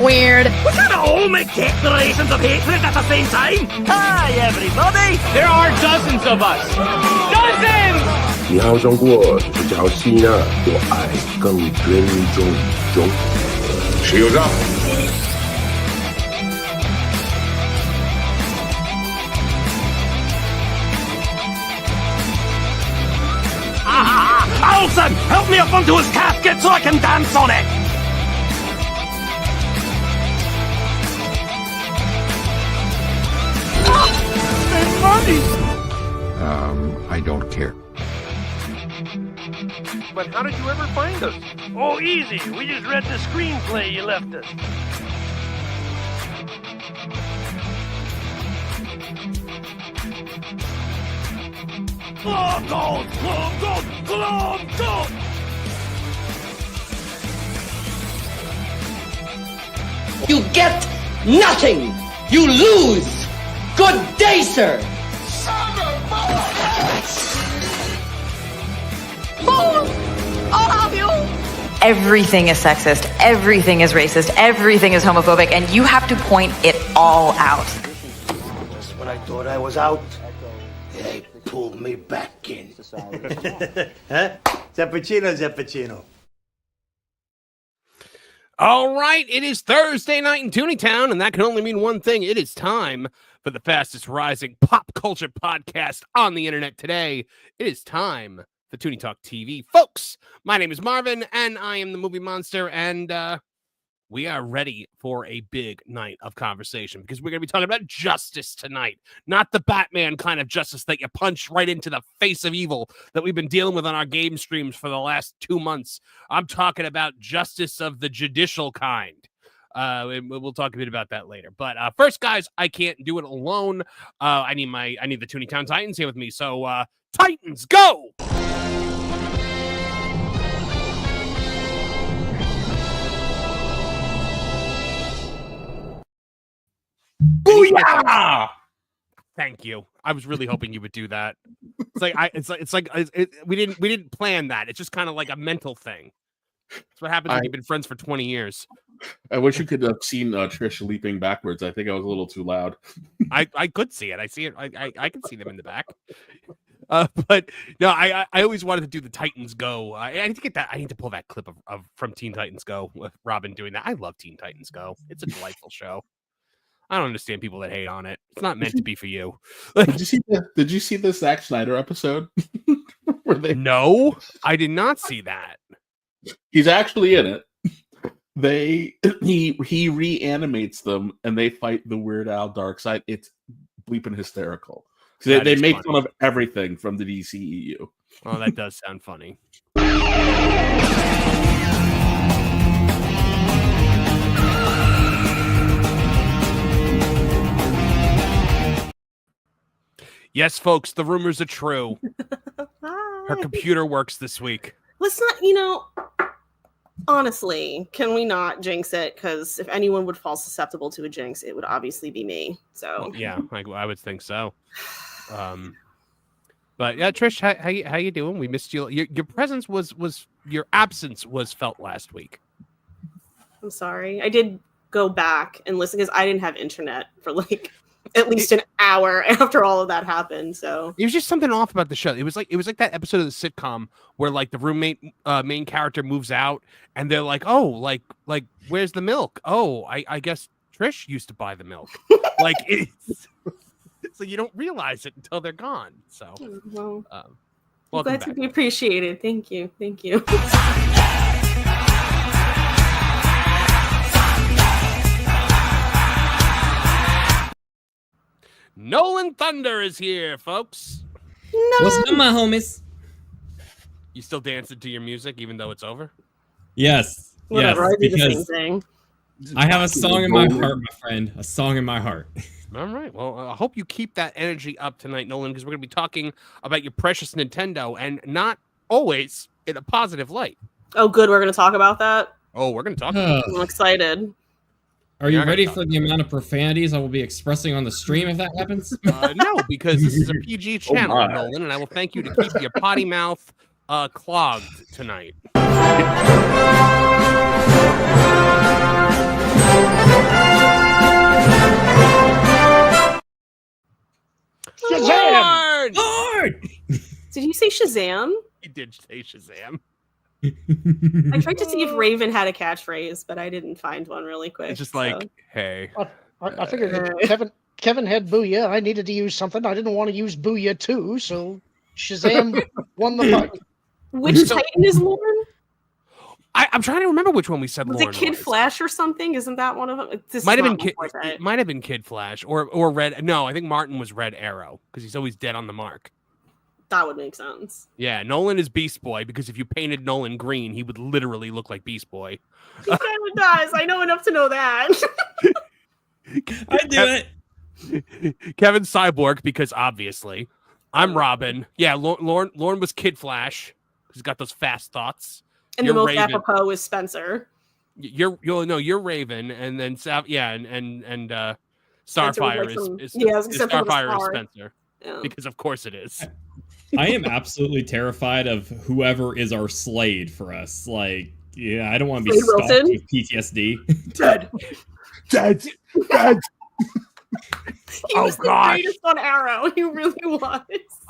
Weird. We can't all make declarations of hatred at the same time. Hi, everybody. There are dozens of us. Dozens! 你好中国只叫希纳，我爱更尊重中。石油上。Alson, help me up onto his casket so I can dance on it. I don't care. But how did you ever find us? Oh, easy. We just read the screenplay you left us. Oh, God! Oh, God! Oh, God! You get nothing! You lose! Good day, sir! Everything is sexist, everything is racist, everything is homophobic, and you have to point it all out. Just when I thought I was out, they pulled me back in. Huh? Zappuccino. All right, it is Thursday night in Tooneytown, and that can only mean one thing. It is time for the fastest rising pop culture podcast on the internet today. It is time for Toonie Talk TV. Folks, my name is Marvin, and I am the movie monster, and we are ready for a big night of conversation because we're going to be talking about justice tonight. Not the Batman kind of justice that you punch right into the face of evil that we've been dealing with on our game streams for the last 2 months. I'm talking about justice of the judicial kind. We'll talk a bit about that later. But first, guys, I can't do it alone. I need the Tooneytown Titans here with me. So Titans, go! Booyah! Thank you. I was really hoping you would do that. We didn't plan that. It's just kind of like a mental thing. That's what happens when you've been friends for 20 years. I wish you could have seen Trish leaping backwards. I think I was a little too loud. I could see it. I see it. I can see them in the back. But no, I always wanted to do the Titans Go. I need to get that. I need to pull that clip of from Teen Titans Go with Robin doing that. I love Teen Titans Go. It's a delightful show. I don't understand people that hate on it. It's not meant to be for you. Did you see the Zack Snyder episode? No, I did not see that. He's actually in it. He reanimates them and they fight the Weird Al Darkseid. It's bleeping hysterical. They make fun of everything from the DCEU. Oh, that does sound funny. Yes, folks, the rumors are true. Her computer works this week. Let's not, honestly, can we not jinx it? Because if anyone would fall susceptible to a jinx, it would obviously be me. So yeah, I would think so. But yeah, Trish, how you doing? We missed you. Your presence was your absence was felt last week. I'm sorry. I did go back and listen because I didn't have internet for at least an hour after all of that happened. So it was just something off about the show. It was like that episode of the sitcom where like the roommate main character moves out and they're like, oh, like where's the milk? Oh, I guess Trish used to buy the milk. Like it's so you don't realize it until they're gone. So well, glad to be appreciated. Thank you. Nolan Thunder is here, folks. What's up, my homies? You still dancing to your music even though it's over? Yes. Whatever, I do the same because thing. I have a song in my heart, my friend. A song in my heart. All right. Well, I hope you keep that energy up tonight, Nolan, because we're going to be talking about your precious Nintendo, and not always in a positive light. Oh, good. We're going to talk about that. Oh, we're going to talk about I'm excited. Are you ready for the amount of profanities I will be expressing on the stream if that happens? No, because this is a PG channel, my. Nolan, and I will thank you to keep your potty mouth clogged tonight. Shazam! Lord! Did you say Shazam? He did say Shazam. I tried to see if Raven had a catchphrase, but I didn't find one really quick. It's just like, hey. I figured that Kevin had Booyah. I needed to use something. I didn't want to use Booyah too, so Shazam won the fight. Which Titan is Lorne? I'm trying to remember which one we said. Was Lorne it Kid Flash or something? Isn't that one of them? This might is have been not my Kid. forte. It might have been Kid Flash or Red. No, I think Martin was Red Arrow because he's always dead on the mark. That would make sense. Yeah, Nolan is Beast Boy because if you painted Nolan green, he would literally look like Beast Boy. He kind of does. I know enough to know that. I do it. Kevin Cyborg because obviously I'm Robin. Yeah, Lorne was Kid Flash. He's got those fast thoughts. And the most apropos is Spencer. You're Raven, and then and Starfire is Starfire is Spencer. Yeah. Because of course it is. I am absolutely terrified of whoever is our Slade for us. Like, yeah, I don't want to be stalked with PTSD. Dead. He was the greatest on Arrow. He really was.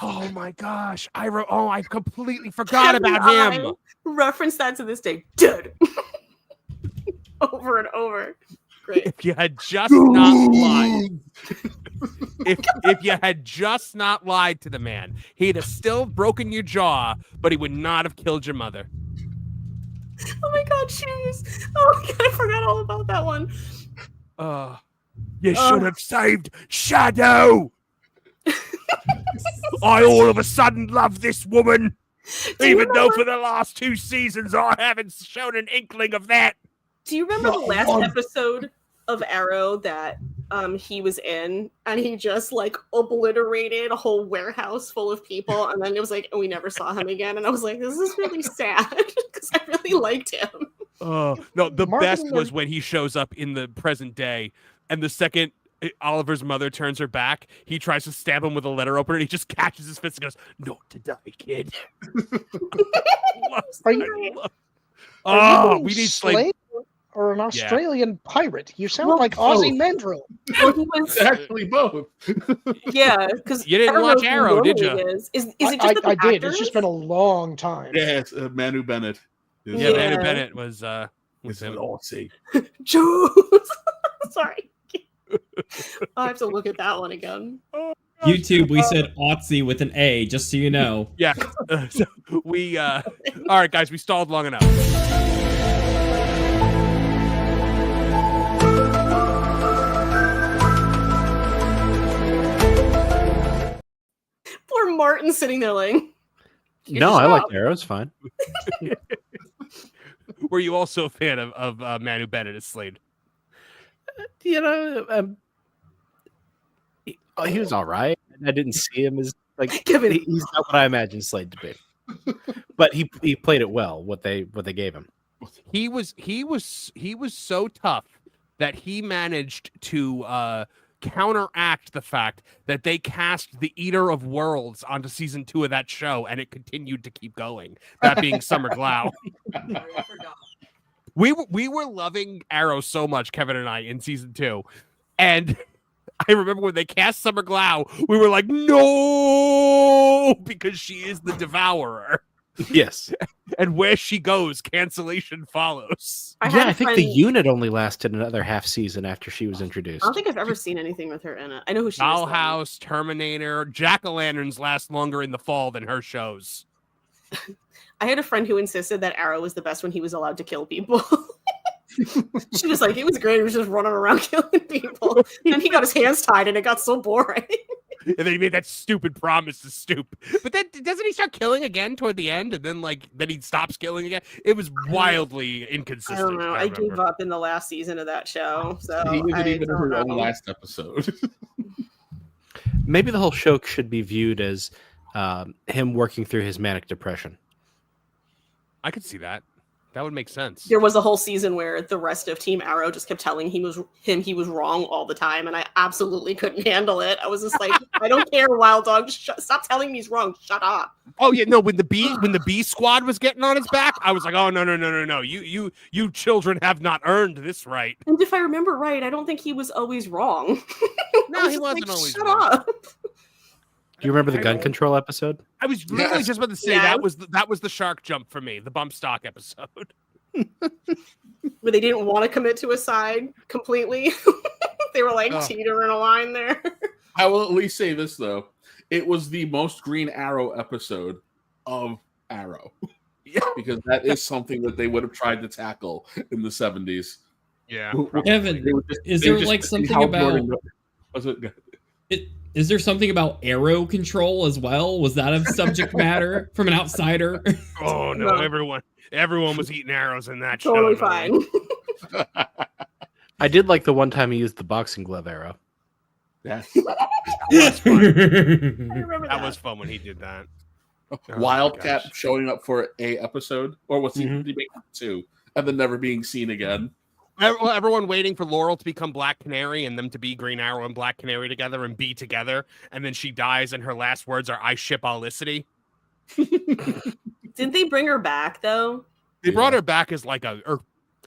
Oh my gosh. I completely forgot about him. Reference that to this day. Dead. Over and over. Great. If you had just not lied. If you had just not lied to the man, he'd have still broken your jaw, but he would not have killed your mother. Oh my god, shoes. Oh my god, I forgot all about that one. You should have saved Shadow. I all of a sudden love this woman. Even though for the last 2 seasons I haven't shown an inkling of that. Do you remember the last episode of Arrow that he was in, and he just like obliterated a whole warehouse full of people, and then it was like, we never saw him again, and I was like, this is really sad because I really liked him. No, the best was when he shows up in the present day, and the second Oliver's mother turns her back, he tries to stab him with a letter opener, and he just catches his fist and goes, "Not today, kid." We need Slade. Or an Australian pirate. You sound like Ozzy Mandrill. Well, he was actually both. Yeah, because you didn't watch Arrow, did you? Is it just that the I did. actors? It's just been a long time. Yeah, it's Manu Bennett. Yeah, Manu Bennett was him. Aussie. Jules. Sorry. I'll have to look at that one again. YouTube, we said Otzi with an A, just so you know. Yeah. All right, guys, we stalled long enough. Poor Martin sitting there like. No, I like Arrow. It's fine. Were you also a fan of Manu Bennett as Slade? You know, he was all right. I didn't see him as like he's not what I imagined Slade to be, but he played it well. What they gave him. He was so tough that he managed to counteract the fact that they cast the Eater of Worlds onto season 2 of that show, and it continued to keep going. That being Summer Glau. We were loving Arrow so much, Kevin and I, in season 2, and I remember when they cast Summer Glau, we were like, no, because she is the Devourer. Yes. And where she goes, cancellation follows. I think the unit only lasted another half season after she was introduced. I don't think I've ever seen anything with her in it. I know who she is. Dollhouse, Terminator, Jack-o'-lanterns last longer in the fall than her shows. I had a friend who insisted that Arrow was the best when he was allowed to kill people. She was like, it was great. He was just running around killing people. And he got his hands tied and it got so boring. And then he made that stupid promise to stoop. But then doesn't he start killing again toward the end? And then he stops killing again? It was wildly inconsistent. I don't know. I gave up in the last season of that show. So he didn't even her own last episode. Maybe the whole show should be viewed as him working through his manic depression. I could see that. That would make sense. There was a whole season where the rest of Team Arrow just kept telling he was wrong all the time, and I absolutely couldn't handle it. I was just like, I don't care, Wild Dog. Stop telling me he's wrong. Shut up. Oh yeah, no. When the B squad was getting on his back, I was like, oh no. You children have not earned this right. And if I remember right, I don't think he was always wrong. No, he wasn't always Shut wrong. up. Do you remember the gun control episode? I was literally just about to say that was the shark jump for me, the bump stock episode. Where they didn't want to commit to a side completely. They were like teetering a line there. I will at least say this though. It was the most Green Arrow episode of Arrow. Yeah. Because that is something that they would have tried to tackle in the 70s. Yeah. Evan, is there like something about Is there something about arrow control as well? Was that a subject matter from an outsider? Oh no, everyone was eating arrows in that show. Totally fine. I did like the one time he used the boxing glove arrow. Yes. That was fun. I remember That was fun when he did that. Wildcat showing up for a episode, or was he making 2 and then never being seen again? Everyone waiting for Laurel to become Black Canary and them to be Green Arrow and Black Canary together and be together, and then she dies and her last words are "I ship Olicity." Didn't they bring her back though? They brought her back as like a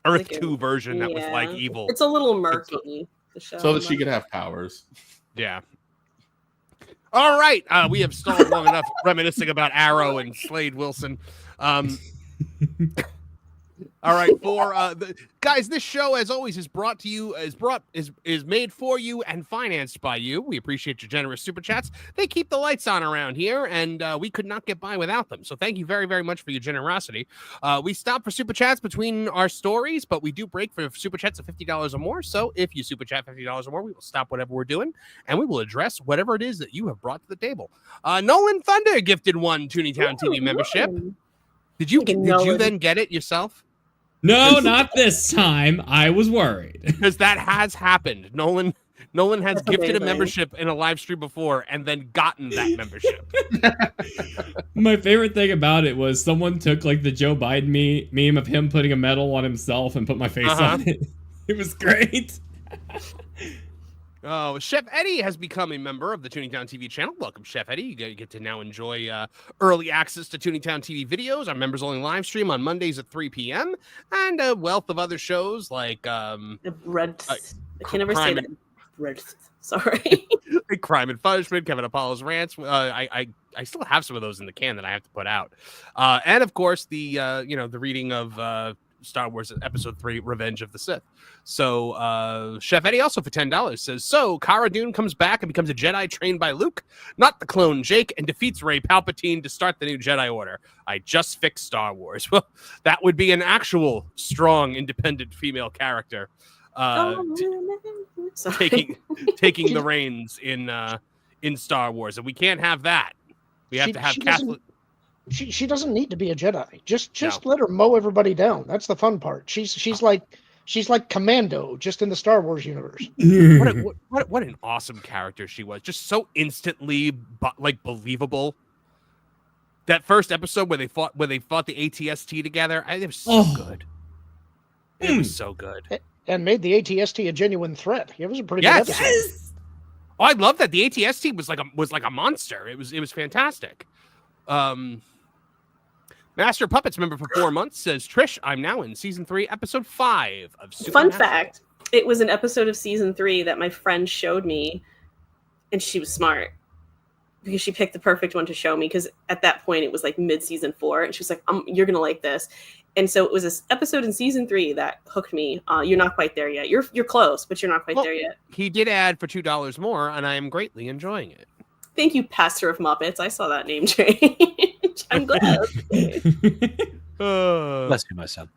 Earth 2 version that was like evil. It's a little murky. The show, so that she could have powers. Yeah. All right, we have stalled long enough reminiscing about Arrow and Slade Wilson. All right, for guys, this show, as always, is brought to you, is made for you and financed by you. We appreciate your generous super chats. They keep the lights on around here, and we could not get by without them. So thank you very, very much for your generosity. We stop for super chats between our stories, but we do break for super chats of $50 or more. So if you super chat $50 or more, we will stop whatever we're doing, and we will address whatever it is that you have brought to the table. Nolan Thunder gifted one Tooneytown TV membership. Did you then get it yourself? No, not this time. I was worried. Because that has happened. Nolan has gifted a membership in a live stream before and then gotten that membership. My favorite thing about it was someone took like the Joe Biden meme of him putting a medal on himself and put my face on it. It was great. Oh, Chef Eddie has become a member of the Tooneytown TV channel. Welcome, Chef Eddie. You get to now enjoy early access to Tooneytown TV videos, our members-only live stream on Mondays at 3 p.m., and a wealth of other shows like... I can never say that. Sorry. Crime and Punishment, Kevin Apollo's Rants. I still have some of those in the can that I have to put out. And, of course, the the reading of... Star Wars Episode 3, Revenge of the Sith. So Chef Eddie also for $10 says, so Cara Dune comes back and becomes a Jedi trained by Luke, not the clone Jake, and defeats Rey Palpatine to start the new Jedi Order. I just fixed Star Wars. Well, that would be an actual strong, independent female character taking the reins in Star Wars, and we can't have that. We have to have Catholic. She doesn't need to be a Jedi. Just let her mow everybody down. That's the fun part. She's like Commando, just in the Star Wars universe. What an awesome character she was. Just so instantly believable. That first episode where they fought the ATST together, it was so good. It was so good. And made the ATST a genuine threat. It was a pretty good episode. Yes. Oh, I love that. The ATST was like a monster. It was fantastic. Master Puppets member for 4 months says, Trish, I'm now in season 3, episode 5 of Fun fact, it was an episode of season 3 that my friend showed me, and she was smart because she picked the perfect one to show me, because at that point it was like mid-season 4, and she was like, you're gonna like this. And so it was this episode in season 3 that hooked me. You're not quite there yet. You're close, but you're not quite there yet. He did add for $2 more, and I am greatly enjoying it. Thank you, Pastor of Muppets. I saw that name change. I'm glad. Bless you, my son.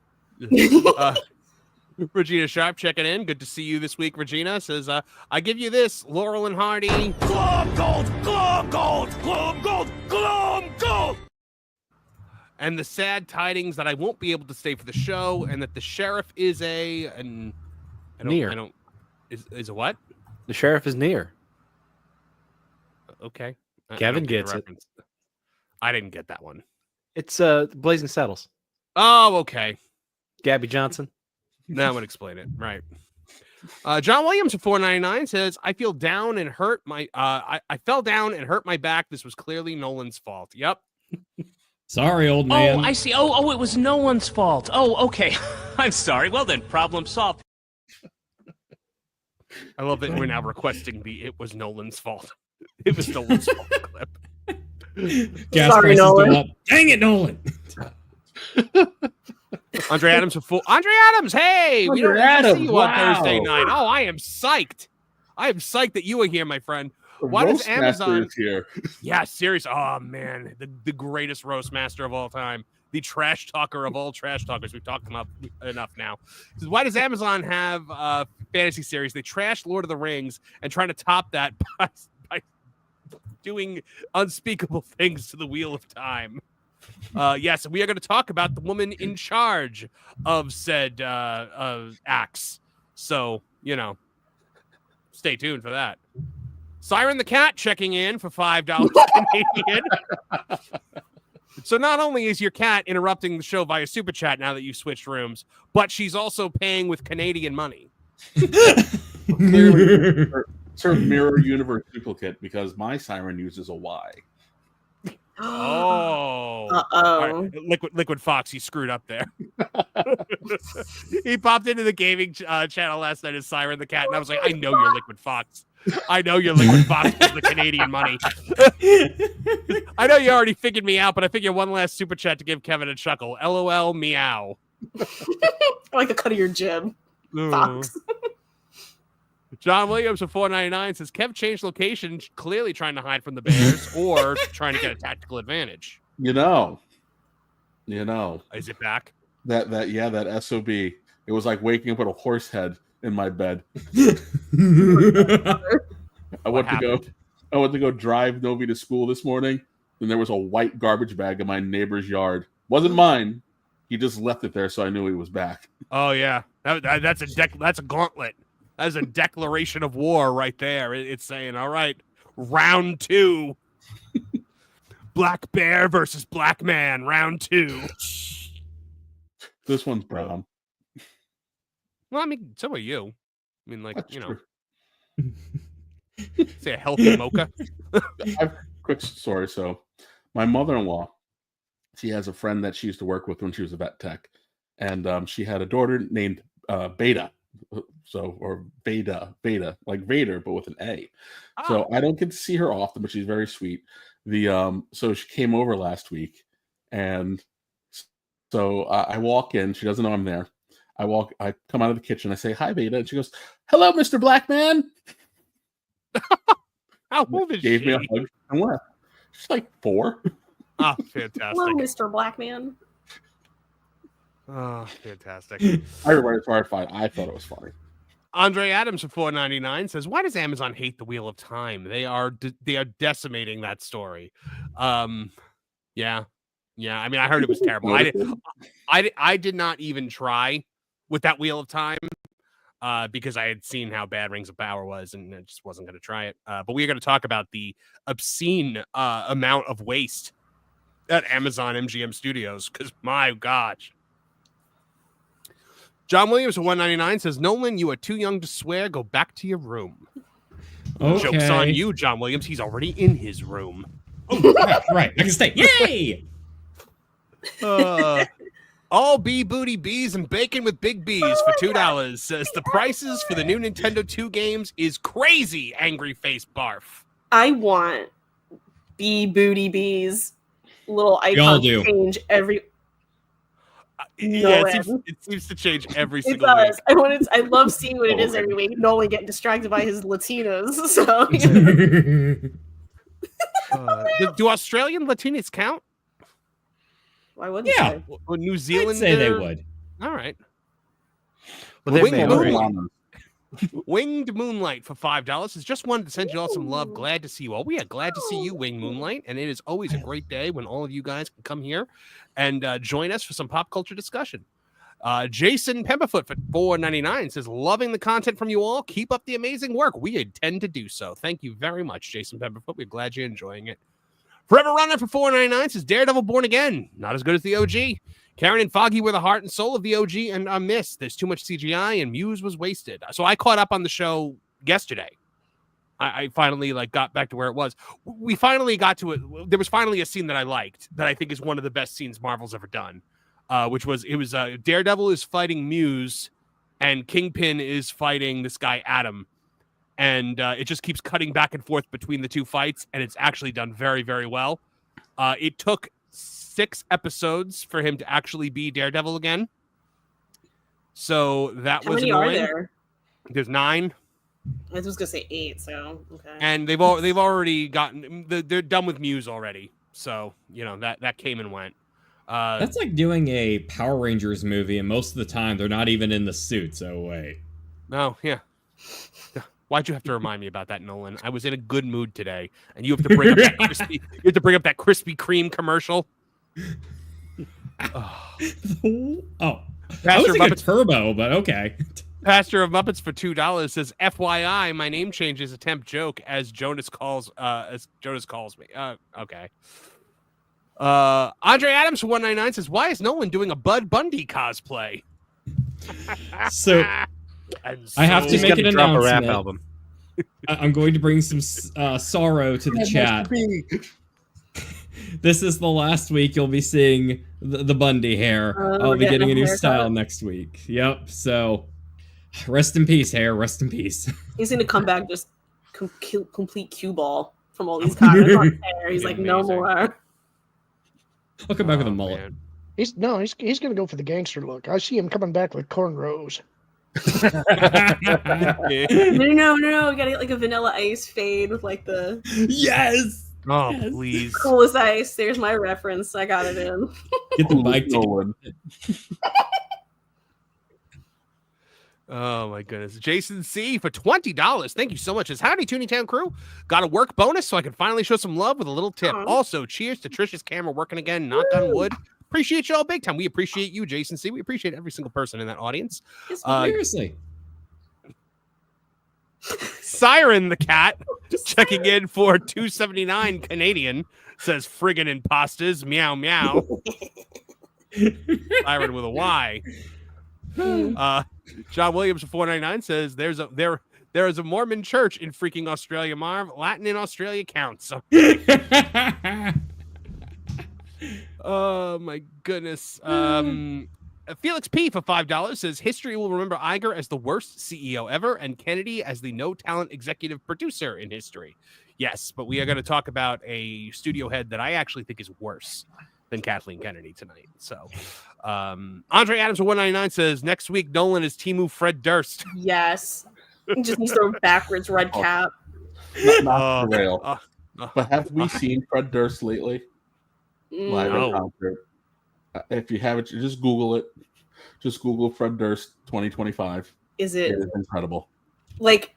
Regina Sharp checking in. Good to see you this week, Regina. Says, I give you this, Laurel and Hardy. Glom gold! Glom gold! Glom gold! Glom gold! And the sad tidings that I won't be able to stay for the show, and that the sheriff is near. Is a what? The sheriff is near. Okay. Kevin gets it. I didn't get that one. It's Blazing Saddles. Oh, okay. Gabby Johnson. Now I'm gonna explain it. Right. John Williams at 499 says, I feel down and hurt my I fell down and hurt my back. This was clearly Nolan's fault. Yep. Sorry, old man. Oh, I see. Oh, it was no one's fault. Oh, okay. I'm sorry. Well then, problem solved. I love that we're now requesting the "it was Nolan's fault." It was Nolan's fault clip. Gas prices go up. Dang it, Nolan. Andre Adams Andre Adams, hey, we don't get to see you on Thursday night. Oh, I am psyched. I am psyched that you are here, my friend. Why does Amazon here? Yeah, seriously. Oh man, the greatest roast master of all time, the trash talker of all trash talkers. We've talked about enough now. Why does Amazon have a fantasy series? They trashed Lord of the Rings and trying to top that by doing unspeakable things to the Wheel of Time. Yes, we are going to talk about the woman in charge of said acts. So, stay tuned for that. Siren the Cat checking in for $5 Canadian. So not only is your cat interrupting the show via Super Chat now that you've switched rooms, but she's also paying with Canadian money. Clearly, it's her mirror universe duplicate because my Siren uses a Y. Oh. Uh-oh. Right. Liquid Fox, he screwed up there. He popped into the gaming channel last night as Siren the Cat, and I was like, I know you're Liquid Fox. I know you're Liquid Fox with the Canadian money. I know you already figured me out, but I figure one last super chat to give Kevin a chuckle. LOL, meow. I like the cut of your jib, Fox. John Williams of 499 says Kev changed location, clearly trying to hide from the Bears or trying to get a tactical advantage. You know. Is it back? That SOB. It was like waking up with a horse head in my bed. I went to go drive Novi to school this morning, and there was a white garbage bag in my neighbor's yard. Wasn't mine. He just left it there, so I knew he was back. Oh yeah, that's a gauntlet. That's a declaration of war right there. It's saying, all right, round 2. Black bear versus black man, round 2. This one's brown. Well, I mean, so are you. I mean, like, say a healthy mocha. Quick story. So my mother-in-law, she has a friend that she used to work with when she was a vet tech. And she had a daughter named Beta. Or Beta, like Vader, but with an A. Oh. So I don't get to see her often, but she's very sweet. So she came over last week, and so I walk in. She doesn't know I'm there. I come out of the kitchen. I say, "Hi, Beta," and she goes, "Hello, Mr. Blackman." How old is she? Gave me a hug and left. She's like 4. Oh, fantastic! Hello, Mr. Blackman. Oh, fantastic. Everybody's horrified. I thought it was funny. Andre Adams of 499 says, why does Amazon hate the Wheel of Time? They are decimating that story. Yeah. I mean, I heard it was terrible. I did not even try with that Wheel of Time because I had seen how bad Rings of Power was, and I just wasn't going to try it. But we are going to talk about the obscene amount of waste at Amazon MGM Studios, because my gosh. John Williams of 199 says, Nolan, you are too young to swear. Go back to your room. Okay. Joke's on you, John Williams. He's already in his room. Oh, right. I can stay. Yay! All bee booty bees and bacon with big B's for $2 says the prices for the new Nintendo 2 games is crazy. Angry face barf. I want bee booty bees. Little icons change every. It seems to change every single week. It does. I love seeing what it is every week. Nolan getting distracted by his Latinas. So, do Australian Latinas count? Why wouldn't they? Or New Zealand? I'd say they would. All right. Well, they Winged may Moonlight. already. Winged Moonlight for $5 is just wanted to send you all some love. Glad to see you all. We are glad to see you, Winged Moonlight, and it is always a great day when all of you guys can come here and join us for some pop culture discussion. Jason Pemberfoot for $4.99 says, loving the content from you all. Keep up the amazing work. We intend to do so. Thank you very much, Jason Pemberfoot. We're glad you're enjoying it. Forever Runner for $4.99 says, Daredevil Born Again. Not as good as the OG. Karen and Foggy were the heart and soul of the OG and are missed. There's too much CGI and Muse was wasted. So I caught up on the show yesterday. I finally got back to where it was. We finally got to it. There was finally a scene that I liked that I think is one of the best scenes Marvel's ever done, which was Daredevil is fighting Muse and Kingpin is fighting this guy Adam. And it just keeps cutting back and forth between the two fights, and it's actually done very, very well. It took 6 episodes for him to actually be Daredevil again. So that was annoying. How many are there? There's 9. I was gonna say 8, so okay. And they've already gotten they're done with Muse already. So that came and went. That's like doing a Power Rangers movie, and most of the time they're not even in the suits. Oh wait. No, yeah. Why'd you have to remind me about that, Nolan? I was in a good mood today, and you have to bring up that crispy. You have to bring up that Krispy Kreme commercial. Oh, I was thinking Turbo, but okay. Pastor of Muppets for $2 says, "FYI, my name change is a temp joke as Jonas calls me." Okay. Andre Adams for $1.99 says, "Why is Nolan doing a Bud Bundy cosplay?" So I have to make an announcement. A rap album. I'm going to bring some sorrow to the chat. This is the last week you'll be seeing the Bundy hair. I'll be getting a new style next week. Yep. So rest in peace, hair. Rest in peace. He's going to come back just complete cue ball from all these comments on hair. He's like, no more. I'll come back with a mullet. Man. He's going to go for the gangster look. I see him coming back with cornrows. No. We gotta get like a Vanilla Ice fade with like the Oh, please. Cool as ice. There's my reference. I got it in. Get the mic to Oh my goodness. Jason C for $20. Thank you so much. Says, howdy, Toonie Town crew. Got a work bonus so I can finally show some love with a little tip. Also, cheers to Trish's camera working again. Knock on wood. Appreciate you all big time. We appreciate you, Jason C. We appreciate every single person in that audience. Seriously. Siren the cat checking in for $2.79 Canadian says friggin' imposters. Meow meow. Siren with a Y. John Williams for $4.99 says there is a Mormon church in freaking Australia, Marv. Latin in Australia counts. Oh my goodness. Felix P for $5 says history will remember Iger as the worst CEO ever and Kennedy as the no talent executive producer in history. Yes, but we are going to talk about a studio head that I actually think is worse than Kathleen Kennedy tonight. So Andre Adams for $1.99 says next week Nolan is Timu Fred Durst. Yes. He just needs to throw backwards red cap. Not for real. But have we seen Fred Durst lately? Live in concert. If you haven't, just Google it. Just Google Fred Durst 2025. Is it? It is incredible. Like,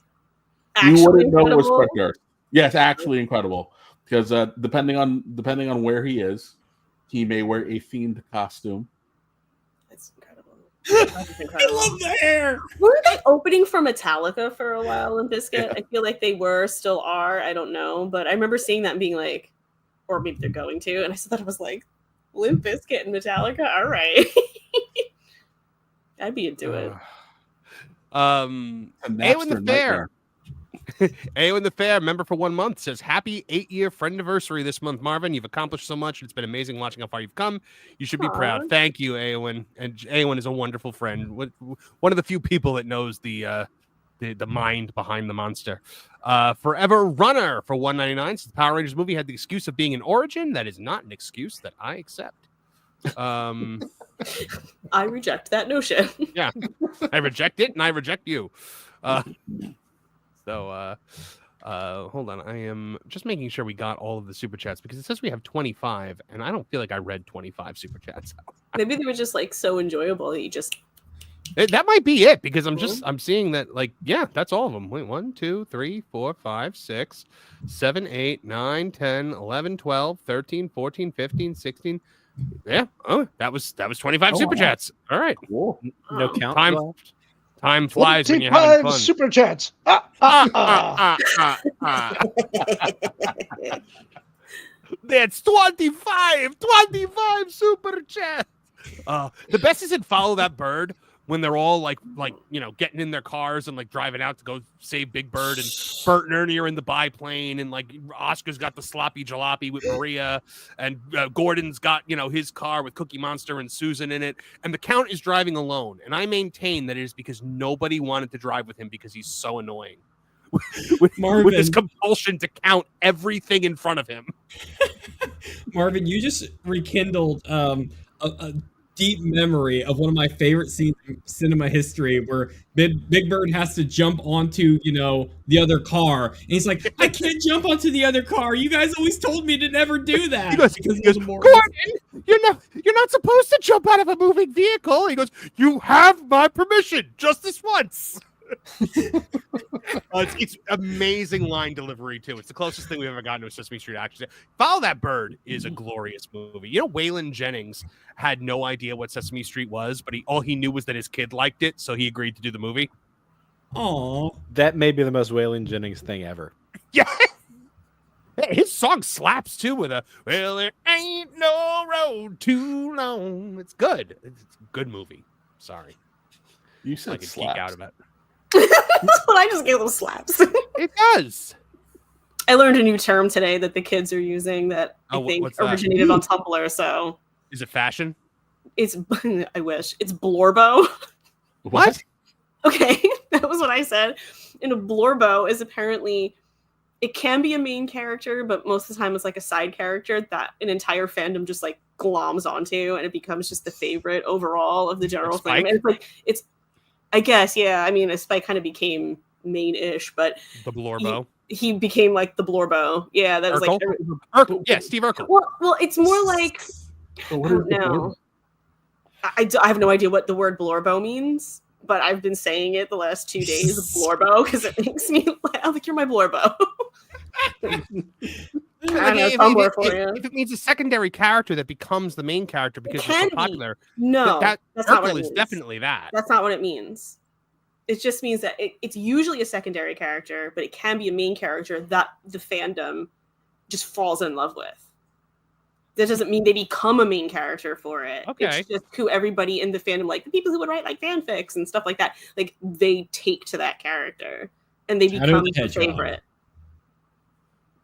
actually you wouldn't know it was incredible? Fred Durst. Yes, actually incredible. Because depending on where he is, he may wear a themed costume. That's incredible. I love the hair. Weren't they opening for Metallica for a while in Biscuit? Yeah. I feel like they still are. I don't know, but I remember seeing that and being like, or maybe they're going to, and I thought it was like Limp Bizkit and Metallica. All right, I'd be into it. Awen the Fair. Awen the Fair, member for 1 month, says happy 8-year friend anniversary this month, Marvin. You've accomplished so much. It's been amazing watching how far you've come. You should be proud. Thank you, Awen. And Awen is a wonderful friend. One of the few people that knows the mind behind the monster. Forever Runner for $1.99 since the Power Rangers movie had the excuse of being an origin. That is not an excuse that I accept. I reject that notion. Yeah, I reject it and I reject you. So hold on. I am just making sure we got all of the super chats because it says we have 25 and I don't feel like I read 25 super chats. Maybe they were just like so enjoyable that you just That might be it because I'm seeing that that's all of them. Wait, 1, 2, 3, 4, 5, 6, 7, 8, 9, 10, 11, 12, 13, 14, 15, 16. Yeah. Oh, that was 25 super chats. All right. Cool. No count. Time flies when you're having fun. Super chats. That's 25 super chats. The best is in Follow That Bird when they're all like getting in their cars and like driving out to go save Big Bird, and Bert and Ernie are in the biplane, and like Oscar's got the sloppy jalopy with Maria, and Gordon's got his car with Cookie Monster and Susan in it, and the Count is driving alone. And I maintain that it is because nobody wanted to drive with him because he's so annoying. with this compulsion to count everything in front of him. Marvin, you just rekindled a deep memory of one of my favorite scenes in cinema history, where Big Bird has to jump onto the other car, and he's like, I can't jump onto the other car. You guys always told me to never do that. He goes, Gordon, you're not supposed to jump out of a moving vehicle. He goes, you have my permission just this once. It's amazing line delivery too. It's the closest thing we've ever gotten to a Sesame Street action. Follow That Bird is a glorious movie. Waylon Jennings had no idea what Sesame Street was, but all he knew was that his kid liked it, so he agreed to do the movie. Oh, that may be the most Waylon Jennings thing ever. Yeah. Hey, his song slaps too with well, there ain't no road too long. It's good. It's a good movie. Sorry. You said I could geek out about it. I just gave them slaps. It does. I learned a new term today that the kids are using that I think originated on Tumblr. So is it fashion? It's I wish it's blorbo. What? Okay, that was what I said. And a blorbo is apparently, it can be a main character, but most of the time it's like a side character that an entire fandom just like gloms onto, and it becomes just the favorite overall of the general thing. And it's I guess, yeah. I mean, Spike kind of became main-ish, but the blorbo. He became like the blorbo. Yeah, that was Urkel? like yeah, Steve Urkel. Well, it's more like I don't know. I have no idea what the word blorbo means, but I've been saying it the last 2 days, blorbo, because it makes me like you're my blorbo. If it means a secondary character that becomes the main character because you're so popular, no, that's not what it means. Definitely that. That's not what it means. It just means that it's usually a secondary character, but it can be a main character that the fandom just falls in love with. That doesn't mean they become a main character for it. Okay. It's just who everybody in the fandom, like the people who would write like fanfics and stuff like that, like they take to that character and they become their favorite.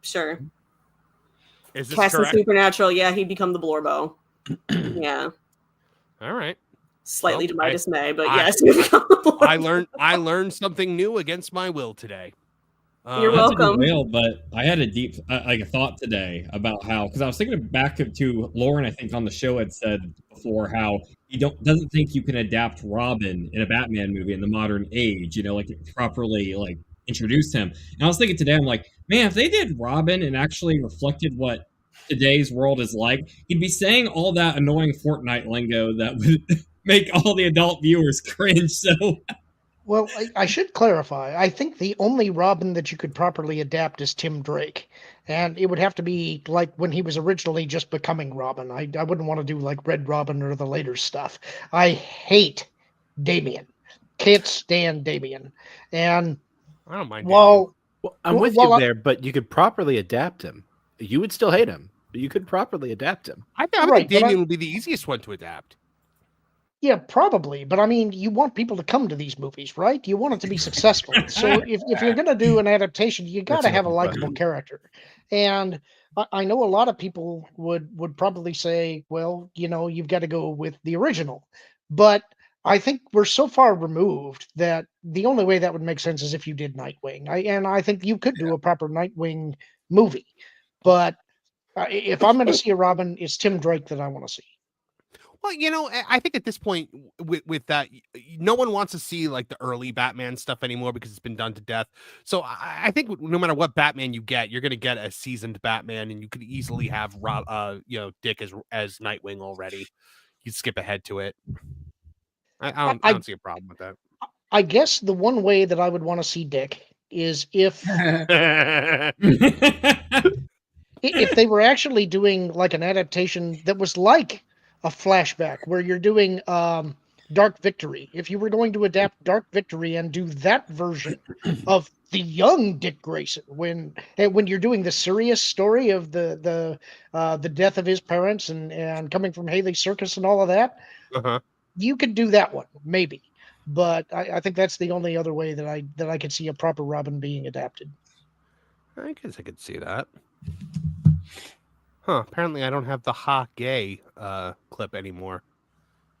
Sure. Is this Cast correct? Supernatural, yeah, he'd become the blorbo. Yeah. All right. Slightly to my dismay, but yes. I learned something new against my will today. You're welcome. But I had a deep a thought today about how, because I was thinking back to Lauren, I think on the show had said before how he doesn't think you can adapt Robin in a Batman movie in the modern age, like properly like introduce him. And I was thinking today, I'm like, man, if they did Robin and actually reflected what today's world is like, he'd be saying all that annoying Fortnite lingo that would make all the adult viewers cringe. So, well, I should clarify. I think the only Robin that you could properly adapt is Tim Drake. And it would have to be like when he was originally just becoming Robin. I wouldn't want to do like Red Robin or the later stuff. I hate Damian. Can't stand Damian. And I don't mind. Well, I'm with you there, but you could properly adapt him. You would still hate him, but you could properly adapt him. I think Damian would be the easiest one to adapt. Yeah, probably. But I mean, you want people to come to these movies, right? You want it to be successful. So if you're going to do an adaptation, you got to have a likable character. And I know a lot of people would probably say, well, you've got to go with the original. But I think we're so far removed that the only way that would make sense is if you did Nightwing. I think you could do a proper Nightwing movie. But if I'm going to see a Robin, it's Tim Drake that I want to see. Well, I think at this point with that, no one wants to see like the early Batman stuff anymore because it's been done to death. So I think no matter what Batman you get, you're going to get a seasoned Batman, and you could easily have Dick as Nightwing already. You'd skip ahead to it. I don't see a problem with that. I guess the one way that I would want to see Dick is if if they were actually doing like an adaptation that was like a flashback, where you're doing Dark Victory. If you were going to adapt Dark Victory and do that version of the young Dick Grayson, when you're doing the serious story of the death of his parents and coming from Haley Circus and all of that, you could do that one maybe. But I think that's the only other way that I could see a proper Robin being adapted. I guess I could see that. Apparently I don't have the Ha Gay clip anymore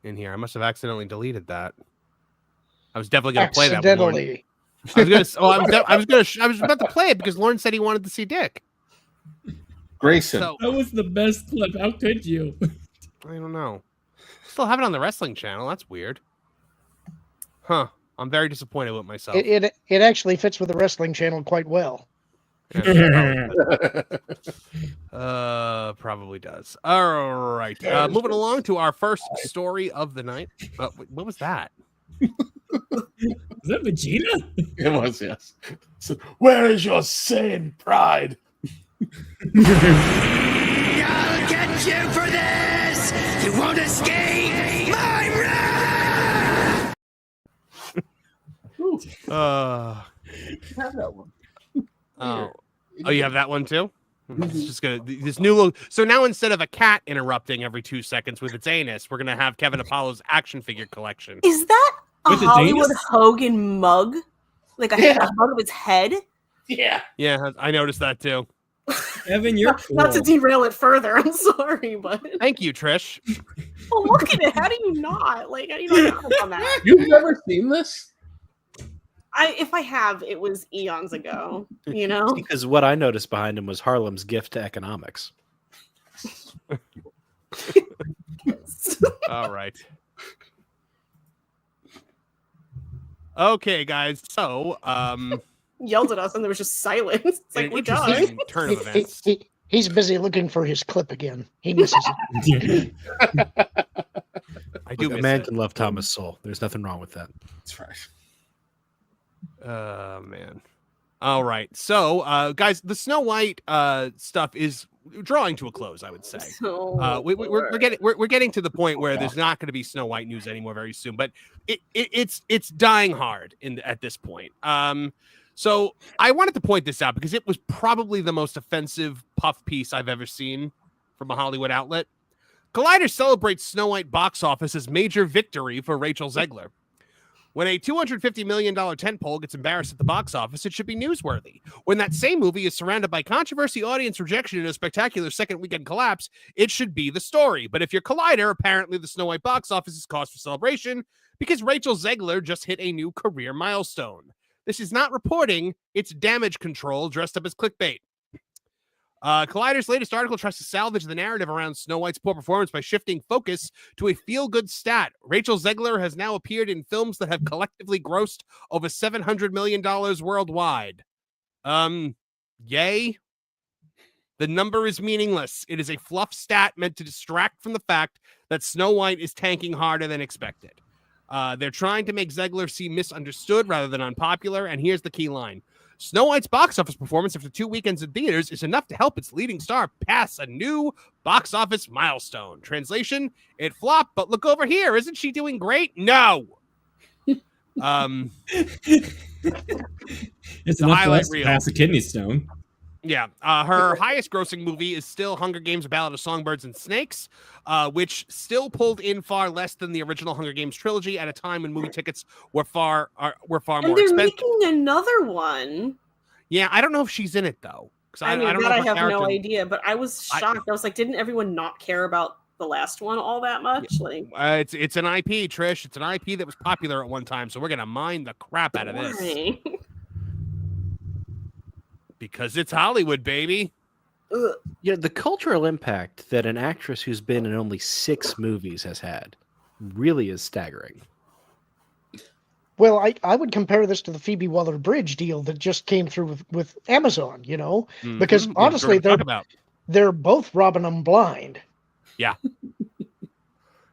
in here. I must have accidentally deleted that. I was definitely going to play that one. I was about to play it because Lauren said he wanted to see Dick Grayson. So, that was the best clip. How could you? I don't know. Still have it on the wrestling channel. That's weird. I'm very disappointed with myself. It actually fits with the wrestling channel quite well. Probably does. All right. Moving along to our first story of the night. What was that? Is that Vegeta? It was, yes. So, where is your sane pride? I'll get you for this! You won't escape my wrath! Have that one. Oh, you have that one too? It's just gonna this new look. So now instead of a cat interrupting every 2 seconds with its anus, we're gonna have Kevin Apollo's action figure collection. Is that a With its Hollywood anus? Hogan mug? Like a mug of its head? Yeah. Yeah, I noticed that too. Evan, you're cool. Not to derail it further. I'm sorry, but Thank you, Trish. well, look at it. How do you not? Like, how do you not comment on that? You've never seen this? If I have, it was eons ago. You know, Because what I noticed behind him was Harlem's gift to economics. All right. Okay, guys. So, yelled at us, and there was just silence. It's like an we're done. interesting turn of events. He's busy looking for his clip again. He misses it. I do Look, a miss man it. can love Thomas Sowell. There's nothing wrong with that. That's right. Oh man. All right. So, guys, the Snow White stuff is drawing to a close, I would say. We're getting to the point where there's not going to be Snow White news anymore very soon, but it's dying hard at this point. So I wanted to point this out because it was probably the most offensive puff piece I've ever seen from a Hollywood outlet. Collider celebrates Snow White box office as major victory for Rachel Zegler. When a $250 million tentpole gets embarrassed at the box office, it should be newsworthy. When that same movie is surrounded by controversy, audience rejection, and a spectacular second weekend collapse, it should be the story. But if you're Collider, apparently the Snow White box office is cause for celebration because Rachel Zegler just hit a new career milestone. This is not reporting, it's damage control dressed up as clickbait. Collider's latest article tries to salvage the narrative around Snow White's poor performance by shifting focus to a feel-good stat. Rachel Zegler has now appeared in films that have collectively grossed over $700 million worldwide. Yay? The number is meaningless. It is a fluff stat meant to distract from the fact that Snow White is tanking harder than expected. They're trying to make Zegler seem misunderstood rather than unpopular, and here's the key line. Snow White's box office performance after 2 weekends in theaters is enough to help its leading star pass a new box office milestone. Translation, it flopped, but look over here. Isn't she doing great? No. It's enough for us to pass a kidney stone. Yeah. Her highest grossing movie is still Hunger Games: A Ballad of Songbirds and Snakes, which still pulled in far less than the original Hunger Games trilogy at a time when movie tickets were far more And they're expensive. making another one. Yeah, I don't know if she's in it though. I mean, I don't know that if I her have no character- idea, but I was shocked. I was like, didn't everyone not care about the last one all that much? Like, it's an IP, Trish. It's an IP that was popular at one time, so we're gonna mine the crap out of this why? because it's Hollywood, baby. Yeah, the cultural impact that an actress who's been in only 6 movies has had really is staggering. Well, I would compare this to the Phoebe Waller-Bridge deal that just came through with Amazon, you know, because honestly, they're both robbing them blind. Yeah.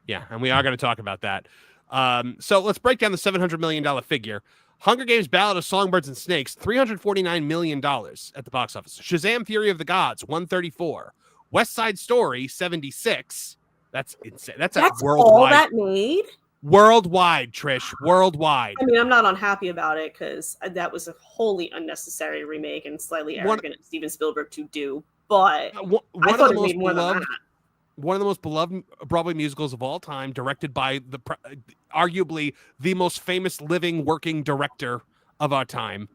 Yeah, and we are going to talk about that. So let's break down the $700 million figure. Hunger Games Ballad of Songbirds and Snakes, $349 million at the box office. Shazam! Fury of the Gods, $134. West Side Story, $76. That's insane. That's worldwide. All that made? Worldwide, Trish. Worldwide. I mean, I'm not unhappy about it because that was a wholly unnecessary remake and slightly arrogant of Steven Spielberg to do. But I thought it made more than that. One of the most beloved Broadway musicals of all time, directed by arguably the most famous living working director of our time.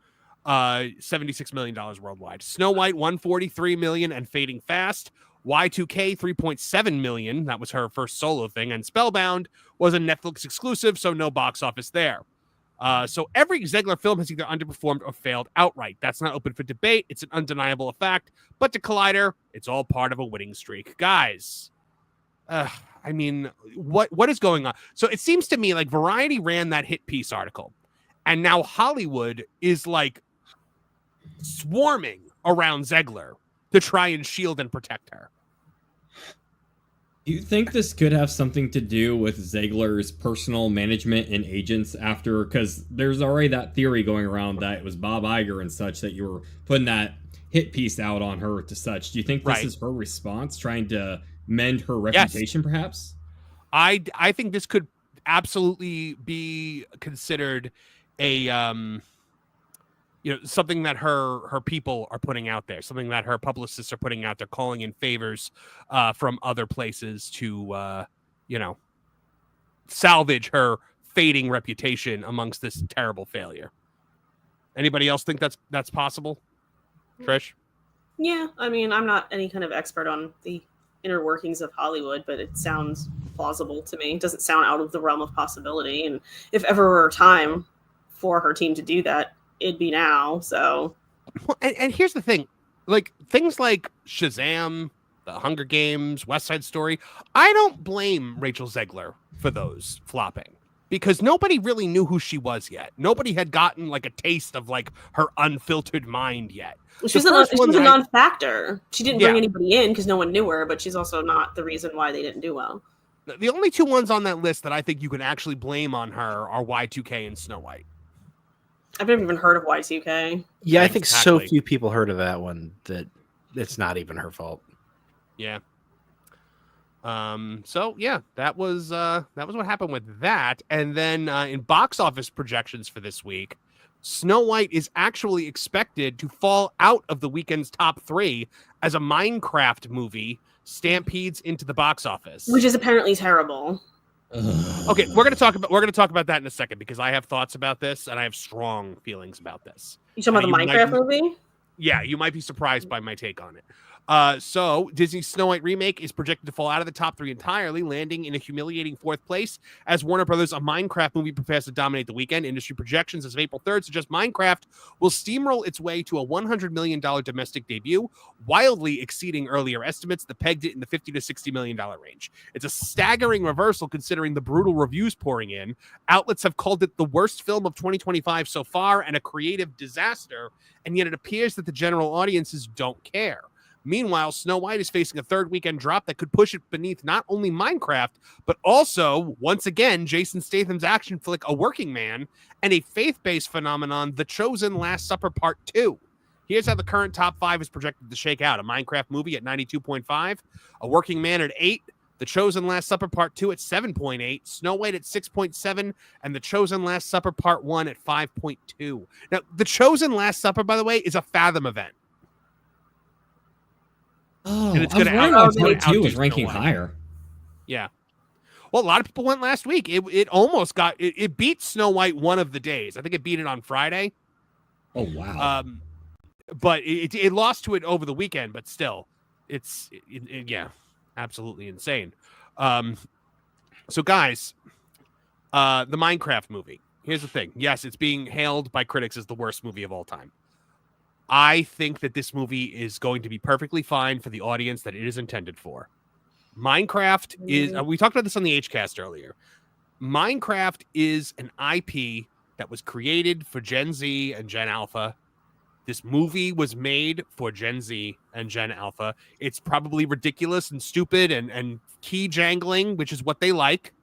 $76 million worldwide. Snow White, $143 million and fading fast. Y2K, $3.7 million. That was her first solo thing. And Spellbound was a Netflix exclusive, so no box office there. So every Zegler film has either underperformed or failed outright. That's not open for debate. It's an undeniable fact. But to Collider, it's all part of a winning streak. Guys, I mean, what is going on? So it seems to me like Variety ran that hit piece article, and now Hollywood is like swarming around Zegler to try and shield and protect her. Do you think this could have something to do with Zegler's personal management and agents after? Because there's already that theory going around that it was Bob Iger and such that you were putting that hit piece out on her to such. Do you think this is her response, trying to mend her reputation, perhaps? I think this could absolutely be considered a something that her people are putting out there, something that her publicists are putting out there, calling in favors from other places to salvage her fading reputation amongst this terrible failure. Anybody else think that's possible? Trish? Yeah, I mean, I'm not any kind of expert on the inner workings of Hollywood, but it sounds plausible to me. It doesn't sound out of the realm of possibility. And if ever were a time for her team to do that, it'd be now. So, and here's the thing, like things like Shazam, The Hunger Games, West Side Story, I don't blame Rachel Zegler for those flopping, because nobody really knew who she was yet. Nobody had gotten like a taste of like her unfiltered mind yet. She's a non-factor. She didn't bring anybody in because no one knew her, but she's also not the reason why they didn't do well. The only two ones on that list that I think you can actually blame on her are Y2K and Snow White. I've never even heard of Y2K. Yeah, I think so few people heard of that one that it's not even her fault. Yeah. So yeah, that was what happened with that. And then in box office projections for this week, Snow White is actually expected to fall out of the weekend's top 3 as a Minecraft movie stampedes into the box office, which is apparently terrible. Okay, we're gonna talk about that in a second, because I have thoughts about this and I have strong feelings about this. You talking about the Minecraft movie? Yeah, you might be surprised by my take on it. So Disney's Snow White remake is projected to fall out of the top 3 entirely, landing in a humiliating 4th place as Warner Brothers, a Minecraft movie, prepares to dominate the weekend. Industry projections as of April 3rd suggest Minecraft will steamroll its way to a $100 million domestic debut, wildly exceeding earlier estimates that pegged it in the $50 to $60 million range. It's a staggering reversal considering the brutal reviews pouring in. Outlets have called it the worst film of 2025 so far and a creative disaster, and yet it appears that the general audiences don't care. Meanwhile, Snow White is facing a 3rd weekend drop that could push it beneath not only Minecraft, but also, once again, Jason Statham's action flick, A Working Man, and a faith-based phenomenon, The Chosen Last Supper Part 2. Here's how the current top 5 is projected to shake out. A Minecraft movie at 92.5, A Working Man at 8, The Chosen Last Supper Part 2 at 7.8, Snow White at 6.7, and The Chosen Last Supper Part 1 at 5.2. Now, The Chosen Last Supper, by the way, is a Fathom event. Oh, and it's going to was ranking higher. Yeah. Well, a lot of people went last week. It almost got it beat Snow White one of the days. I think it beat it on Friday. Oh wow. But it lost to it over the weekend. But still, it's absolutely insane. So guys, the Minecraft movie. Here's the thing. Yes, it's being hailed by critics as the worst movie of all time. I think that this movie is going to be perfectly fine for the audience that it is intended for. Minecraft is, we talked about this on the HCast earlier. Minecraft is an IP that was created for Gen Z and Gen Alpha. This movie was made for Gen Z and Gen Alpha. It's probably ridiculous and stupid and key jangling, which is what they like.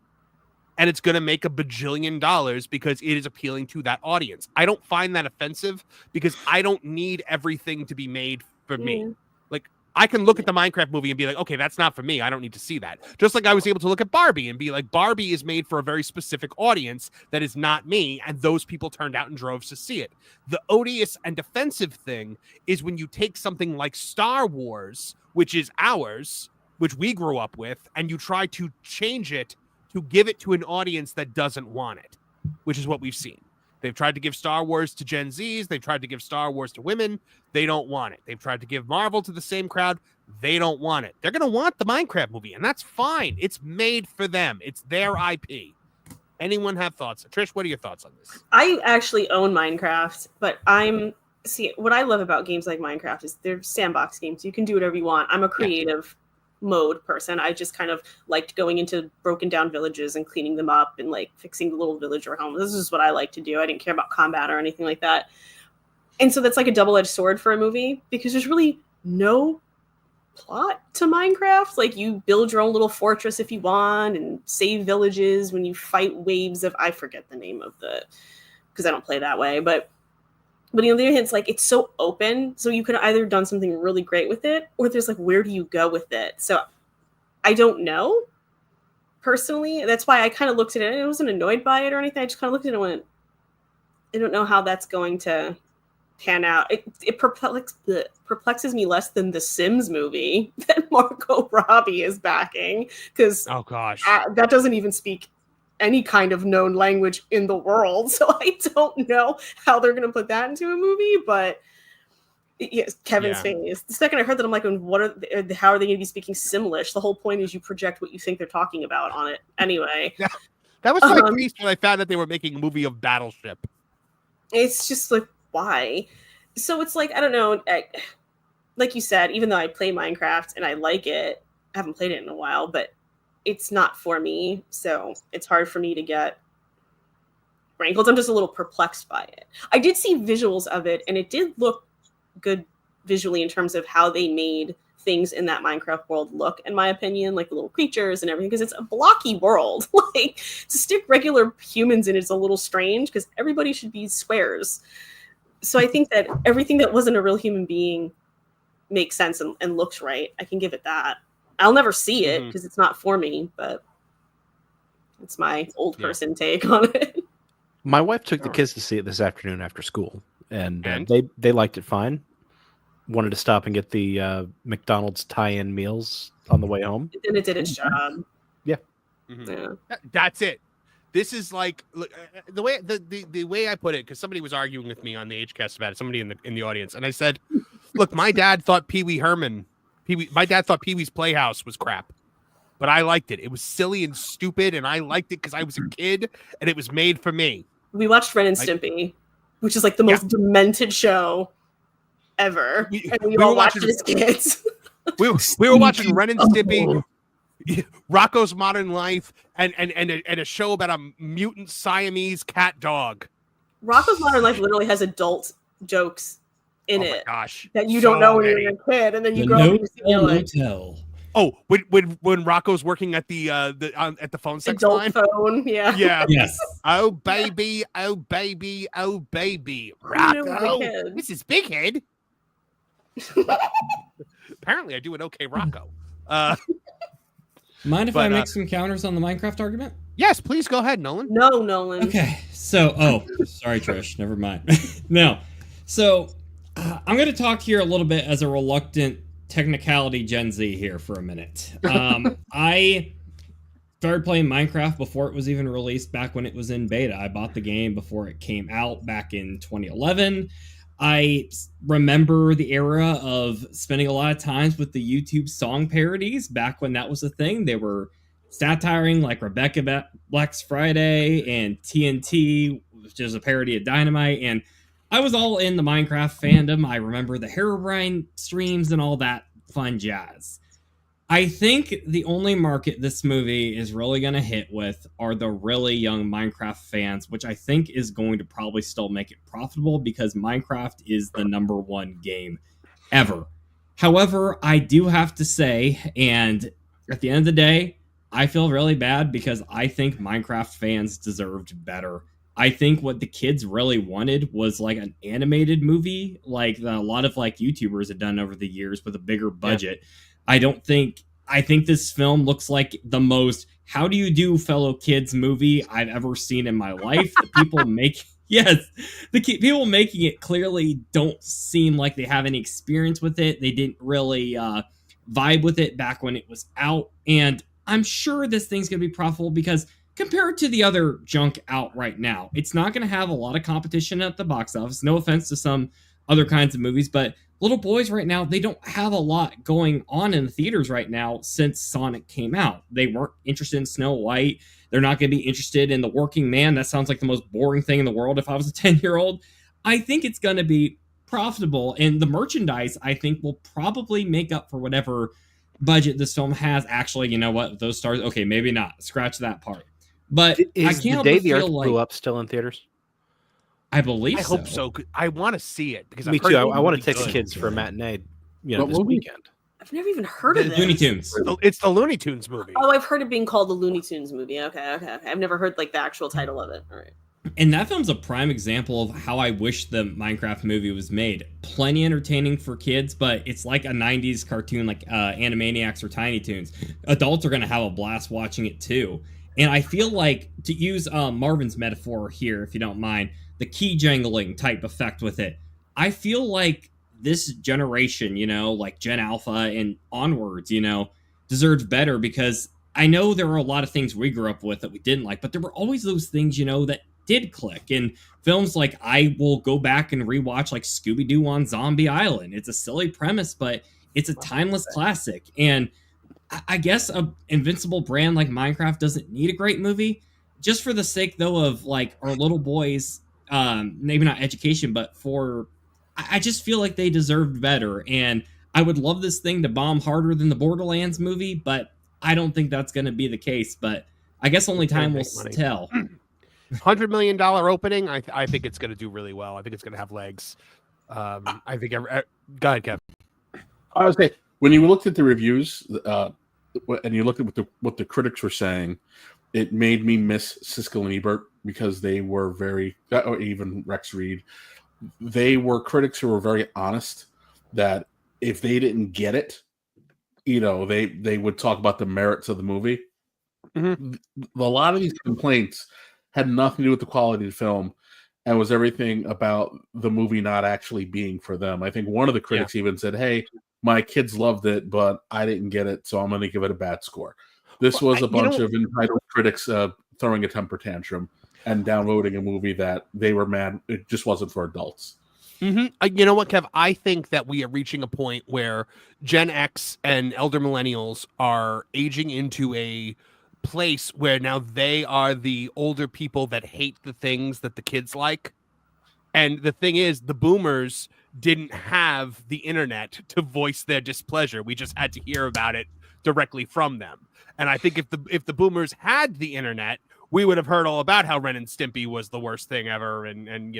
and it's going to make $1 bajillion because it is appealing to that audience. I don't find that offensive because I don't need everything to be made for me. Like, I can look at the Minecraft movie and be like, okay, that's not for me. I don't need to see that. Just like I was able to look at Barbie and be like, Barbie is made for a very specific audience that is not me. And those people turned out in droves to see it. The odious and offensive thing is when you take something like Star Wars, which is ours, which we grew up with, and you try to change it to give it to an audience that doesn't want it, which is what we've seen. They've tried to give Star Wars to Gen Zs. They've tried to give Star Wars to women. They don't want it. They've tried to give Marvel to the same crowd. They don't want it. They're going to want the Minecraft movie, and that's fine. It's made for them. It's their IP. Anyone have thoughts? Trish, what are your thoughts on this? I actually own Minecraft, but what I love about games like Minecraft is they're sandbox games. You can do whatever you want. I'm a creative mode person. I just kind of liked going into broken down villages and cleaning them up and like fixing the little villager home. This is what I like to do. I didn't care about combat or anything like that. And so that's like a double-edged sword for a movie because there's really no plot to Minecraft. Like, you build your own little fortress if you want and save villages when you fight waves of, I forget the name of because I don't play that way, but on the other hand, it's like, it's so open. So you could have either done something really great with it, or there's like, where do you go with it? So I don't know personally. That's why I kind of looked at it. I wasn't annoyed by it or anything. I just kind of looked at it and went, I don't know how that's going to pan out. It perplexes me less than the Sims movie that Margot Robbie is backing. Because oh gosh, that doesn't even speak any kind of known language in the world. So I don't know how they're going to put that into a movie, but yes, Kevin's face. The second I heard that, I'm like, how are they going to be speaking Simlish? The whole point is you project what you think they're talking about on it anyway. That was so creepy when I found that they were making a movie of Battleship. It's just like, why? So it's like, I don't know. Like you said, even though I play Minecraft and I like it, I haven't played it in a while, but it's not for me, so it's hard for me to get rankles. I'm just a little perplexed by it. I did see visuals of it, and it did look good visually in terms of how they made things in that Minecraft world look, in my opinion, like the little creatures and everything, because it's a blocky world. Like, to stick regular humans in it's a little strange, because everybody should be squares. So I think that everything that wasn't a real human being makes sense and looks right. I can give it that. I'll never see it because it's not for me, but it's my old person take on it. My wife took the kids to see it this afternoon after school, and they liked it fine. Wanted to stop and get the McDonald's tie-in meals on the way home. And it did its job. Yeah. Yeah. That's it. This is like, look, the way I put it, because somebody was arguing with me on the HCast about it, somebody in the audience, and I said, look, my dad thought my dad thought Pee-wee's Playhouse was crap, but I liked it. It was silly and stupid, and I liked it because I was a kid, and it was made for me. We watched Ren and Stimpy, which is like the most demented show ever. We all watched it as kids. we were watching Ren and Stimpy, Rocco's Modern Life, and a show about a mutant Siamese cat dog. Rocco's Modern Life literally has adult jokes in it. Gosh, that you don't know when you're a kid, and then you grow up and you're like, oh, when Rocco's working at the phone sex adult line, phone, yeah, yes. Oh baby, Rocco, this is Big Head. Apparently, I do an okay Rocco. Mind if I make some counters on the Minecraft argument? Yes, please go ahead, Nolan. No, Nolan. Okay, so sorry, Trish, never mind. No, so I'm going to talk here a little bit as a reluctant technicality Gen Z here for a minute. I started playing Minecraft before it was even released, back when it was in beta. I bought the game before it came out back in 2011. I remember the era of spending a lot of times with the YouTube song parodies back when that was a thing. They were satiring like Rebecca Black's Friday and TNT, which is a parody of Dynamite. And I was all in the Minecraft fandom. I remember the Herobrine streams and all that fun jazz. I think the only market this movie is really going to hit with are the really young Minecraft fans, which I think is going to probably still make it profitable because Minecraft is the #1 game ever. However, I do have to say, and at the end of the day, I feel really bad because I think Minecraft fans deserved better. I think what the kids really wanted was like an animated movie, like a lot of like YouTubers have done over the years with a bigger budget. Yeah. I think this film looks like the most how do you do fellow kids movie I've ever seen in my life. The people make people making it clearly don't seem like they have any experience with it. They didn't really vibe with it back when it was out, and I'm sure this thing's gonna be profitable because compared to the other junk out right now, it's not going to have a lot of competition at the box office. No offense to some other kinds of movies, but little boys right now, they don't have a lot going on in the theaters right now since Sonic came out. They weren't interested in Snow White. They're not going to be interested in The Working Man. That sounds like the most boring thing in the world if I was a 10-year-old. I think it's going to be profitable, and the merchandise, I think, will probably make up for whatever budget this film has. Actually, you know what? Those stars, okay, maybe not. Scratch that part. But I can't The Day the Earth like, Blew Up still in theaters? I believe I hope so. I want to see it because me too. I want to take the kids for a matinee, this weekend. I've never even heard of it. Looney Tunes. It's the Looney Tunes movie. Oh, I've heard it being called the Looney Tunes movie. Okay. I've never heard like the actual title of it. All right. And that film's a prime example of how I wish the Minecraft movie was made. Plenty entertaining for kids, but it's like a 90s cartoon like Animaniacs or Tiny Toons. Adults are going to have a blast watching it too. And I feel like, to use Marvin's metaphor here, if you don't mind, the key jangling type effect with it, I feel like this generation, like Gen Alpha and onwards, deserved better, because I know there are a lot of things we grew up with that we didn't like, but there were always those things, that did click. And films like, I will go back and rewatch like Scooby-Doo on Zombie Island. It's a silly premise, but it's a timeless classic. And I guess a invincible brand like Minecraft doesn't need a great movie, just for the sake though of like our little boys, maybe not education, but I just feel like they deserved better. And I would love this thing to bomb harder than the Borderlands movie, but I don't think that's going to be the case. But I guess only time will tell. $100 million opening. I think it's going to do really well. I think it's going to have legs. I think. Go ahead, Kevin. I was saying, when you looked at the reviews and you looked at what the critics were saying, it made me miss Siskel and Ebert, because they were very, or even Rex Reed, they were critics who were very honest that if they didn't get it, they would talk about the merits of the movie. Mm-hmm. A lot of these complaints had nothing to do with the quality of the film, and was everything about the movie not actually being for them. I think one of the critics even said, "Hey, my kids loved it, but I didn't get it, so I'm going to give it a bad score." This was a bunch of entitled critics throwing a temper tantrum and downvoting a movie that they were mad it just wasn't for adults. Mm-hmm. You know what, Kev? I think that we are reaching a point where Gen X and elder millennials are aging into a place where now they are the older people that hate the things that the kids like. And the thing is, the boomers didn't have the internet to voice their displeasure. We just had to hear about it directly from them. And I think if the boomers had the internet, we would have heard all about how Ren and Stimpy was the worst thing ever. And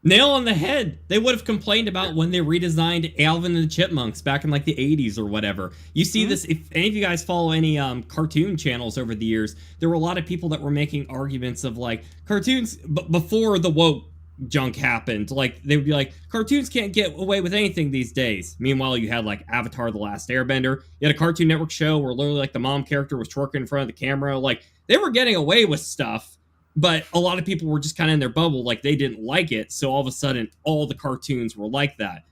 Nail on the head. They would have complained about when they redesigned Alvin and the Chipmunks back in like the 80s or whatever. You see this, if any of you guys follow any cartoon channels over the years, there were a lot of people that were making arguments of like cartoons before the woke junk happened. Like they would be like, cartoons can't get away with anything these days. Meanwhile, you had like Avatar: The Last Airbender. You had a Cartoon Network show where literally like the mom character was twerking in front of the camera. Like they were getting away with stuff, but a lot of people were just kind of in their bubble, like they didn't like it. So all of a sudden, all the cartoons were like that.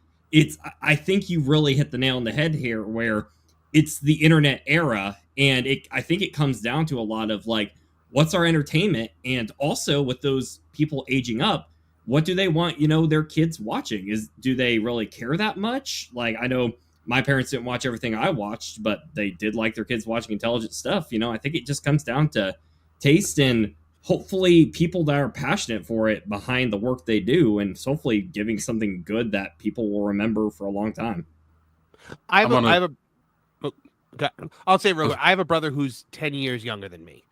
I think you really hit the nail on the head here, where it's the internet era, and I think it comes down to a lot of like, what's our entertainment, and also with those people aging up, what do they want, their kids watching? Do they really care that much? Like, I know my parents didn't watch everything I watched, but they did like their kids watching intelligent stuff. I think it just comes down to taste, and hopefully people that are passionate for it behind the work they do, and hopefully giving something good that people will remember for a long time. I'll say real quick, I have a brother who's 10 years younger than me.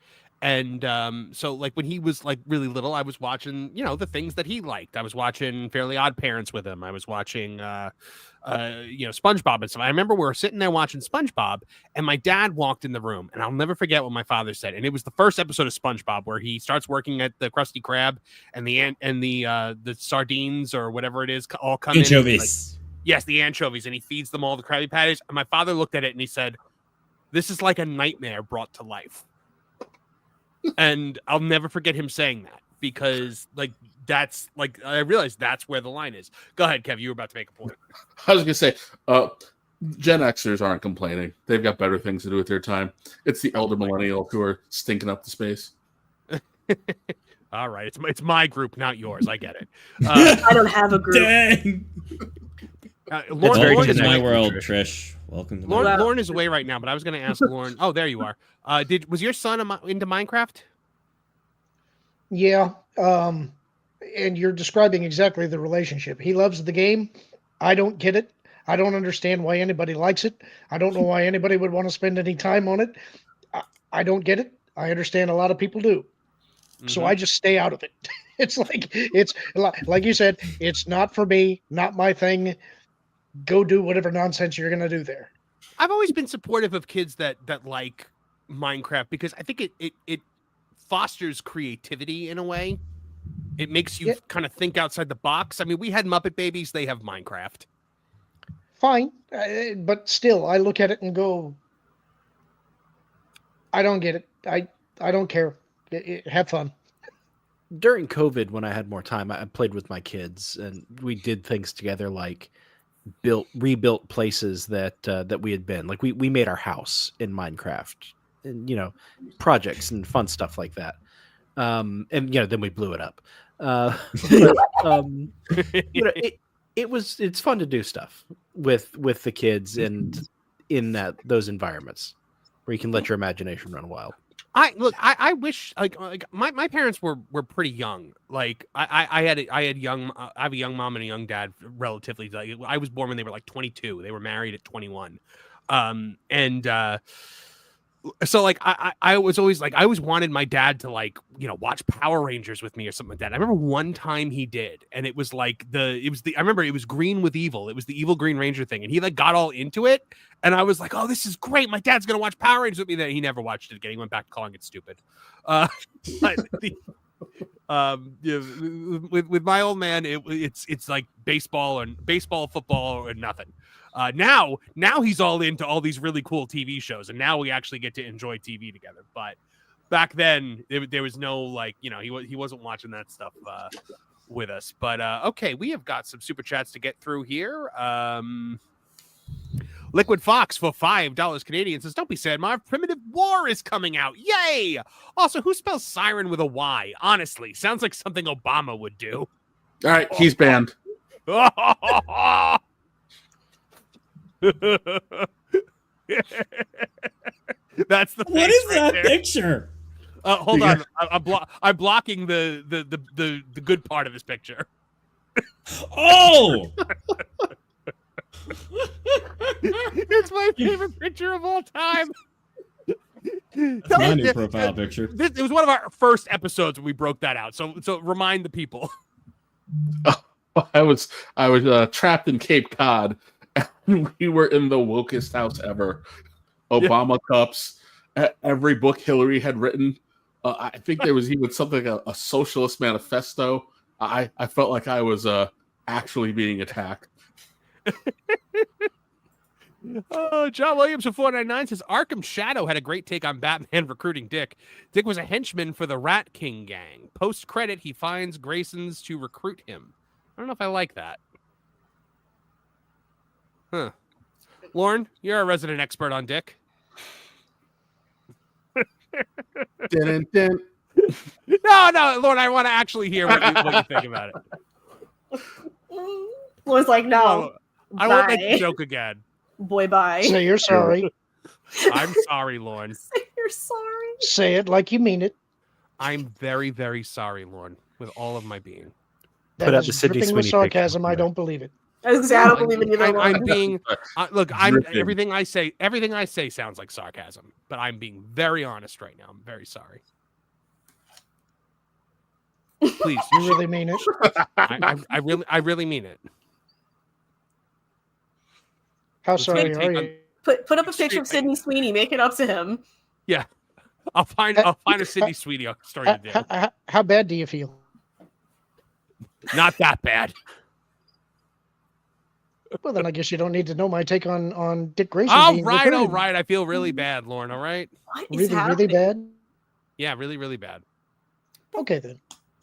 And so like when he was like really little, I was watching, you know, the things that he liked. I was watching Fairly Odd Parents with him. I was watching you know, SpongeBob and stuff. I remember we were sitting there watching SpongeBob, and my dad walked in the room, and I'll never forget what my father said. And it was the first episode of SpongeBob where he starts working at the Krusty Krab, and the sardines or whatever it is all come Anchovies. in. Yes, the anchovies, and he feeds them all the Krabby Patties. And my father looked at it and he said, "This is like a nightmare brought to life." And I'll never forget him saying that, because like that's like I realized that's where the line is. Go ahead, Kev. You were about to make a point. I was gonna say, Gen Xers aren't complaining. They've got better things to do with their time. It's the elder millennials who are stinking up the space. All right, it's my group, not yours. I get it. I don't have a group. Dang. Lauren is my world, Trish. Welcome to my world. Lauren is away right now, but I was going to ask Lauren. Oh, there you are. Was your son into Minecraft? Yeah. And you're describing exactly the relationship. He loves the game. I don't get it. I don't understand why anybody likes it. I don't know why anybody would want to spend any time on it. I don't get it. I understand a lot of people do. So I just stay out of it. It's like you said, it's not for me, not my thing. Go do whatever nonsense you're going to do there. I've always been supportive of kids that like Minecraft, because I think it fosters creativity in a way. It makes you kind of think outside the box. I mean, we had Muppet Babies. They have Minecraft. Fine. But still, I look at it and go, I don't get it. I don't care. Have fun. During COVID, when I had more time, I played with my kids, and we did things together, like rebuilt places that we had been. Like we made our house in Minecraft, and you know, projects and fun stuff like that. And you know, then we blew it up. You know, it's fun to do stuff with the kids and in those environments where you can let your imagination run wild. I wish like my parents were pretty young. Like I have a young mom and a young dad, relatively. Like I was born when they were like 22. They were married at 21. So like I was always like, I always wanted my dad to, like, you know, watch Power Rangers with me or something like that. I remember one time he did, and it was like I remember it was Green with Evil. It was the Evil Green Ranger thing, and he like got all into it, and I was like, oh, this is great. My dad's gonna watch Power Rangers with me. Then he never watched it again. He went back to calling it stupid. With my old man, it's like baseball, football, and nothing. Now he's all into all these really cool TV shows, and now we actually get to enjoy TV together. But back then, there was no, like, you know, he wasn't watching that stuff with us. But okay, we have got some super chats to get through here. Liquid Fox for $5 Canadian says, "Don't be sad, Marv. Primitive War is coming out. Yay! Also, who spells siren with a Y? Honestly, sounds like something Obama would do." All right, he's banned. That's the what is right that there. picture? Hold on, I'm blocking the good part of this picture. Oh, it's my favorite picture of all time. That's my new profile picture. It was one of our first episodes when we broke that out. So remind the people. I was trapped in Cape Cod. We were in the wokest house ever. Obama cups, every book Hillary had written. I think there was even something like a socialist manifesto. I felt like I was actually being attacked. John Williams of 499 says, Arkham Shadow had a great take on Batman recruiting Dick. Dick was a henchman for the Rat King gang. Post-credit, he finds Grayson's to recruit him. I don't know if I like that. Huh. Lauren, you're a resident expert on Dick. No, Lauren, I want to actually hear what you think about it. Lauren's like, no. I won't make the joke again. Boy, bye. Say you're sorry. I'm sorry, Lauren. Say you're sorry. Say it like you mean it. I'm very, very sorry, Lauren, with all of my being. That is dripping with sarcasm. I don't believe it. I don't believe it either. I'm being look. Everything I say sounds like sarcasm, but I'm being very honest right now. I'm very sorry. Please, You really mean it? I really mean it. How Let's sorry take are on- you? Put up a picture of Sydney Sweeney. Make it up to him. Yeah, I'll find a Sydney Sweeney story to do. How bad do you feel? Not that bad. Well, then I guess you don't need to know my take on Dick Grayson. All being right. recruited. I feel really bad, Lauren. All right. What is Really, happening? really bad. Yeah, really, really bad. Okay then.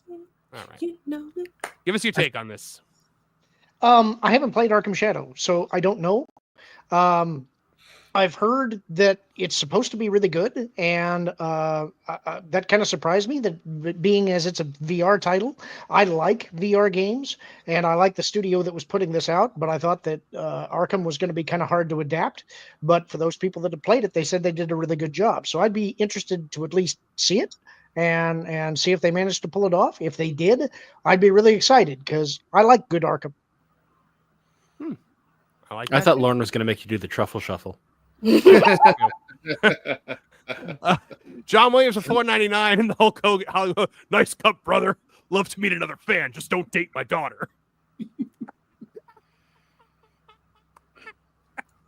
All right. You know it. Give us your take on this. I haven't played Arkham Shadow, so I don't know. I've heard that it's supposed to be really good, and that kind of surprised me. That being as it's a VR title, I like VR games, and I like the studio that was putting this out. But I thought that Arkham was going to be kind of hard to adapt. But for those people that have played it, they said they did a really good job. So I'd be interested to at least see it and see if they managed to pull it off. If they did, I'd be really excited because I like good Arkham. I thought Lauren was going to make you do the truffle shuffle. John Williams for $4.99 and the Hulk Hogan. Nice cup, brother. Love to meet another fan. Just don't date my daughter.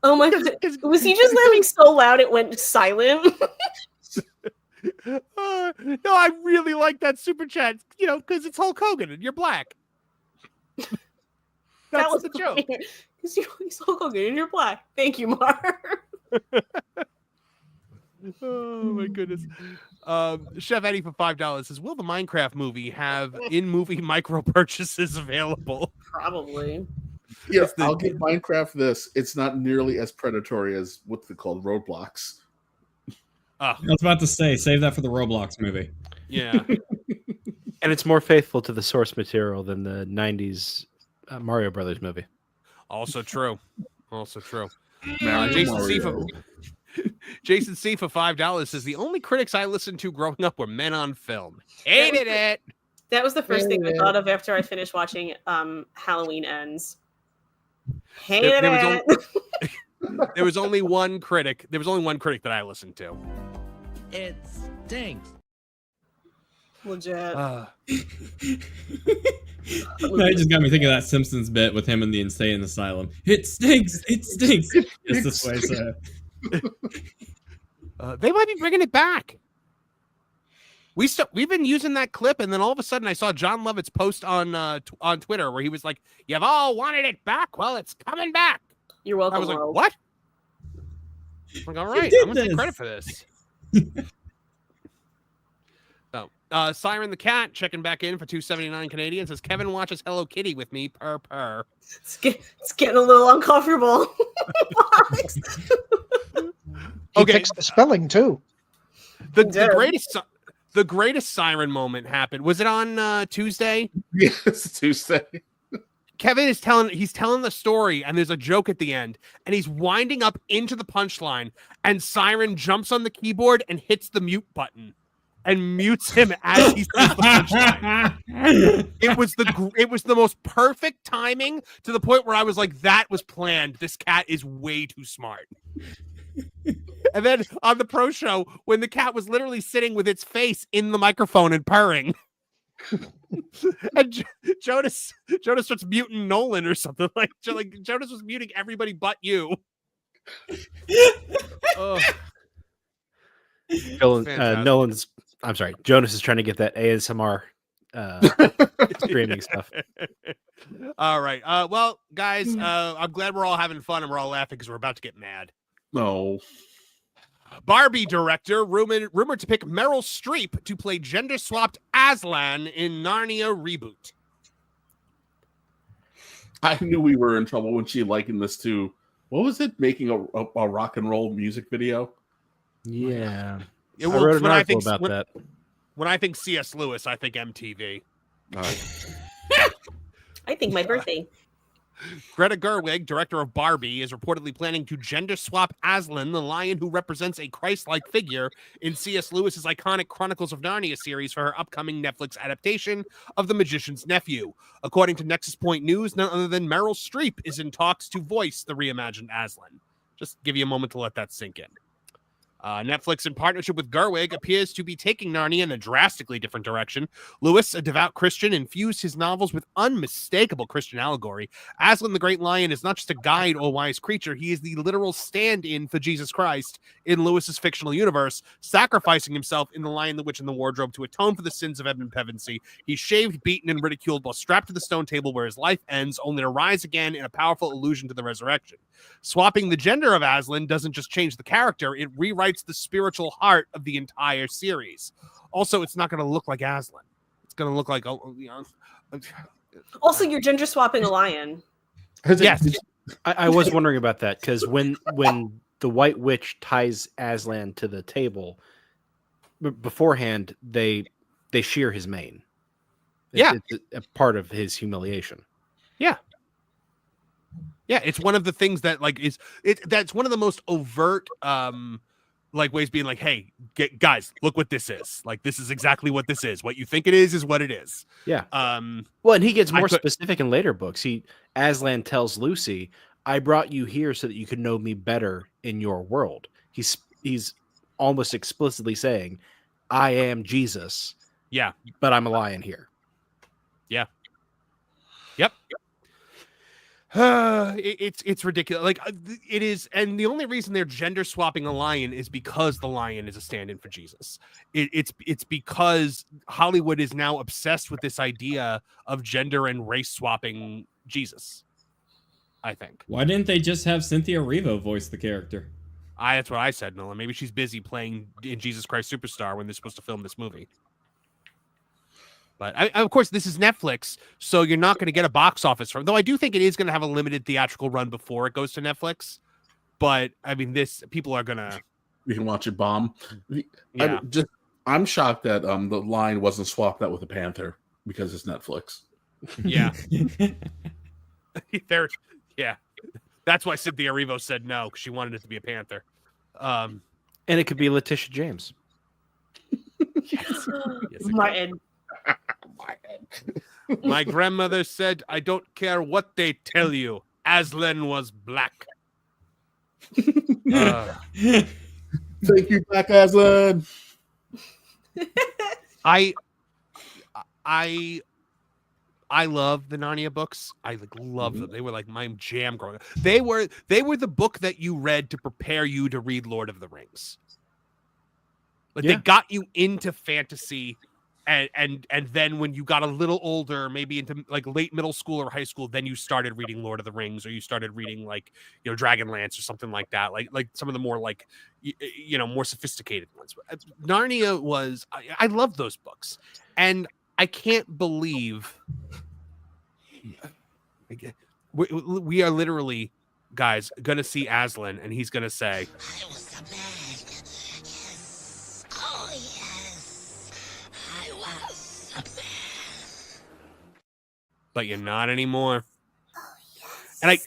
Oh my god! Was he just laughing so loud it went silent? No, I really like that super chat. You know, because it's Hulk Hogan and you're black. That was the joke. Because you're Hulk Hogan and you're black. Thank you, Mark. Oh my goodness. Chef Eddie for $5 says, will the Minecraft movie have in-movie micro purchases available? Probably. Yeah, I'll give Minecraft this. It's not nearly as predatory as what's it called, Roblox. I was about to say, save that for the Roblox movie. Yeah. And it's more faithful to the source material than the 90s Mario Brothers movie. Also true. Also true. Mario. Jason C for $5 says, the only critics I listened to growing up were men on film. Hated it. That was the first thing I thought of after I finished watching Halloween Ends. Hated it. There was only one critic. There was only one critic that I listened to. It stinks. Legit. Now you just got me thinking of that Simpsons bit with him in the insane asylum. It stinks. It stinks. It's this way. So. They might be bringing it back. We've been using that clip, and then all of a sudden I saw John Lovett's post on Twitter where he was like, "You've all wanted it back. Well, it's coming back." You're welcome. I was like, World. "What?" I'm like, all right, I'm gonna take credit for this. So, Siren the Cat checking back in for $2.79 Canadian says, Kevin watches Hello Kitty with me. Purr. It's getting a little uncomfortable. He fixed the spelling too. The greatest Siren moment happened. Was it on Tuesday? Yes, Tuesday. Kevin is telling the story, and there's a joke at the end, and he's winding up into the punchline, and Siren jumps on the keyboard and hits the mute button and mutes him as he says the punchline. It was the most perfect timing to the point where I was like, that was planned. This cat is way too smart. And then on the pro show, when the cat was literally sitting with its face in the microphone and purring, and Jonas starts muting Nolan or something like Jonas was muting everybody but you. Oh. Jonas is trying to get that ASMR streaming stuff. All right. Well, guys, I'm glad we're all having fun and we're all laughing because we're about to get mad. No. Barbie director rumored to pick Meryl Streep to play gender-swapped Aslan in Narnia reboot. I knew we were in trouble when she likened this to, what was it, making a rock and roll music video? Yeah. I wrote an article about that. When I think C.S. Lewis, I think MTV. I think my birthday. Greta Gerwig, director of Barbie, is reportedly planning to gender swap Aslan, the lion who represents a Christ-like figure in C.S. Lewis's iconic Chronicles of Narnia series, for her upcoming Netflix adaptation of The Magician's Nephew. According to Nexus Point News, none other than Meryl Streep is in talks to voice the reimagined Aslan. Just give you a moment to let that sink in. Netflix, in partnership with Gerwig, appears to be taking Narnia in a drastically different direction. Lewis, a devout Christian, infused his novels with unmistakable Christian allegory. Aslan the Great Lion is not just a guide or wise creature, he is the literal stand-in for Jesus Christ in Lewis's fictional universe, sacrificing himself in The Lion, the Witch, and the Wardrobe to atone for the sins of Edmund Pevensey. He's shaved, beaten, and ridiculed while strapped to the stone table where his life ends, only to rise again in a powerful allusion to the resurrection. Swapping the gender of Aslan doesn't just change the character, it rewrites the spiritual heart of the entire series. Also, it's not going to look like Aslan. It's going to look like Also, you're gender swapping a lion. Yes. I was wondering about that because when the White Witch ties Aslan to the table, beforehand they shear his mane. It's a part of his humiliation. Yeah. Yeah, it's one of the things that that's one of the most overt ways being like, hey, guys, look what this is. Like, this is exactly what this is. What you think it is what it is. Yeah. Well, and he gets more specific in later books. Aslan tells Lucy, I brought you here so that you could know me better in your world. He's almost explicitly saying, I am Jesus. Yeah. But I'm a lion here. Yeah. Yep. It's ridiculous. Like, it is, and the only reason they're gender swapping a lion is because the lion is a stand-in for Jesus. It's because Hollywood is now obsessed with this idea of gender and race swapping Jesus, I think. Why didn't they just have Cynthia Erivo voice the character? That's what I said, Nolan. Maybe she's busy playing in Jesus Christ Superstar when they're supposed to film this movie. But of course, this is Netflix, so you're not going to get a box office from. Though I do think it is going to have a limited theatrical run before it goes to Netflix. But I mean, people are gonna. You can watch it bomb. Yeah. I'm shocked that the lion wasn't swapped out with a panther because it's Netflix. Yeah. Yeah. That's why Cynthia Erivo said no, because she wanted it to be a panther. And it could be Letitia James. Yes, Martin. My grandmother said, I don't care what they tell you. Aslan was black. Thank you, Black Aslan. I love the Narnia books. I love them. They were like my jam growing up. They were the book that you read to prepare you to read Lord of the Rings. They got you into fantasy. And then when you got a little older, maybe into like late middle school or high school, then you started reading Lord of the Rings, or you started reading Dragonlance or something like that, like some of the more more sophisticated ones. Narnia was I love those books, and I can't believe we are literally, guys, gonna see Aslan, and he's gonna say, I was a man. Yes. Oh, yes. I was a man. But you're not anymore. Oh, yes. And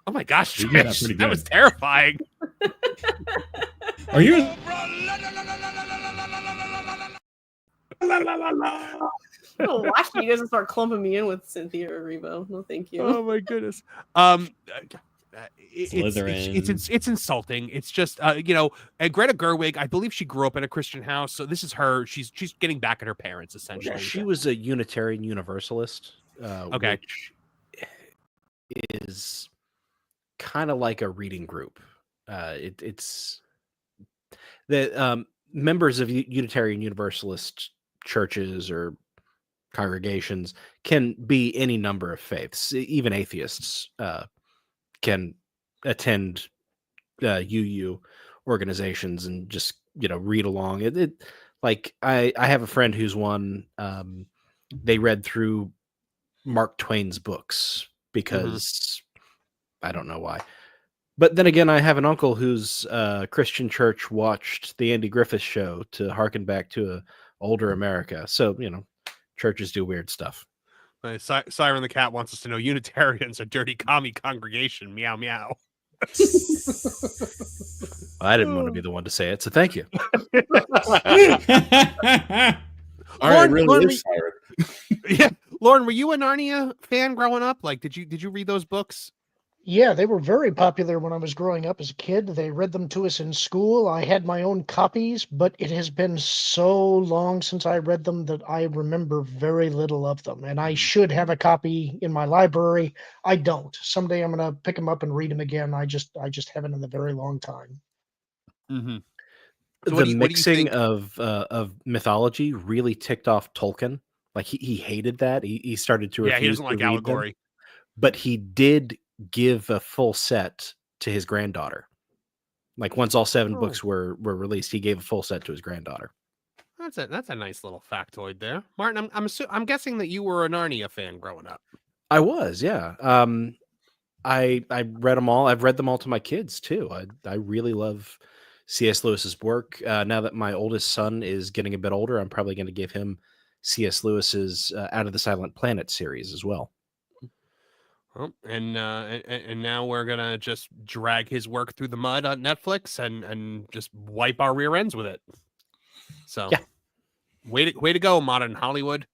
oh my gosh, You did that Trish, pretty that good. was terrifying. Are you? Oh, watch you guys start clumping me in with Cynthia Erivo. No, thank you. Oh my goodness. It's insulting. It's just and Greta Gerwig, I believe she grew up in a Christian house, so this is her. She's getting back at her parents essentially. She was a Unitarian Universalist. Okay. Which is kind of like a reading group. It's the members of Unitarian Universalist churches or congregations can be any number of faiths. Even atheists can attend UU organizations and just read along. I have a friend who's one. They read through Mark Twain's books because I don't know why. But then again, I have an uncle whose Christian church watched the Andy Griffith Show to harken back to a older America. So, churches do weird stuff. Siren the cat wants us to know Unitarians are dirty commie congregation. Meow meow. I didn't want to be the one to say it, so thank you. All right, really is Siren. Yeah, Lauren, were you a Narnia fan growing up? Like, did you read those books? Yeah, they were very popular when I was growing up as a kid. They read them to us in school. I had my own copies, but it has been so long since I read them that I remember very little of them. And I should have a copy in my library. I don't. Someday I'm going to pick them up and read them again. I just haven't in a very long time. Mm-hmm. So The what do you mixing think? of mythology really ticked off Tolkien. Like he hated that. He started to Yeah, he refuse doesn't to like read them. allegory. But he did give a full set to his granddaughter. Like once all 7 Oh. books were released, he gave a full set to his granddaughter. That's a nice little factoid there, Martin. I'm guessing that you were a Narnia fan growing up. I was, yeah. I read them all. I've read them all to my kids too. I really love C.S. Lewis's work. Now that my oldest son is getting a bit older, I'm probably going to give him C.S. Lewis's Out of the Silent Planet series as well. Oh, and now we're gonna just drag his work through the mud on Netflix and just wipe our rear ends with it. So, yeah, way to go, modern Hollywood.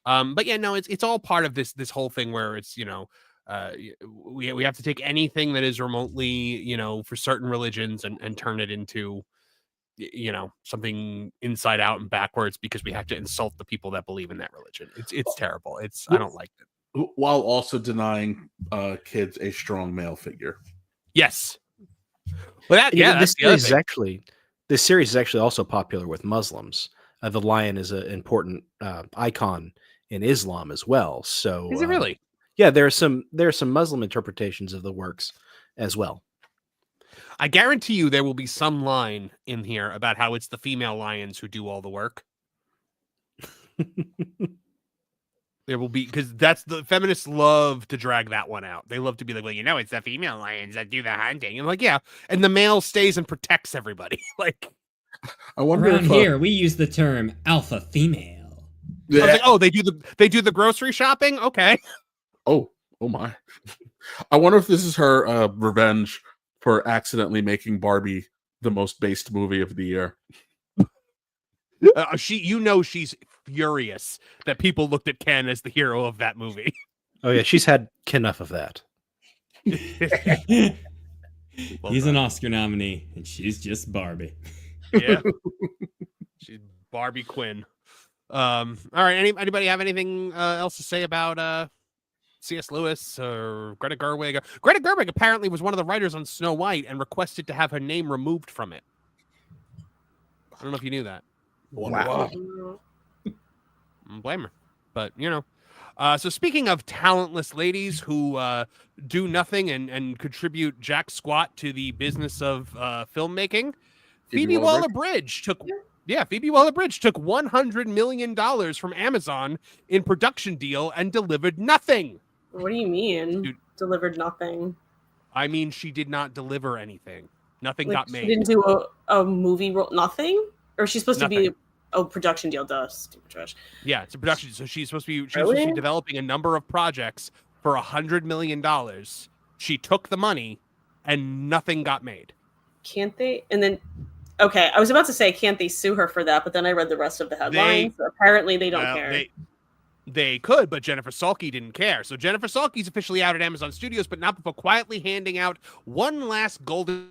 But yeah, no, it's all part of this whole thing where it's we have to take anything that is remotely for certain religions and turn it into something inside out and backwards because we have to insult the people that believe in that religion. It's terrible. I don't like it. While also denying kids a strong male figure. Yes. Well, this series is actually also popular with Muslims. The lion is an important icon in Islam as well. So is it really? Yeah, there are some Muslim interpretations of the works as well. I guarantee you there will be some line in here about how it's the female lions who do all the work. There will be, because that's the feminists love to drag that one out. They love to be like, well, it's the female lions that do the hunting. And like, yeah, and the male stays and protects everybody. Like, I wonder around here we use the term alpha female. I was like, oh, they do the grocery shopping. Okay. Oh my. I wonder if this is her revenge for accidentally making Barbie the most based movie of the year. She's furious that people looked at Ken as the hero of that movie. Oh yeah, she's had enough of that. He's an Oscar nominee, and she's just Barbie. Yeah, she's Barbie Quinn. All right. Anybody have anything else to say about C.S. Lewis or Greta Gerwig? Greta Gerwig apparently was one of the writers on Snow White and requested to have her name removed from it. I don't know if you knew that. Wow. Blame her. But, so speaking of talentless ladies who do nothing and contribute jack squat to the business of filmmaking, Phoebe Waller-Bridge took $100 million from Amazon in production deal and delivered nothing. What do you mean? Dude, delivered nothing? I mean, she did not deliver anything. Nothing got made. She didn't do a movie role? Nothing? Or is she supposed to be a production deal? Stupid trash. Yeah, it's a production. So she's supposed to be developing a number of projects for $100 million. She took the money and nothing got made. Can't they? And then, okay, I was about to say, can't they sue her for that? But then I read the rest of the headlines. Apparently they don't care. They could, but Jennifer Salke didn't care. So Jennifer Salke's officially out at Amazon Studios, but not before quietly handing out one last golden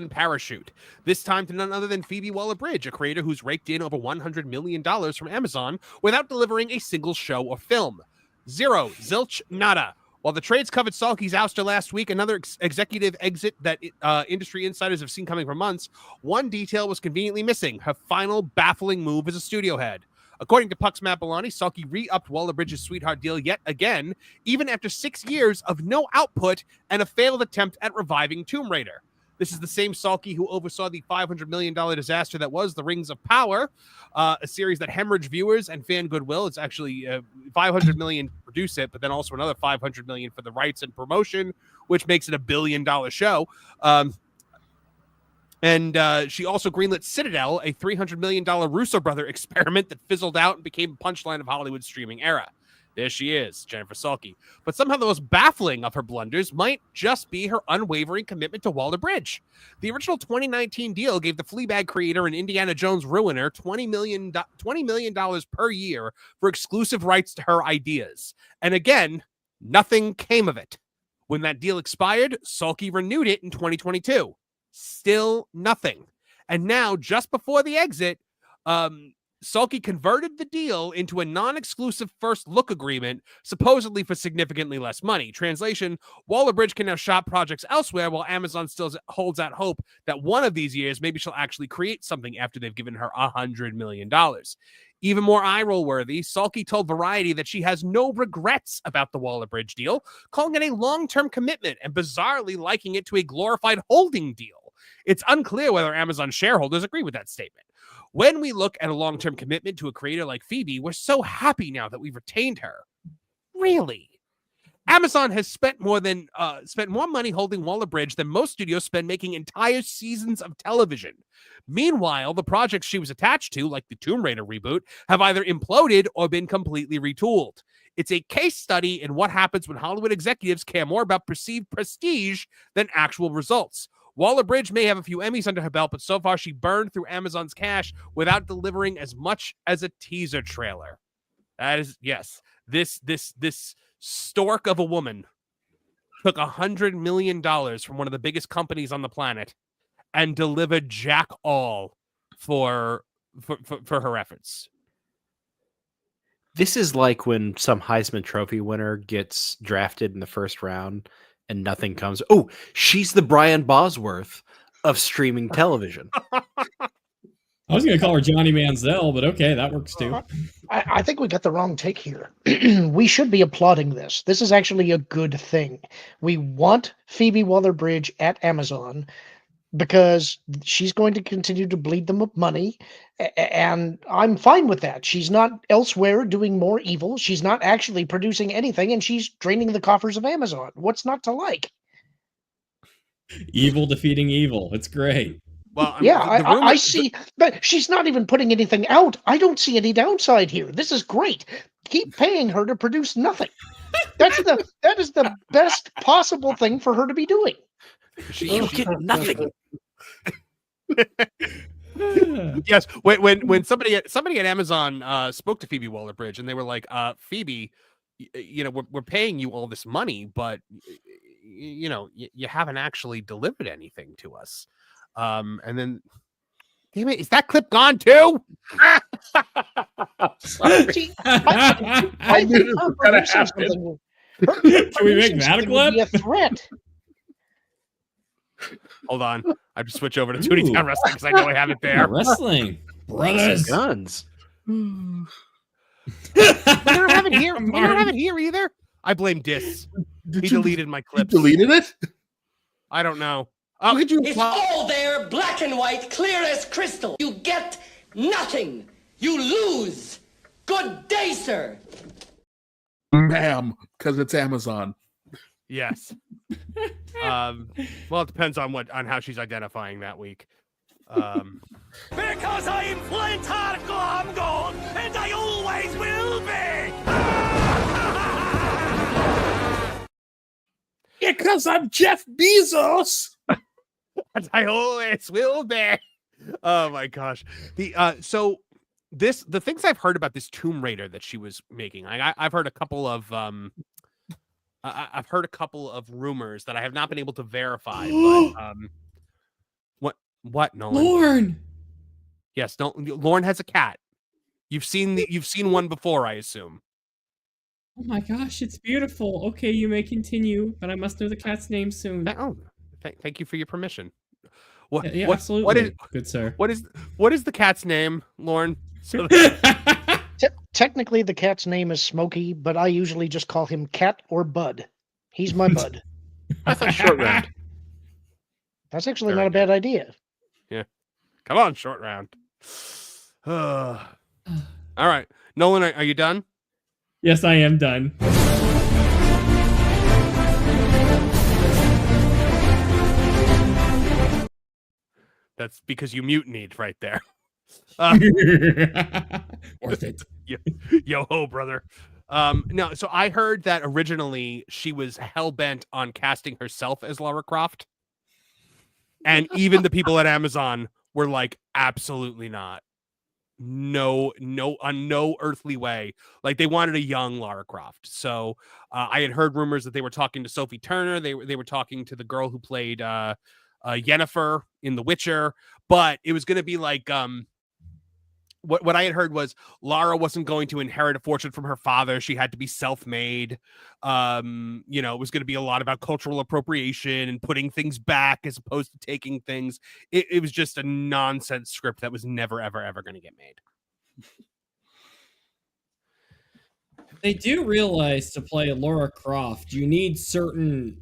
parachute, this time to none other than Phoebe Waller-Bridge, a creator who's raked in over $100 million from Amazon without delivering a single show or film. Zero, zilch, nada. While the trades covered Salke's ouster last week, another executive exit that industry insiders have seen coming for months, one detail was conveniently missing: her final baffling move as a studio head. According to Puck's Matt Bellani, Salke re-upped Waller-Bridge's sweetheart deal yet again, even after 6 years of no output and a failed attempt at reviving Tomb Raider. This is the same Salke who oversaw the $500 million disaster that was The Rings of Power, a series that hemorrhaged viewers and fan goodwill. It's actually $500 million to produce it, but then also another $500 million for the rights and promotion, which makes it $1 billion show. And she also greenlit Citadel, a $300 million Russo brother experiment that fizzled out and became a punchline of Hollywood's streaming era. There she is, Jennifer Salke. But somehow the most baffling of her blunders might just be her unwavering commitment to Waller-Bridge. The original 2019 deal gave the Fleabag creator and Indiana Jones ruiner $20 million per year for exclusive rights to her ideas. And again, nothing came of it. When that deal expired, Sulky renewed it in 2022. Still nothing. And now, just before the exit, Sulky converted the deal into a non-exclusive first look agreement, supposedly for significantly less money. Translation, Waller-Bridge can now shop projects elsewhere, while Amazon still holds out hope that one of these years, maybe she'll actually create something after they've given her $100 million. Even more eye-roll worthy, Sulky told Variety that she has no regrets about the Waller-Bridge deal, calling it a long-term commitment and bizarrely liking it to a glorified holding deal. It's unclear whether Amazon shareholders agree with that statement. When we look at a long-term commitment to a creator like Phoebe, we're so happy now that we've retained her. Really? Amazon has spent more money holding Waller-Bridge than most studios spend making entire seasons of television. Meanwhile, the projects she was attached to, like the Tomb Raider reboot, have either imploded or been completely retooled. It's a case study in what happens when Hollywood executives care more about perceived prestige than actual results. Waller-Bridge may have a few Emmys under her belt, but so far she burned through Amazon's cash without delivering as much as a teaser trailer. That is, yes, this stork of a woman took $100 million from one of the biggest companies on the planet and delivered jack all for her efforts. This is like when some Heisman Trophy winner gets drafted in the first round and nothing comes. Oh, she's the Brian Bosworth of streaming television. I was going to call her Johnny Manziel, but okay, that works too. I think we got the wrong take here. We should be applauding this. This is actually a good thing. We want Phoebe Waller-Bridge at Amazon because she's going to continue to bleed them of money, and I'm fine with that. She's not elsewhere doing more evil. She's not actually producing anything, and she's draining the coffers of Amazon. What's not to like? Evil defeating evil. It's great. Well, yeah, I see, but she's not even putting anything out. I don't see any downside here. This is great. Keep paying her to produce nothing. That is the best possible thing for her to be doing. You get nothing. Yes, when somebody at Amazon spoke to Phoebe Waller-Bridge, and they were like, Phoebe, we're paying you all this money, but you haven't actually delivered anything to us. And then, damn it, is that clip gone too? See, I think her producing something. Can we make that a clip? Be a threat. Hold on, I have to switch over to Toonie Town Wrestling because I know I have it there. Wrestling, brothers, guns. We don't have it here. We don't have it here either. I blame Dis. He deleted my clips. Deleted it? I don't know. Oh, could you? It's all there, black and white, clear as crystal. You get nothing. You lose. Good day, sir. Ma'am, because it's Amazon. Yes. Well, it depends on how she's identifying that week. Because I'm Flint Hardcore, I'm gold, and I always will be. Because I'm Jeff Bezos. And I always will be. Oh my gosh. The things I've heard about this Tomb Raider that she was making, I've heard a couple of rumors that I have not been able to verify. But what Nolan? Lorne. Yes, Lorne has a cat. You've seen one before, I assume. Oh my gosh, it's beautiful. Okay, you may continue, but I must know the cat's name soon. Thank you for your permission. Absolutely. Good sir. What is the cat's name, Lorne? So Technically, the cat's name is Smokey, but I usually just call him Cat or Bud. He's my bud. I thought Short Round. That's actually not a bad idea. Yeah. Come on, Short Round. All right. Nolan, are you done? Yes, I am done. That's because you mutinied right there. Worth it. Yo ho, brother. No, so I heard that originally she was hell-bent on casting herself as Lara Croft. And even the people at Amazon were like, absolutely not. No, on no earthly way. Like they wanted a young Lara Croft. So I had heard rumors that they were talking to Sophie Turner. They were talking to the girl who played Yennefer in The Witcher, but it was going to be like what I had heard was Lara wasn't going to inherit a fortune from her father. She had to be self-made. It was going to be a lot about cultural appropriation and putting things back as opposed to taking things. It was just a nonsense script that was never, ever, ever going to get made. They do realize to play Lara Croft, you need certain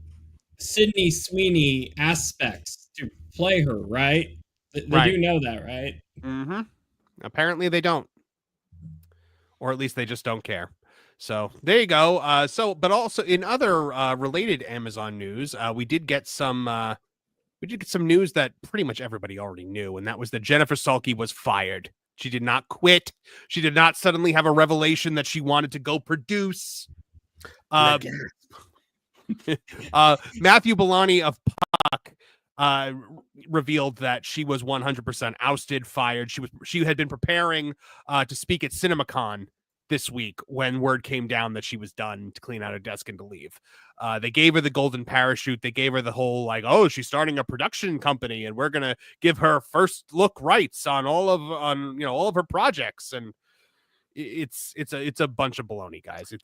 Sydney Sweeney aspects to play her, right? They do know that, right? Mm-hmm. Apparently they don't, or at least they just don't care. So there you go. But also in other related Amazon news, we did get some news that pretty much everybody already knew, and that was that Jennifer Salke was fired. She did not quit. She did not suddenly have a revelation that she wanted to go produce. Matthew Bellani of Puck revealed that she was 100% ousted, fired. She had been preparing to speak at CinemaCon this week when word came down that she was done, to clean out her desk and to leave. They gave her the golden parachute. They gave her the whole like, oh, she's starting a production company and we're gonna give her first look rights on all of her projects. And it's a bunch of baloney, guys.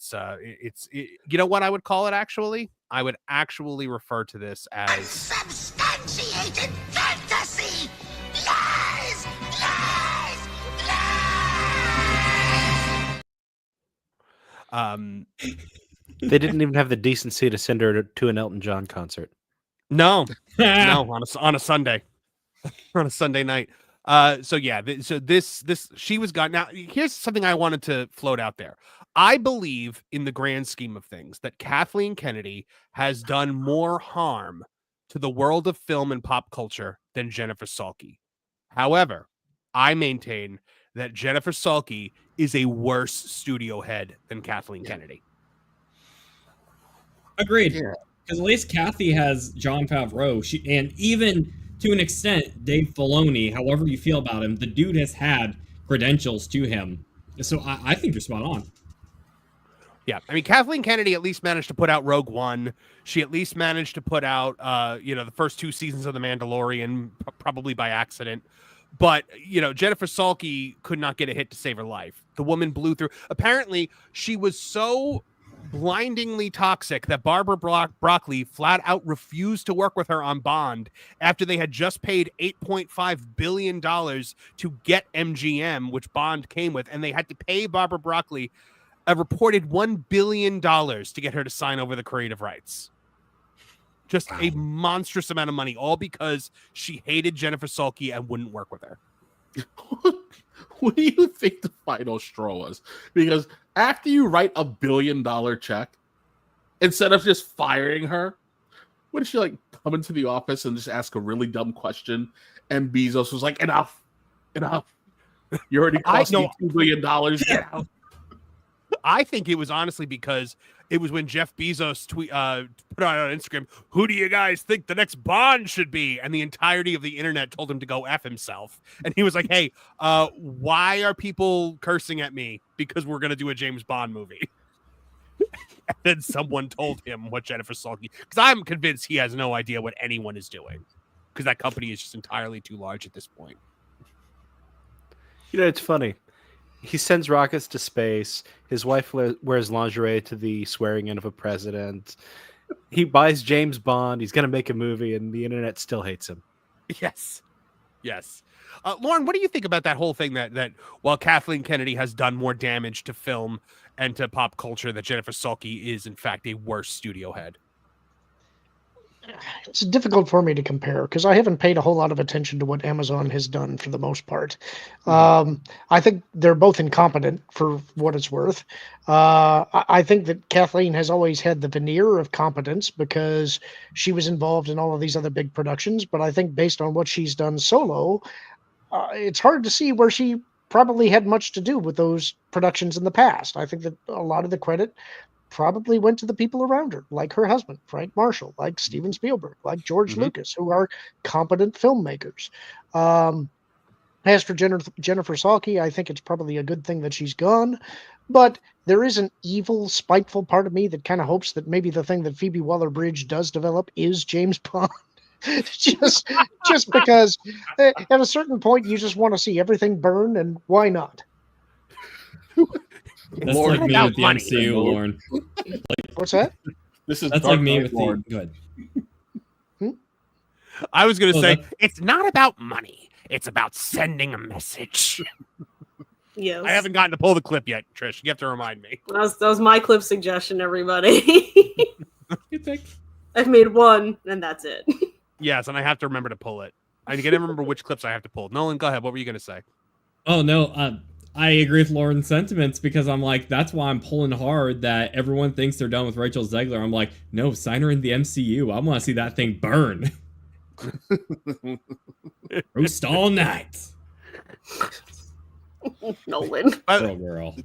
You know what I would call it actually? I would actually refer to this as Unsubstantiated fantasy! Lies! Lies! Lies! They didn't even have the decency to send her to an Elton John concert. No, on a Sunday, on a Sunday night. This she was gone. Now, here's something I wanted to float out there. I believe in the grand scheme of things that Kathleen Kennedy has done more harm to the world of film and pop culture than Jennifer Salke. However, I maintain that Jennifer Salke is a worse studio head than Kathleen Kennedy. Agreed. Because at least Kathy has Jon Favreau. And even to an extent, Dave Filoni, however you feel about him, the dude has had credentials to him. So I think you're spot on. Yeah, I mean, Kathleen Kennedy at least managed to put out Rogue One. She at least managed to put out, the first 2 seasons of The Mandalorian, probably by accident. But, Jennifer Salke could not get a hit to save her life. The woman blew through. Apparently, she was so blindingly toxic that Barbara Broccoli flat out refused to work with her on Bond after they had just paid $8.5 billion to get MGM, which Bond came with, and they had to pay Barbara Broccoli a reported $1 billion to get her to sign over the creative rights. Just a monstrous amount of money, all because she hated Jennifer Salke and wouldn't work with her. What do you think the final straw was? Because after you write $1 billion check, instead of just firing her, wouldn't she come into the office and just ask a really dumb question? And Bezos was like, enough. You already cost me $2 billion. Get out. I think it was honestly because it was when Jeff Bezos put out on Instagram, who do you guys think the next Bond should be? And the entirety of the internet told him to go F himself. And he was like, hey, why are people cursing at me? Because we're going to do a James Bond movie. And then someone told him what Jennifer Salke, because I'm convinced he has no idea what anyone is doing, because that company is just entirely too large at this point. It's funny. He sends rockets to space. His wife wears lingerie to the swearing in of a president. He buys James Bond. He's going to make a movie, and the internet still hates him. Yes. Lauren, what do you think about that whole thing that while Kathleen Kennedy has done more damage to film and to pop culture, that Jennifer Salke is, in fact, a worse studio head? It's difficult for me to compare because I haven't paid a whole lot of attention to what Amazon has done for the most part. I think they're both incompetent for what it's worth. I think that Kathleen has always had the veneer of competence because she was involved in all of these other big productions. But I think based on what she's done solo, it's hard to see where she probably had much to do with those productions in the past. I think that a lot of the credit probably went to the people around her, like her husband, Frank Marshall, like Steven Spielberg, like George Lucas, who are competent filmmakers. As for Jennifer Salke, I think it's probably a good thing that she's gone. But there is an evil, spiteful part of me that kind of hopes that maybe the thing that Phoebe Waller-Bridge does develop is James Bond. just because at a certain point you just want to see everything burn, and why not? That's like me with the MCU, Lauren. What's that? That's like me with the. Go ahead. I was going to say, it's not about money. It's about sending a message. Yes. I haven't gotten to pull the clip yet, Trish. You have to remind me. That was my clip suggestion, everybody. I've made one, and that's it. Yes, and I have to remember to pull it. I gotta remember which clips I have to pull. Nolan, go ahead. What were you going to say? Oh, no. I agree with Lauren's sentiments because I'm like, that's why I'm pulling hard that everyone thinks they're done with Rachel Zegler. I'm like, no, sign her in the MCU. I want to see that thing burn. Roast all night. Nolan. Girl.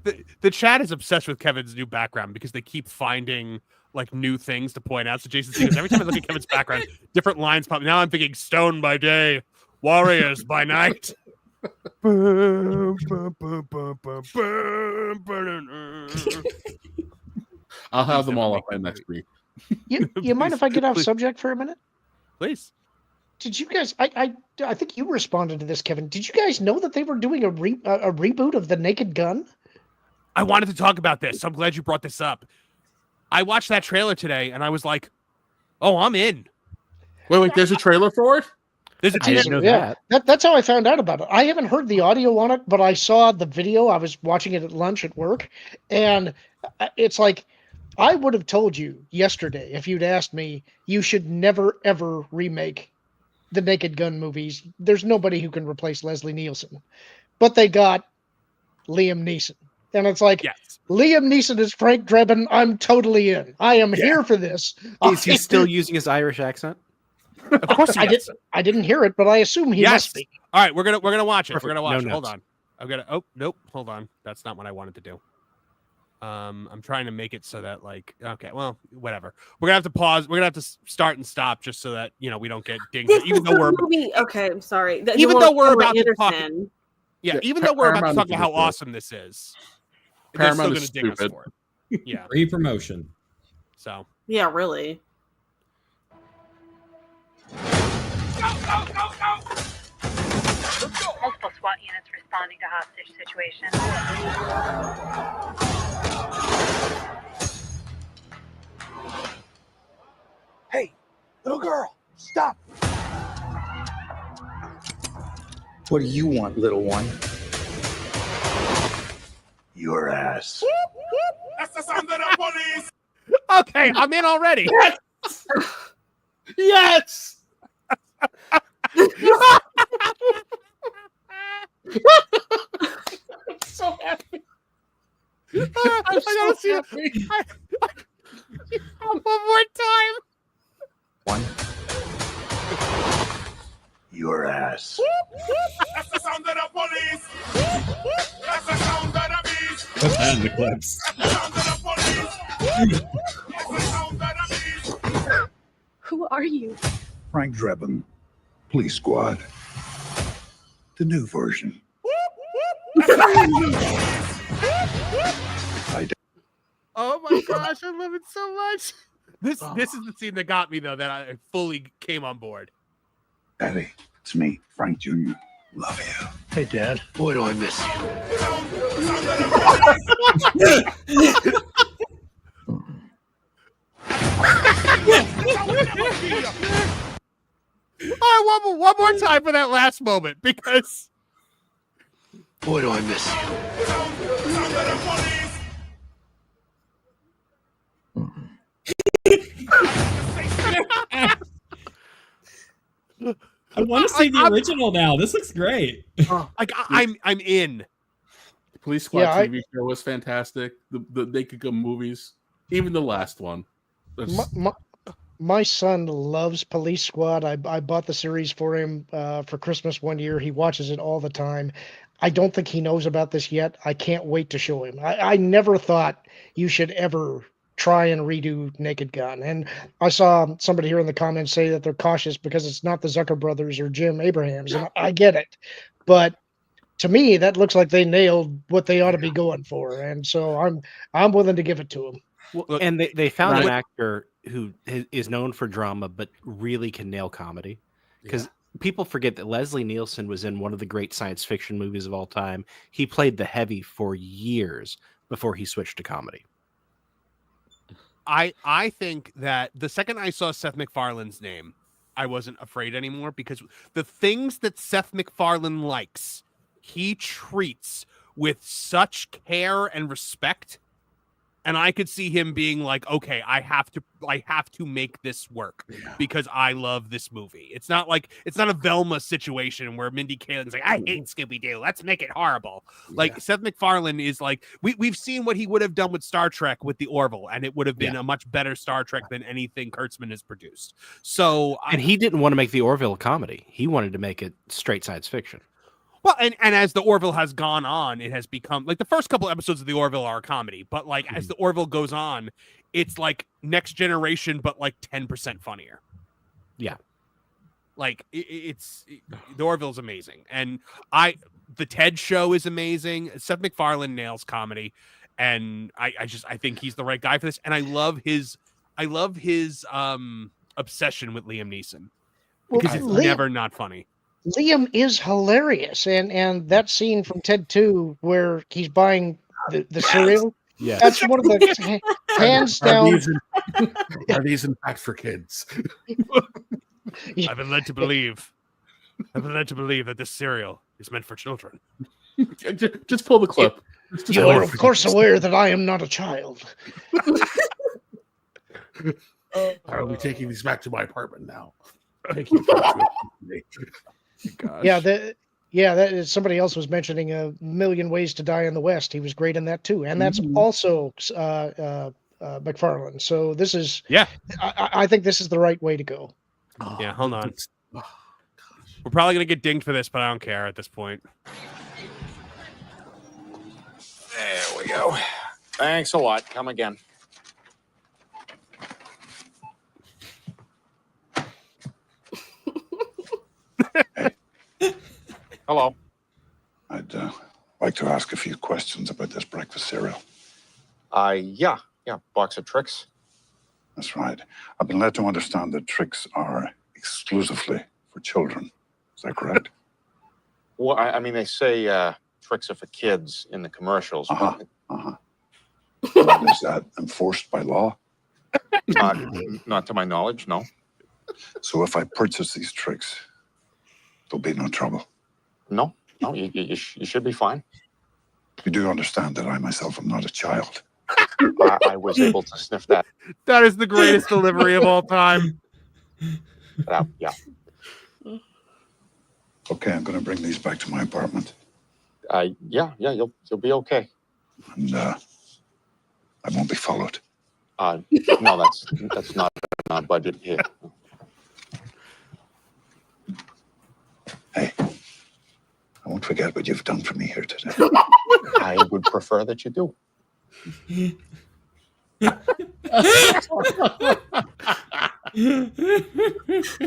The chat is obsessed with Kevin's new background because they keep finding like new things to point out. So Jason says every time I look at Kevin's background, different lines pop. Now I'm thinking Stone by day, Warriors by night. I'll have them all up by next week. You mind if I get off subject for a minute? Please. Did you guys? I think you responded to this, Kevin. Did you guys know that they were doing a reboot of The Naked Gun? I wanted to talk about this. So I'm glad you brought this up. I watched that trailer today, and I was like, "Oh, I'm in." Wait, there's a trailer for it? There's a I didn't know that. That's how I found out about it. I haven't heard the audio on it, but I saw the video. I was watching it at lunch at work, and it's like, I would have told you yesterday if you'd asked me, you should never, ever remake the Naked Gun movies. There's nobody who can replace Leslie Nielsen. But they got Liam Neeson. And it's like, yes. Liam Neeson is Frank Drebin. I'm totally in. I am here for this. Is he still using his Irish accent? Of course he is. I didn't hear it, but I assume he must be. All right, we're gonna watch it. Perfect. We're gonna watch No it. Hold notes. on. I'm gonna. Oh nope. Hold on. That's not what I wanted to do. I'm trying to make it so that like, okay, well, whatever. We're gonna have to pause. We're gonna have to start and stop just so that we don't get dinged. Even though we're okay, I'm sorry. Even though we're about to talk. Anderson. Yeah, even though we're about to Paramount talk is about how stupid. awesome this is, Paramount they're is still gonna ding us stupid. for it. Yeah. Free promotion. So. Yeah, really. Multiple SWAT units responding to hostage situation. Hey, little girl, stop. What do you want, little one? Your ass. That's the sound of the police. Okay, I'm in already. Yes. So happy. I gotta see it. One more time. One. Your ass. That's the sound of the police. That's the sound of the beast. Put that in the clips. That's the sound of the police. That's the sound of the beast. Who are you? Frank Drebin, Police Squad. The new version. Oh my gosh, I love it so much. This is the scene that got me though, that I fully came on board. Daddy, it's me, Frank Jr. Love you. Hey, Dad. Boy, do I miss you. All right, one more time for that last moment because Boy, do I miss you. I want to see the original now. This looks great. Like I'm in. The Police Squad Yeah, TV show was fantastic. The Naked Gun movies, even the last one. My son loves Police Squad. I bought the series for him for Christmas one year. He watches it all the time. I don't think he knows about this yet. I can't wait to show him. I never thought you should ever try and redo Naked Gun. And I saw somebody here in the comments say that they're cautious because it's not the Zucker brothers or Jim Abrahams. And I get it. But to me, that looks like they nailed what they ought to be going for, and so I'm willing to give it to them. Well, and they found an actor who is known for drama, but really can nail comedy. Because people forget that Leslie Nielsen was in one of the great science fiction movies of all time. He played the heavy for years before he switched to comedy. I think that the second I saw Seth MacFarlane's name, I wasn't afraid anymore, because the things that Seth MacFarlane likes, he treats with such care and respect. And I could see him being like, okay, I have to make this work because I love this movie. It's not a Velma situation where Mindy Kaling's like, I hate Scooby-Doo, let's make it horrible. Like Seth MacFarlane is like, we've seen what he would have done with Star Trek with the Orville, and it would have been a much better Star Trek than anything Kurtzman has produced. So and he didn't want to make the Orville a comedy. He wanted to make it straight science fiction. Well, and as the Orville has gone on, it has become like the first couple episodes of the Orville are a comedy, but like as the Orville goes on, it's like Next Generation, but like 10% funnier. Yeah. Like the Orville's amazing. And the Ted Show is amazing. Seth MacFarlane nails comedy. And I think he's the right guy for this. And I love his obsession with Liam Neeson, because it's never not funny. Liam is hilarious, and that scene from Ted 2 where he's buying the cereal, that's one of the hands down. Are these in fact for kids? I've been led to believe that this cereal is meant for children. Just pull the clip. You are of course aware that I am not a child. I'll be taking these back to my apartment now. Thank you. Gosh. That is, somebody else was mentioning A Million Ways to Die in the West. He was great in that too, and that's also MacFarlane. So this is I think this is the right way to go. Yeah, hold on. We're probably gonna get dinged for this, but I don't care at this point. There we go. Thanks a lot. Come again. Hello. I'd like to ask a few questions about this breakfast cereal. Yeah. Box of tricks. That's right. I've been led to understand that tricks are exclusively for children. Is that correct? Well, I mean, they say tricks are for kids in the commercials. Is that enforced by law? Not to my knowledge, no. So if I purchase these tricks, there'll be no trouble? No, you should be fine. You do understand that I myself am not a child. I was able to sniff that. That is the greatest delivery of all time. Yeah. Okay, I'm going to bring these back to my apartment. Yeah, you'll be okay. And I won't be followed. No, that's not in our budget here. Hey, I won't forget what you've done for me here today. I would prefer that you do.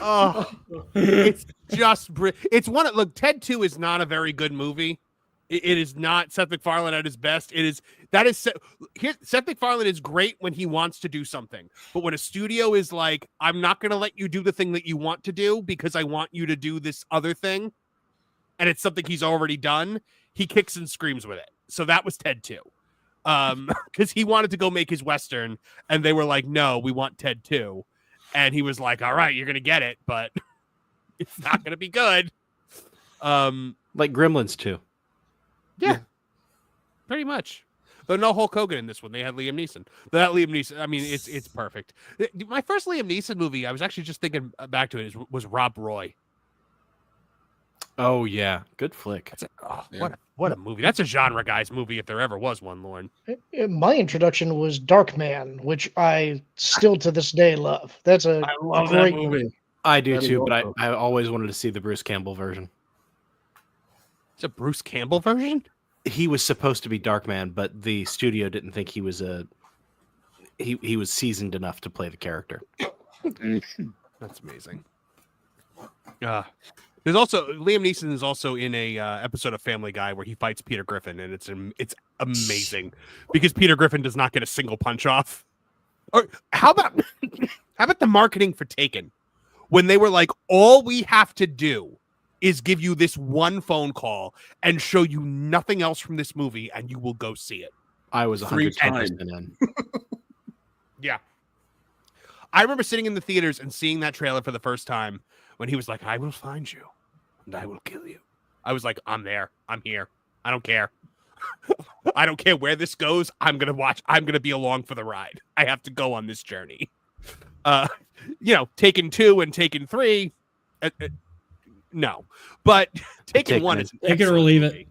Oh, it's just it's one. Look, Ted 2 is not a very good movie. It is not Seth MacFarlane at his best. Seth MacFarlane is great when he wants to do something, but when a studio is like, I'm not going to let you do the thing that you want to do because I want you to do this other thing, and it's something he's already done, he kicks and screams with it. So that was Ted 2. Because he wanted to go make his Western, and they were like, no, we want Ted 2. And he was like, all right, you're going to get it, but it's not going to be good. Like Gremlins 2. Yeah, pretty much. Though no Hulk Hogan in this one. They had Liam Neeson. That Liam Neeson, I mean, it's perfect. My first Liam Neeson movie, I was actually just thinking back to it, was Rob Roy. Oh, yeah. Good flick. What a movie. That's a genre guy's movie if there ever was one, Lauren. My introduction was Dark Man, which I still to this day love. That's a great movie. I do too, but I always wanted to see the Bruce Campbell version. It's a Bruce Campbell version? He was supposed to be Darkman, but the studio didn't think he was he was seasoned enough to play the character. That's amazing. There's also Liam Neeson is also in a episode of Family Guy where he fights Peter Griffin, and it's amazing because Peter Griffin does not get a single punch off. Or how about the marketing for Taken when they were like, all we have to do is give you this one phone call and show you nothing else from this movie, and you will go see it. I was 100% in. Yeah. I remember sitting in the theaters and seeing that trailer for the first time when he was like, I will find you and I will kill you. I was like, I'm there. I'm here. I don't care. I don't care where this goes. I'm going to watch. I'm going to be along for the ride. I have to go on this journey. Taken 2 and Taken 3. No, but Taken 1 is take it or leave it.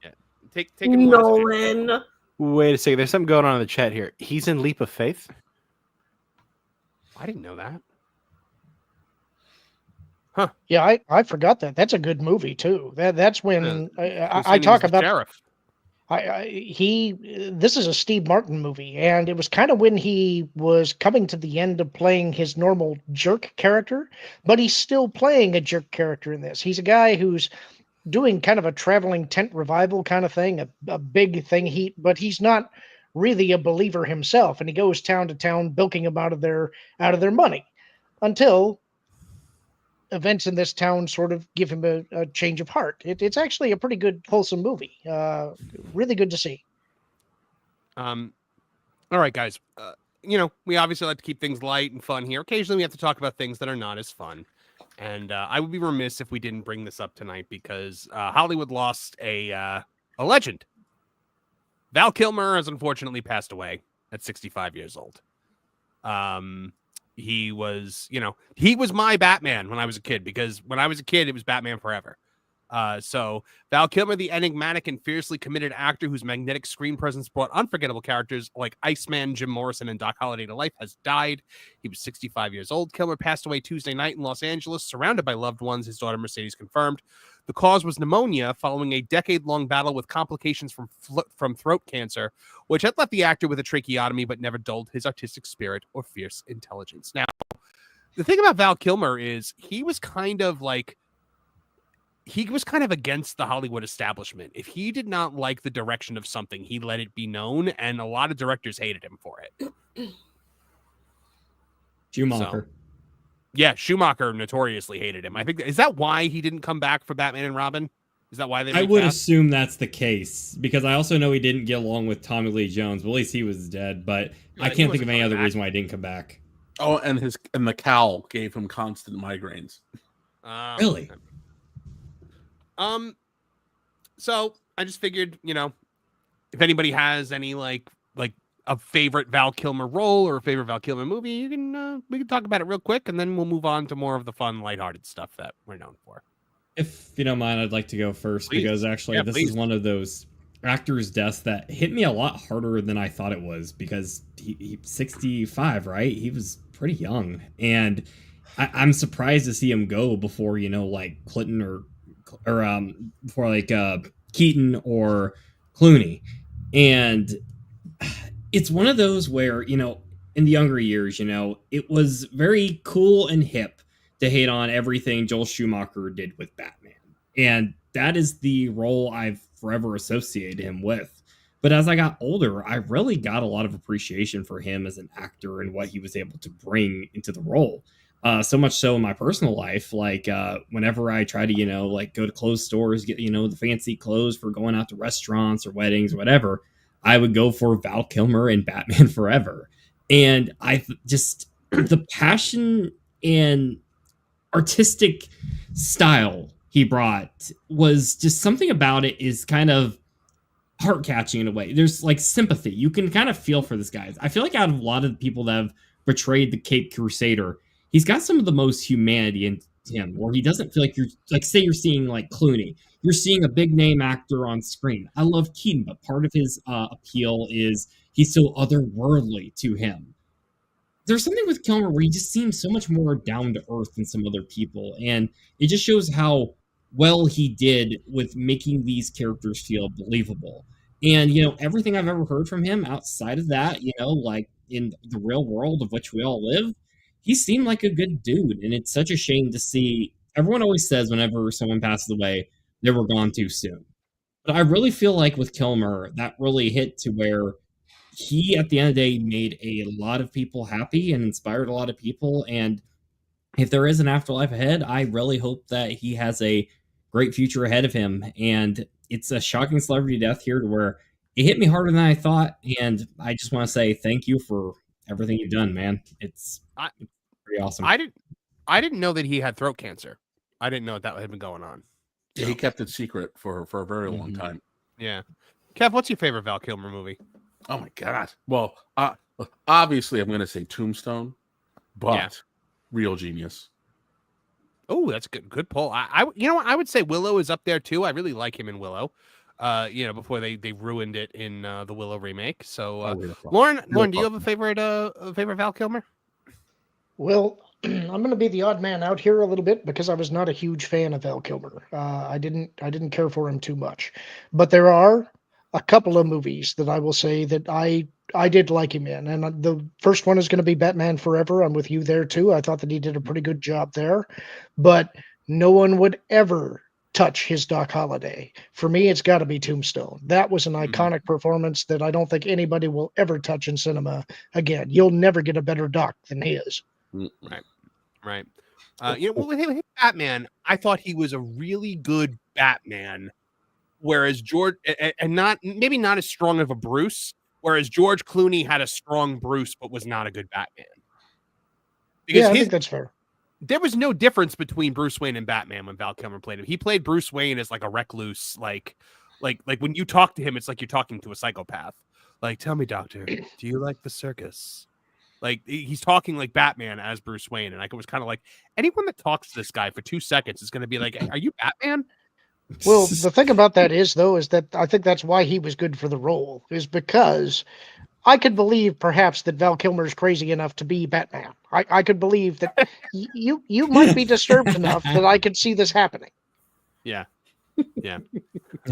Yeah. Taken 1 Nolan. Wait a second. There's something going on in the chat here. He's in Leap of Faith. I didn't know that. Huh. Yeah, I forgot that. That's a good movie too. That's when I talk about sheriff. This is a Steve Martin movie, and it was kind of when he was coming to the end of playing his normal jerk character, but he's still playing a jerk character in this. He's a guy who's doing kind of a traveling tent revival kind of thing, a big thing. But he's not really a believer himself, and he goes town to town bilking them out of their money until events in this town sort of give him a change of heart. It's actually a pretty good, wholesome movie. Really good to see. All right, guys. We obviously like to keep things light and fun here. Occasionally, we have to talk about things that are not as fun. And I would be remiss if we didn't bring this up tonight because Hollywood lost a legend. Val Kilmer has unfortunately passed away at 65 years old. He was my Batman when I was a kid, because when I was a kid, it was Batman Forever. So Val Kilmer, the enigmatic and fiercely committed actor whose magnetic screen presence brought unforgettable characters like Iceman, Jim Morrison, and Doc Holliday to life, has died. He was 65 years old. Kilmer passed away Tuesday night in Los Angeles, surrounded by loved ones. His daughter Mercedes confirmed. The cause was pneumonia following a decade-long battle with complications from throat cancer, which had left the actor with a tracheotomy but never dulled his artistic spirit or fierce intelligence. Now, the thing about Val Kilmer is he was kind of against the Hollywood establishment. If he did not like the direction of something, he let it be known, and a lot of directors hated him for it. Schumacher. Schumacher notoriously hated him. I think, is that why he didn't come back for Batman and Robin? Is that why they? I would assume that's the case, because I also know he didn't get along with Tommy Lee Jones. But at least he was dead. But I can't think of any other reason why he didn't come back. Oh, and the cowl gave him constant migraines. Really? So I just figured, if anybody has any like a favorite Val Kilmer role or a favorite Val Kilmer movie, we can talk about it real quick, and then we'll move on to more of the fun, lighthearted stuff that we're known for. If you don't mind, I'd like to go first, because actually this please. is one of those actors' deaths that hit me a lot harder than I thought it was, because he 65, right? He was pretty young, and I'm surprised to see him go before, like Clinton or before like Keaton or Clooney. And it's one of those where, in the younger years, it was very cool and hip to hate on everything Joel Schumacher did with Batman. And that is the role I've forever associated him with. But as I got older, I really got a lot of appreciation for him as an actor and what he was able to bring into the role. So much so in my personal life, like whenever I try to, go to clothes stores, get, the fancy clothes for going out to restaurants or weddings or whatever, I would go for Val Kilmer and Batman Forever. And the passion and artistic style he brought was just something about it is kind of heart-catching in a way. There's like sympathy. You can kind of feel for this guy. I feel like out of a lot of the people that have portrayed the Caped Crusader, he's got some of the most humanity in him, where he doesn't feel like say you're seeing like Clooney. You're seeing a big name actor on screen. I love Keaton, but part of his appeal is he's so otherworldly to him. There's something with Kilmer where he just seems so much more down to earth than some other people. And it just shows how well he did with making these characters feel believable. And, everything I've ever heard from him outside of that, like in the real world of which we all live, he seemed like a good dude. And it's such a shame to see everyone always says whenever someone passes away, they were gone too soon. But I really feel like with Kilmer, that really hit to where he, at the end of the day, made a lot of people happy and inspired a lot of people. And if there is an afterlife ahead, I really hope that he has a great future ahead of him. And it's a shocking celebrity death here to where it hit me harder than I thought. And I just want to say thank you for everything you've done, man. It's pretty awesome. I didn't know that he had throat cancer. I didn't know that had been going on. Yeah, he kept it secret for a very long time. Yeah. Kev, what's your favorite Val Kilmer movie? Oh my God. Well, obviously I'm going to say Tombstone, but Real Genius. Oh, that's a good pull. I you know what? I would say Willow is up there too. I really like him in Willow. Before they ruined it in the Willow remake. So, Lauren, do you have a favorite Val Kilmer? Well, I'm going to be the odd man out here a little bit because I was not a huge fan of Val Kilmer. I didn't care for him too much, but there are a couple of movies that I will say that I did like him in, and the first one is going to be Batman Forever. I'm with you there too. I thought that he did a pretty good job there, but no one would ever touch his Doc Holliday. For me, it's got to be Tombstone. That was an iconic performance that I don't think anybody will ever touch in cinema again. You'll never get a better Doc than his. Right. With Batman, I thought he was a really good Batman, whereas George, and maybe not as strong of a Bruce, whereas George Clooney had a strong Bruce, but was not a good Batman. Because I think that's fair. There was no difference between Bruce Wayne and Batman when Val Kilmer played him. He played Bruce Wayne as like a recluse, like when you talk to him, it's like you're talking to a psychopath. Like, tell me, doctor, do you like the circus? Like, he's talking like Batman as Bruce Wayne, and I was kind of like, anyone that talks to this guy for 2 seconds is going to be like, are you Batman? Well, the thing about that is that I think that's why he was good for the role, is because I could believe perhaps that Val Kilmer is crazy enough to be Batman. I could believe that you might be disturbed enough that I could see this happening. Yeah.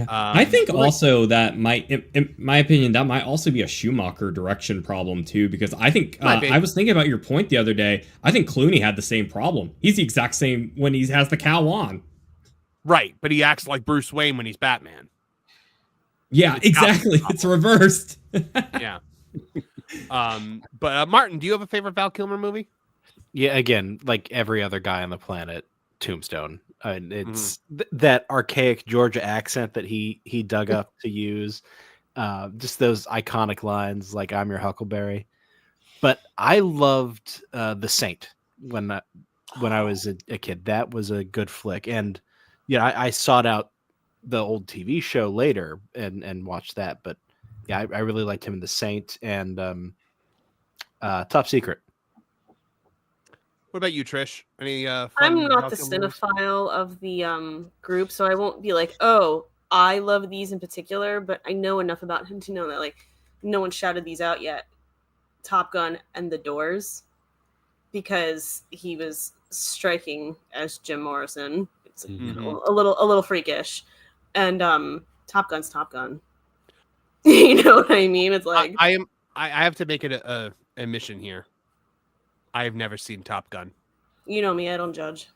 I think also that might, in my opinion, that might also be a Schumacher direction problem too, because I think I was thinking about your point the other day. I think Clooney had the same problem. He's the exact same when he has the cowl on. Right, but he acts like Bruce Wayne when he's Batman. Yeah, exactly. It's reversed. Yeah. But Martin, do you have a favorite Val Kilmer movie? Yeah, again, like every other guy on the planet, Tombstone. It's that archaic Georgia accent that he dug up to use. Just those iconic lines like "I'm your Huckleberry." But I loved The Saint when I was a kid. That was a good flick, and I sought out the old TV show later and watched that. But yeah, I really liked him in The Saint and Top Secret. What about you, Trish? Any? I'm not the cinephile of the group, so I won't be like, oh, I love these in particular. But I know enough about him to know that like no one shouted these out yet. Top Gun and The Doors, because he was striking as Jim Morrison. It's a little freakish, and Top Gun's Top Gun. You know what I mean? It's like I have to make it a mission here. I have never seen Top Gun. You know me, I don't judge.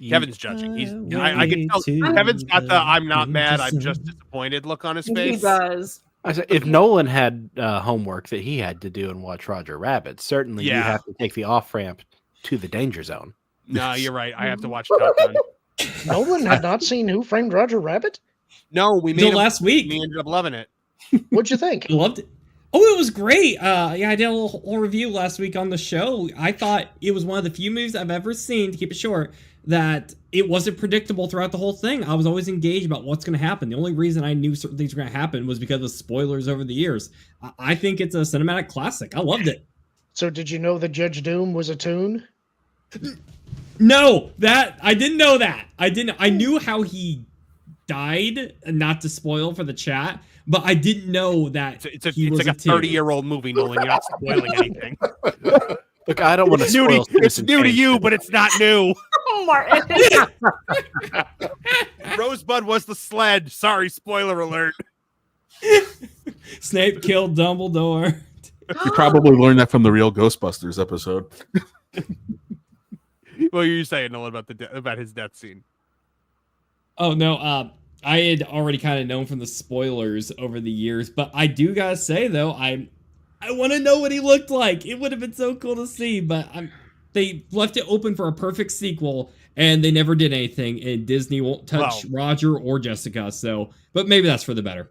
Kevin's judging. I can tell Kevin's got the "I'm not mad, I'm just disappointed" look on his face. He does. I said, if Nolan had homework that he had to do and watch Roger Rabbit, certainly you have to take the off ramp to the danger zone. No, you're right. I have to watch Top Gun. Nolan had not seen Who Framed Roger Rabbit? No, we made it last week. We ended up loving it. What'd you think? I loved it. Oh, it was great. I did a little review last week on the show. I thought it was one of the few movies I've ever seen, to keep it short, that it wasn't predictable throughout the whole thing. I was always engaged about what's going to happen. The only reason I knew certain things were going to happen was because of spoilers over the years. I think it's a cinematic classic. I loved it. So did you know that Judge Doom was a tune? No, I didn't know that. I knew how he died, not to spoil for the chat, but I didn't know that it's like a 30-year-old movie, Nolan. You're not spoiling anything. Look, I don't want to spoil. It's new to you, but it's not new. Martin. Rosebud was the sled. Sorry, spoiler alert. Snape killed Dumbledore. You probably learned that from the real Ghostbusters episode. What were you saying, Nolan, about his death scene? Oh no, I had already kind of known from the spoilers over the years, but I do gotta say though, I want to know what he looked like. It would have been so cool to see, but they left it open for a perfect sequel, and they never did anything. And Disney won't touch Roger or Jessica, so but maybe that's for the better.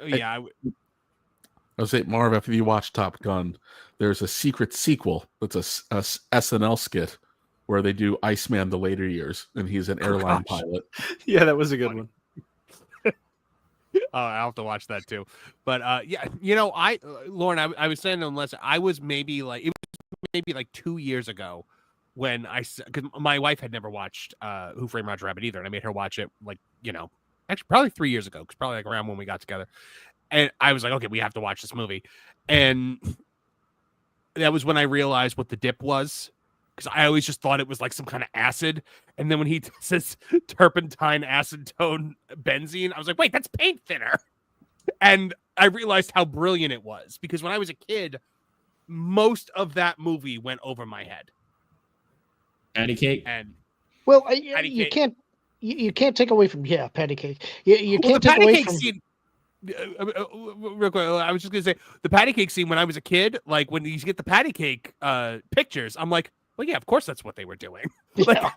Yeah, I was saying, Marv, after you watch Top Gun, there's a secret sequel that's a SNL skit where they do Iceman the later years, and he's an airline pilot. Yeah, that was a good one. I'll have to watch that too. But yeah, Lauren, I was saying unless I was maybe like 2 years ago when because my wife had never watched Who Framed Roger Rabbit either, and I made her watch it actually probably 3 years ago, because probably like around when we got together. And I was like, okay, we have to watch this movie. And that was when I realized what the dip was, because I always just thought it was like some kind of acid. And then when he says turpentine, acetone, benzene, I was like, wait, that's paint thinner. And I realized how brilliant it was, because when I was a kid, most of that movie went over my head. Patty cake. And well, patty you cake. can't you can't take away from patty cake. You can't the take patty away cake from. Scene, real quick, I was just gonna say the patty cake scene when I was a kid, like when you get the patty cake pictures, I'm like, well, yeah, of course that's what they were doing. Yeah.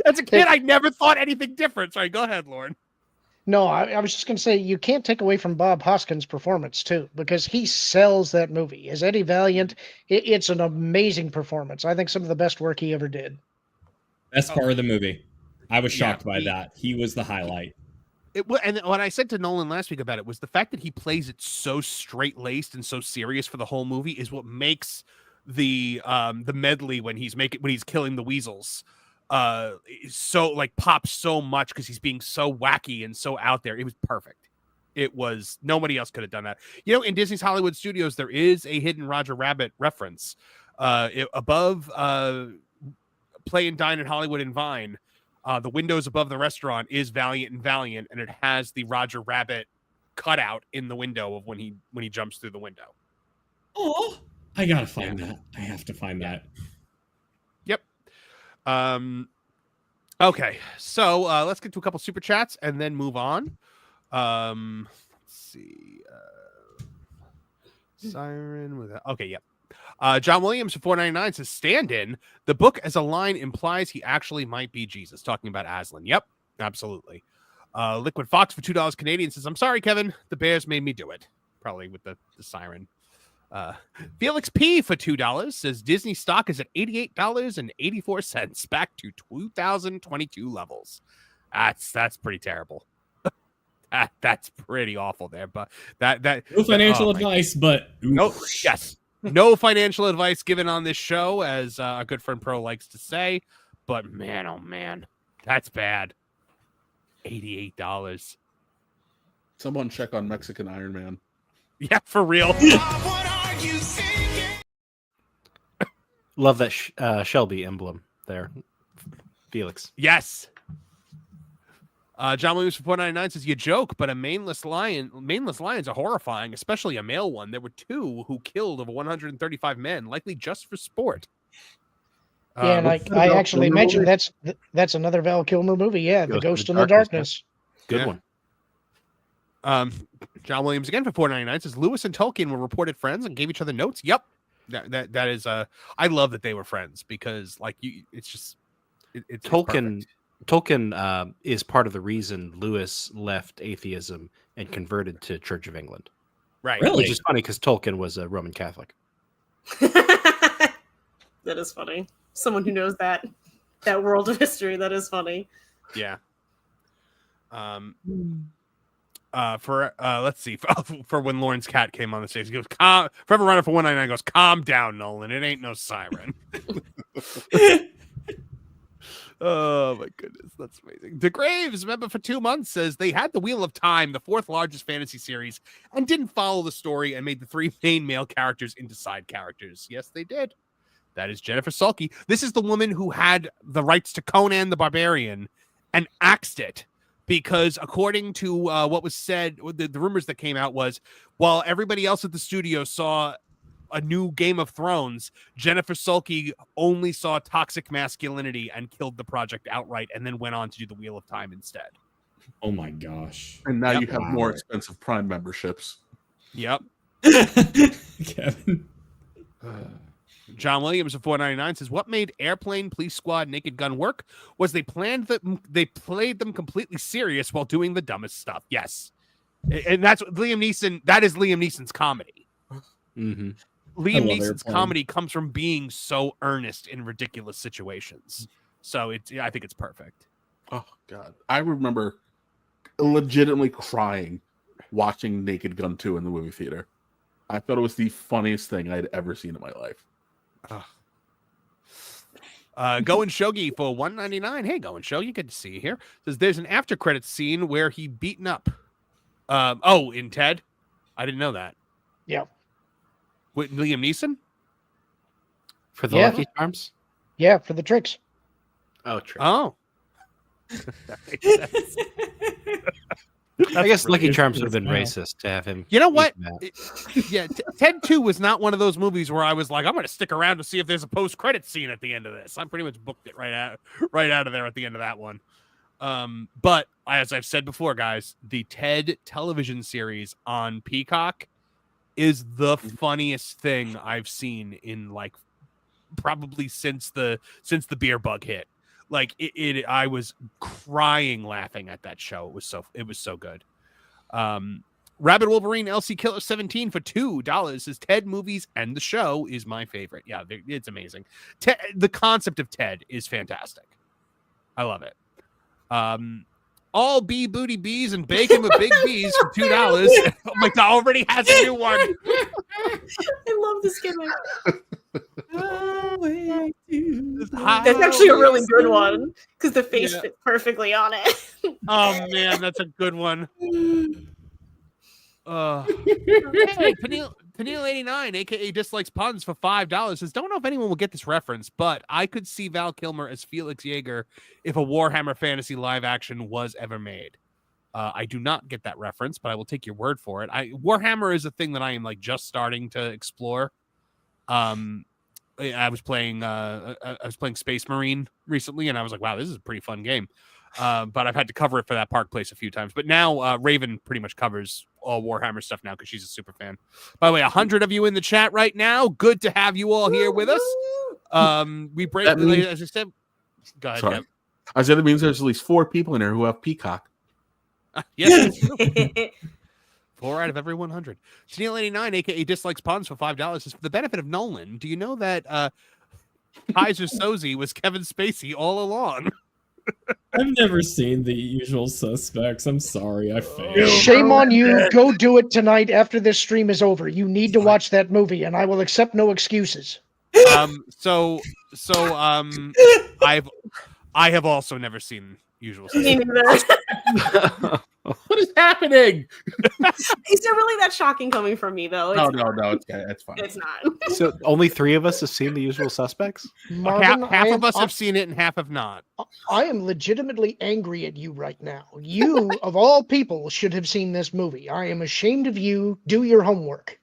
As a kid, I never thought anything different. Sorry, go ahead, Lauren. No, I was just going to say, you can't take away from Bob Hoskins' performance, too, because he sells that movie. As Eddie Valiant, it's an amazing performance. I think some of the best work he ever did. Best part of the movie. I was shocked by that. He was the highlight. And what I said to Nolan last week about it was the fact that he plays it so straight-laced and so serious for the whole movie is what makes the medley when he's killing the weasels so like pops so much, because he's being so wacky and so out there. It was perfect. It was, nobody else could have done that. In Disney's Hollywood Studios, there is a hidden Roger Rabbit reference above Play and Dine in Hollywood and Vine. The windows above the restaurant is Valiant and Valiant, and it has the Roger Rabbit cutout in the window of when he jumps through the window. Oh, I gotta find that. I have to find that. Yep. Okay, so let's get to a couple super chats and then move on. Let's see. Siren with okay, yep. John Williams for $4.99 says, stand-in. The book as a line implies he actually might be Jesus. Talking about Aslan. Yep, absolutely. Liquid Fox for $2 Canadian says, I'm sorry, Kevin. The Bears made me do it. Probably with the siren. Felix P for $2 says, Disney stock is at $88.84, back to 2022 levels. That's pretty terrible. That's pretty awful there. But that no financial advice, but no, yes. No financial advice given on this show, as our good friend Pro likes to say. But man, oh man, that's bad. $88. Someone check on Mexican Iron Man. Yeah, for real. Love that Shelby emblem there, Felix. Yes. John Williams for $4.99 says, you joke, but maneless lions are horrifying, especially a male one. There were 2 who killed over 135 men, likely just for sport. Yeah, and I actually mentioned that's another Val Kilmer movie. Yeah, The Ghost in the Darkness. Good one. John Williams again for $4.99 says, Lewis and Tolkien were reported friends and gave each other notes. Yep. That is I love that they were friends, because it's just it's Tolkien is part of the reason Lewis left atheism and converted to Church of England. Right. Really? Which is funny because Tolkien was a Roman Catholic. That is funny. Someone who knows that world of history, that is funny. Yeah. Let's see, for when Lauren's cat came on the stage, he goes, Forever Runner for $1.99 goes, calm down, Nolan. It ain't no siren. Oh my goodness, that's amazing. DeGraves, member for 2 months, says they had the Wheel of Time, the 4th largest fantasy series, and didn't follow the story and made the 3 main male characters into side characters. Yes, they did. That is Jennifer Sulky. This is the woman who had the rights to Conan the Barbarian and axed it, because according to what was said, the rumors that came out was, while everybody else at the studio saw a new Game of Thrones, Jennifer Sulke only saw toxic masculinity and killed the project outright, and then went on to do the Wheel of Time instead. Oh my gosh! And now you have more expensive Prime memberships. Yep. Kevin. John Williams of $4.99 says, "What made Airplane, Police Squad, Naked Gun work was they played them completely serious while doing the dumbest stuff." Yes, and that's what Liam Neeson. That is Liam Neeson's comedy. Mm-hmm. Liam Neeson's comedy comes from being so earnest in ridiculous situations. So I think it's perfect. Oh God, I remember legitimately crying watching Naked Gun 2 in the movie theater. I thought it was the funniest thing I'd ever seen in my life. Going Shogi for $1.99. Hey, Going Show, you good to see you here. Says there's an after credits scene where he beaten up. In Ted, I didn't know that. Yeah. With Liam Neeson for the Lucky Charms. Yeah, for the tricks. Oh, true. Oh. I guess Lucky Charms would have been racist to have him. You know what? Ted 2 was not one of those movies where I was like, I'm going to stick around to see if there's a post-credit scene at the end of this. I pretty much booked it right out of there at the end of that one. But as I've said before, guys, the Ted television series on Peacock is the funniest thing I've seen in like probably since the beer bug hit. Like I was crying laughing at that show. It was so good. Rabbit Wolverine LC Killer 17 for $2 says Ted movies and the show is my favorite. Yeah, it's amazing. The concept of Ted is fantastic. I love it. All bee booty bees and bacon with big bees for $2. Oh my God, already has a new one. I love this gimmick. That's actually a really good one because the face fits perfectly on it. Oh man, that's a good one. Hey, Peniel 89, aka Dislikes Puns for $5 says, don't know if anyone will get this reference, but I could see Val Kilmer as Felix Jaeger if a Warhammer Fantasy live action was ever made. I do not get that reference, but I will take your word for it. Warhammer is a thing that I am like just starting to explore. I was playing Space Marine recently, and I was like, wow, this is a pretty fun game. But I've had to cover it for that Park Place a few times. But now Raven pretty much covers all Warhammer stuff now because she's a super fan. By the way, 100 of you in the chat right now. Good to have you all here with us. We break, as I said. Go ahead. Sorry. I said it means there's at least 4 people in here who have Peacock. Yes. 4 out of every 100. Sneal 89, aka Dislikes Puns for $5 is for the benefit of Nolan. Do you know that Kaiser Soze was Kevin Spacey all along? I've never seen The Usual Suspects. I'm sorry, I failed. Shame on you. Go do it tonight after this stream is over. You need to watch that movie, and I will accept no excuses. I have also never seen Usual Suspects. What is happening? Is there really that shocking coming from me, though? No, it's fine. It's not. So only 3 of us have seen The Usual Suspects? Marvin, half of us have seen it and half have not. I am legitimately angry at you right now. You, of all people, should have seen this movie. I am ashamed of you. Do your homework.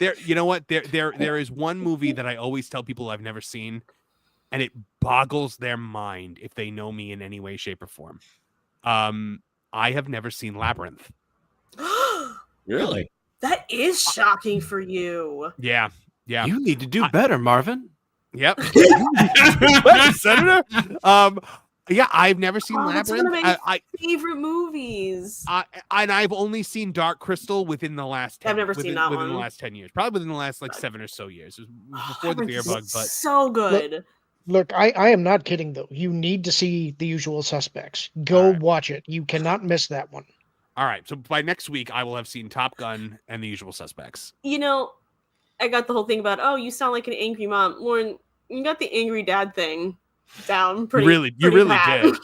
You know what? There is one movie that I always tell people I've never seen, and it boggles their mind if they know me in any way, shape, or form. I have never seen Labyrinth. Really? That is shocking for you. Yeah. You need to do better, Marvin. Yep. Senator? Yeah, I've never seen That's Labyrinth. one of my favorite movies. And I've only seen Dark Crystal within the last 10, I've never seen that within one. the last 10 years. Probably within the last 7 or so years. It was before the beer bug, but so good. Look, I am not kidding, though. You need to see The Usual Suspects. Go watch it. You cannot miss that one. All right. So by next week, I will have seen Top Gun and The Usual Suspects. You know, I got the whole thing about, you sound like an angry mom. Lauren, you got the angry dad thing down pretty You really bad. did.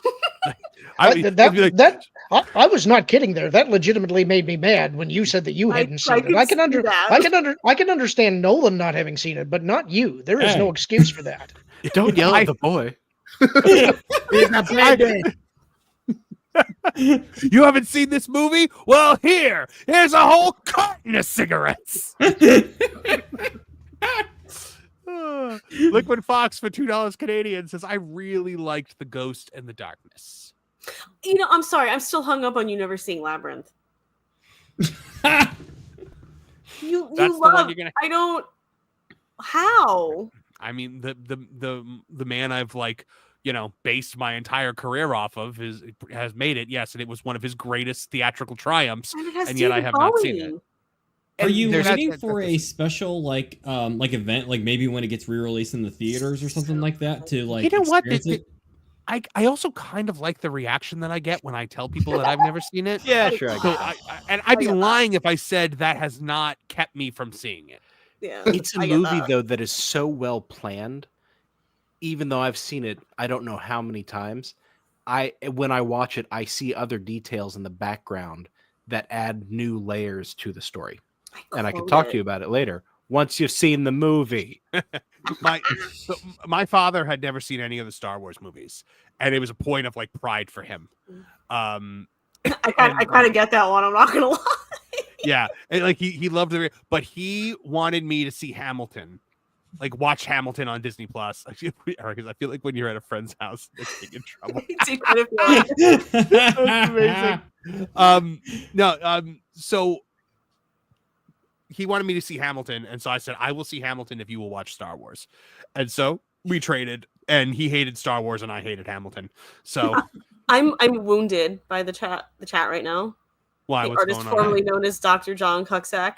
I was not kidding there. That legitimately made me mad when you said that you hadn't seen it. I can understand Nolan not having seen it, but not you. There is no excuse for that. Don't yell at the boy. It's a bad day. You haven't seen this movie? Well, here's a whole carton of cigarettes. Liquid Fox for $2 Canadian says, I really liked The Ghost and the Darkness. You know, I'm sorry. I'm still hung up on you never seeing Labyrinth. You That's the one love. you're gonna. I don't. How? I mean, the man I've like, based my entire career off of has made it. Yes, and it was one of his greatest theatrical triumphs, and yet I have not seen it. Are you waiting for a special like event, like maybe when it gets re-released in the theaters or something like that to like? You know what? It? I also kind of like the reaction that I get when I tell people that I've never seen it. Yeah, sure. I'd be lying if I said that has not kept me from seeing it. Yeah, it's a movie though that is so well planned. Even though I've seen it, I don't know how many times. When I watch it, I see other details in the background that add new layers to the story, and I can talk to you about it later once you've seen the movie. My father had never seen any of the Star Wars movies, and it was a point of like pride for him. I kind of get that one. I'm not gonna lie. Yeah, and like he loved it, but he wanted me to see Hamilton, like watch Hamilton on Disney Plus. Because I feel like when you're at a friend's house, they're getting in trouble. That's amazing. So he wanted me to see Hamilton, and so I said, I will see Hamilton if you will watch Star Wars. And so we traded, and he hated Star Wars and I hated Hamilton. So I'm wounded by the chat right now. Why? The What's artist going on? formerly known as Dr. John Cuxack.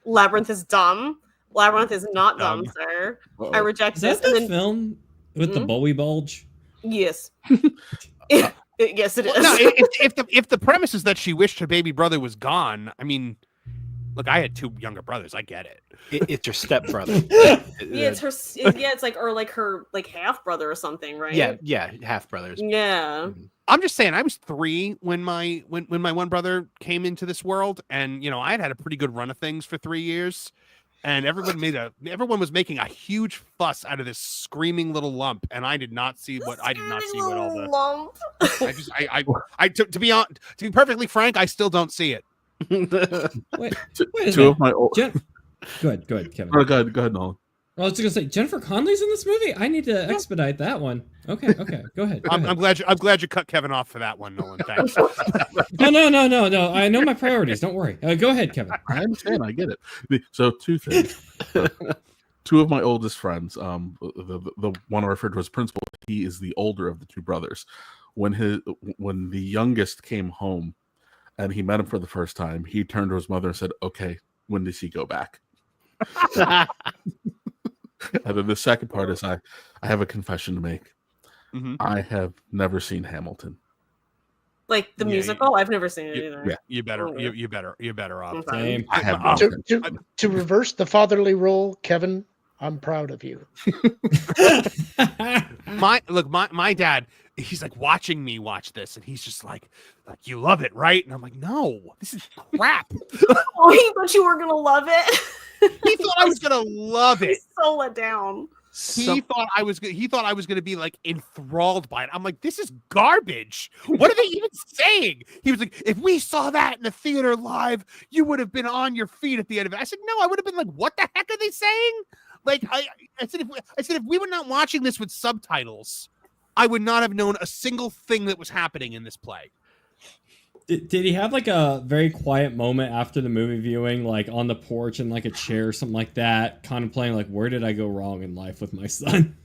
Labyrinth is dumb. Labyrinth is not dumb, sir. I reject Is this. that the film with the Bowie bulge? Yes. Yes, it is. No, if the premise is that she wished her baby brother was gone, I mean, look, I had two younger brothers. I get it. It's her stepbrother. Yeah, it's her. Yeah, it's like her half brother or something, right? Yeah, half brothers. Yeah. I'm just saying, I was 3 when my one brother came into this world, and I had a pretty good run of things for 3 years, and everyone was making a huge fuss out of this screaming little lump, and I did not see what all the lump. To be perfectly frank, I still don't see it. Wait a Two of my old. Go ahead, Kevin. Oh, go ahead, Nolan. I was just gonna say Jennifer Connelly's in this movie. I need to expedite that one. Okay, go ahead. I'm glad you cut Kevin off for that one, Nolan. Thanks. No. I know my priorities. Don't worry. Go ahead, Kevin. I understand. I get it. So 2 things. 2 of my oldest friends. The one I referred to as principal. He is the older of the 2 brothers. When the youngest came home, and he met him for the first time, he turned to his mother and said, "Okay, when does he go back?" And then the second part is I have a confession to make. Mm-hmm. I have never seen Hamilton. Like the musical, I've never seen it either. Yeah, you're better off. Same. I have to reverse the fatherly role, Kevin, I'm proud of you. My dad, he's like watching me watch this, and he's just like you love it, right? And I'm like, no, this is crap. Oh, he thought you were gonna love it. He thought I was gonna love it. He's so let down. He thought I was gonna be like enthralled by it. I'm like, this is garbage. What are they even saying? He was like, if we saw that in the theater live, you would have been on your feet at the end of it. I said, no, I would have been like, what the heck are they saying? Like I said, if we were not watching this with subtitles, I would not have known a single thing that was happening in this play. Did he have like a very quiet moment after the movie viewing, like on the porch in like a chair or something like that, contemplating like, where did I go wrong in life with my son?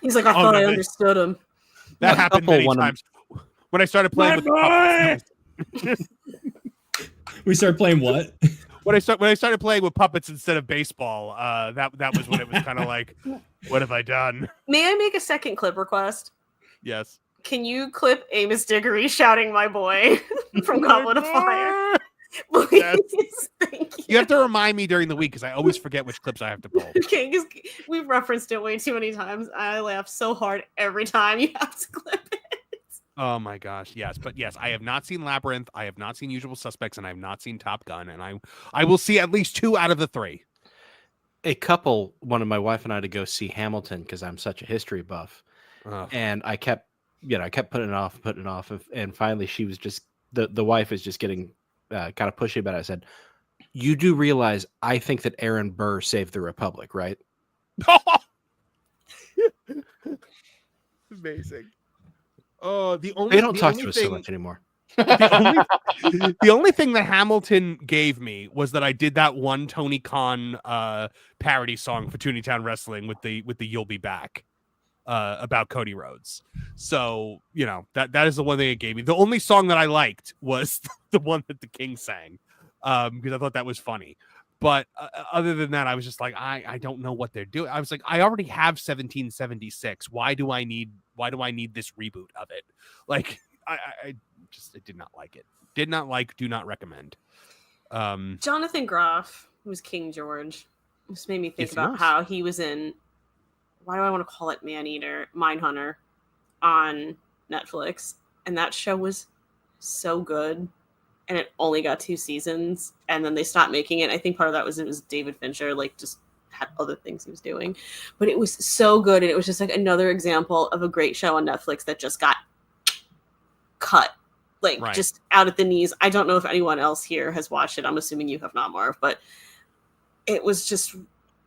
He's like, I thought I understood him. That happened many times. When I started playing with puppets. We started playing what? When I started playing with puppets instead of baseball, that was when it was kind of like, what have I done? May I make a second clip request? Yes. Can you clip Amos Diggory shouting "my boy" from Goblet of Fire? Please, yes. Thank you. You have to remind me during the week because I always forget which clips I have to pull. Okay, because we've referenced it way too many times. I laugh so hard every time you have to clip it. Oh my gosh, yes, but yes, I have not seen Labyrinth, I have not seen Usual Suspects, and I have not seen Top Gun, and I will see at least 2 out of the 3. A couple wanted my wife and I to go see Hamilton because I'm such a history buff, and I kept putting it off, and finally she was just the wife is just getting kind of pushy about it. I said, You do realize I think that Aaron Burr saved the Republic, right? Amazing. Oh, They don't talk to us so much anymore. The only thing that Hamilton gave me was that I did that one Tony Khan parody song for Toontown Wrestling with the "You'll Be Back" about Cody Rhodes. So that is the one thing it gave me. The only song that I liked was the one that the King sang because I thought that was funny. But other than that, I was just like, I don't know what they're doing. I was like, I already have 1776. Why do I need this reboot of it? Like, I did not like it. Did not like, do not recommend. Jonathan Groff was King George. This made me think about how he was in, why do I want to call it Mindhunter on Netflix. And that show was so good. And it only got 2 seasons, and then they stopped making it. I think part of that was it was David Fincher, like, just had other things he was doing. But it was so good, and it was just like another example of a great show on Netflix that just got cut, like just out at the knees. I don't know if anyone else here has watched it. I'm assuming you have not, Marv, but it was just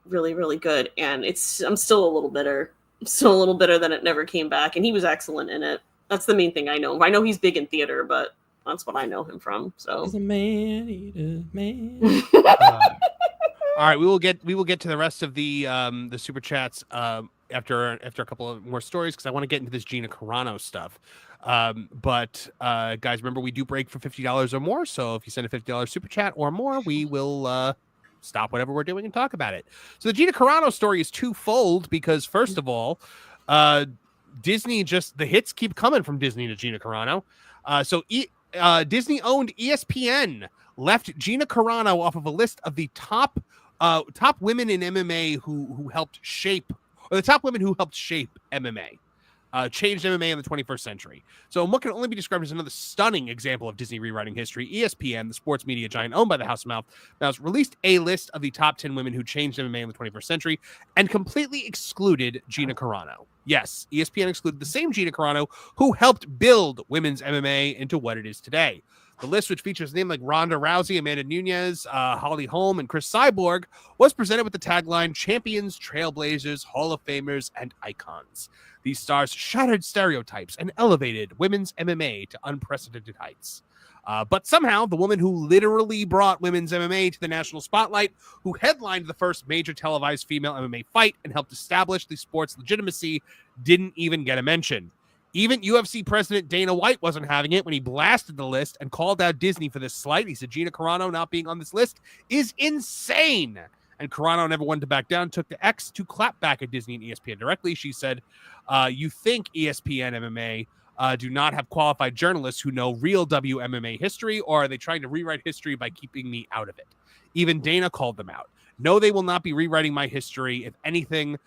really, really good. And I'm still a little bitter. I'm still a little bitter that it never came back. And he was excellent in it. That's the main thing I know. I know he's big in theater, but that's what I know him from. So he's a man eater, man. All right, we will get to the rest of the super chats after a couple of more stories because I want to get into this Gina Carano stuff. But guys, remember we do break for $50 or more. So if you send a $50 super chat or more, we will stop whatever we're doing and talk about it. So the Gina Carano story is twofold because first of all, Disney the hits keep coming from Disney to Gina Carano. Disney-owned ESPN left Gina Carano off of a list of the top women in MMA who helped shape, or the top women who helped shape MMA, changed MMA in the 21st century. So what can only be described as another stunning example of Disney rewriting history, ESPN, the sports media giant owned by the House of Mouse, released a list of the top 10 women who changed MMA in the 21st century and completely excluded Gina Carano. Yes, ESPN excluded the same Gina Carano who helped build women's MMA into what it is today. The list, which features names like Ronda Rousey, Amanda Nunes, Holly Holm, and Chris Cyborg, was presented with the tagline, Champions, Trailblazers, Hall of Famers, and Icons. These stars shattered stereotypes and elevated women's MMA to unprecedented heights. But somehow, the woman who literally brought women's MMA to the national spotlight, who headlined the first major televised female MMA fight and helped establish the sport's legitimacy, didn't even get a mention. Even UFC president Dana White wasn't having it when he blasted the list and called out Disney for this slight. He said Gina Carano not being on this list is insane. And Carano never wanted to back down, took to X to clap back at Disney and ESPN directly. She said, you think ESPN MMA do not have qualified journalists who know real WMMA history, or are they trying to rewrite history by keeping me out of it? Even Dana called them out. No, they will not be rewriting my history. If anything,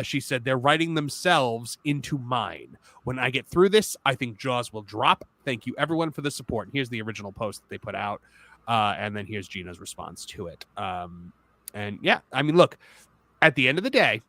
she said, they're writing themselves into mine. When I get through this, I think jaws will drop. Thank you, everyone, for the support. And here's the original post that they put out. And then here's Gina's response to it. And yeah, I mean, look, at the end of the day,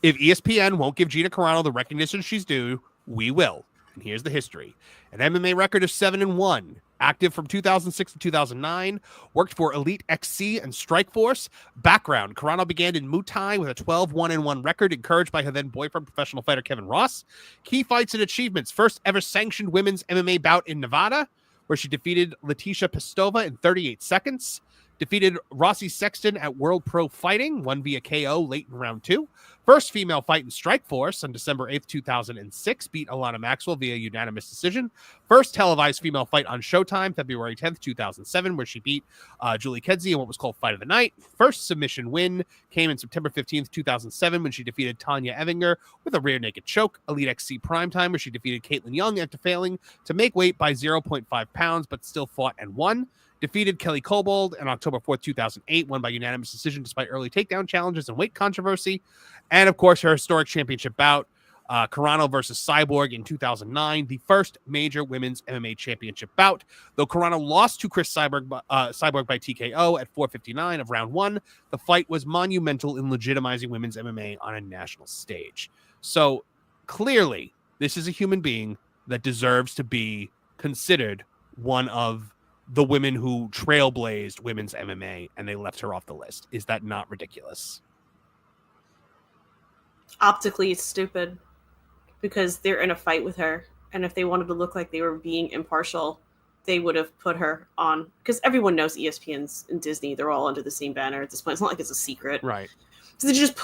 if ESPN won't give Gina Carano the recognition she's due, we will. And here's the history. An MMA record of 7-1. Active from 2006 to 2009. Worked for Elite XC and Strikeforce. Background. Carano began in Muay Thai with a 12-1-1 record, encouraged by her then boyfriend, professional fighter Kevin Ross. Key fights and achievements. First ever sanctioned women's MMA bout in Nevada, where she defeated Leticia Pestova in 38 seconds. Defeated Rossi Sexton at World Pro Fighting, won via KO late in round 2. First female fight in Strikeforce on December 8th, 2006, beat Alana Maxwell via unanimous decision. First televised female fight on Showtime, February 10th, 2007, where she beat Julie Kedzie in what was called Fight of the Night. First submission win came in September 15th, 2007, when she defeated Tanya Evinger with a rear naked choke. Elite XC Primetime, where she defeated Caitlin Young after failing to make weight by 0.5 pounds, but still fought and won. Defeated Kelly Kobold on October 4th, 2008, won by unanimous decision despite early takedown challenges and weight controversy. And, of course, her historic championship bout, Carano versus Cyborg in 2009, the first major women's MMA championship bout. Though Carano lost to Chris Cyborg by TKO at 4:59 of round 1, the fight was monumental in legitimizing women's MMA on a national stage. So, clearly, this is a human being that deserves to be considered one of the women who trailblazed women's MMA and they left her off the list. Is that not ridiculous? Optically, it's stupid because they're in a fight with her. And if they wanted to look like they were being impartial, they would have put her on. Because everyone knows ESPN's and Disney, they're all under the same banner at this point. It's not like it's a secret. Right. So they just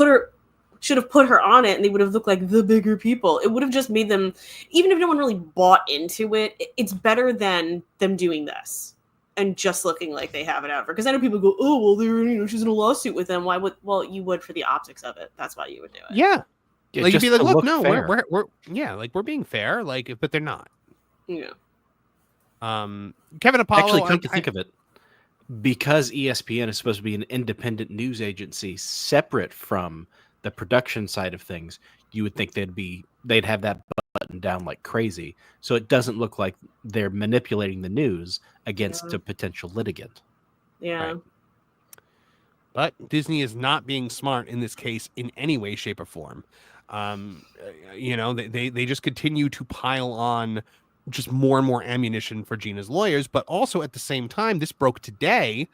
should have put her on it and they would have looked like the bigger people. It would have just made them, even if no one really bought into it, it's better than them doing this and just looking like they have it out for. Because I know people go, oh, well, she's in a lawsuit with them. Why would? Well, you would for the optics of it. That's why you would do it. Yeah. Like you'd be like, look, no, fair. we're being fair, like, but they're not. Yeah. Kevin Apollo. Actually, come to think of it, because ESPN is supposed to be an independent news agency separate from the production side of things, you would think they'd have that button down like crazy, so it doesn't look like they're manipulating the news against a potential litigant. Yeah. Right. But Disney is not being smart in this case in any way, shape, or form. They just continue to pile on just more and more ammunition for Gina's lawyers. But also at the same time, this broke today.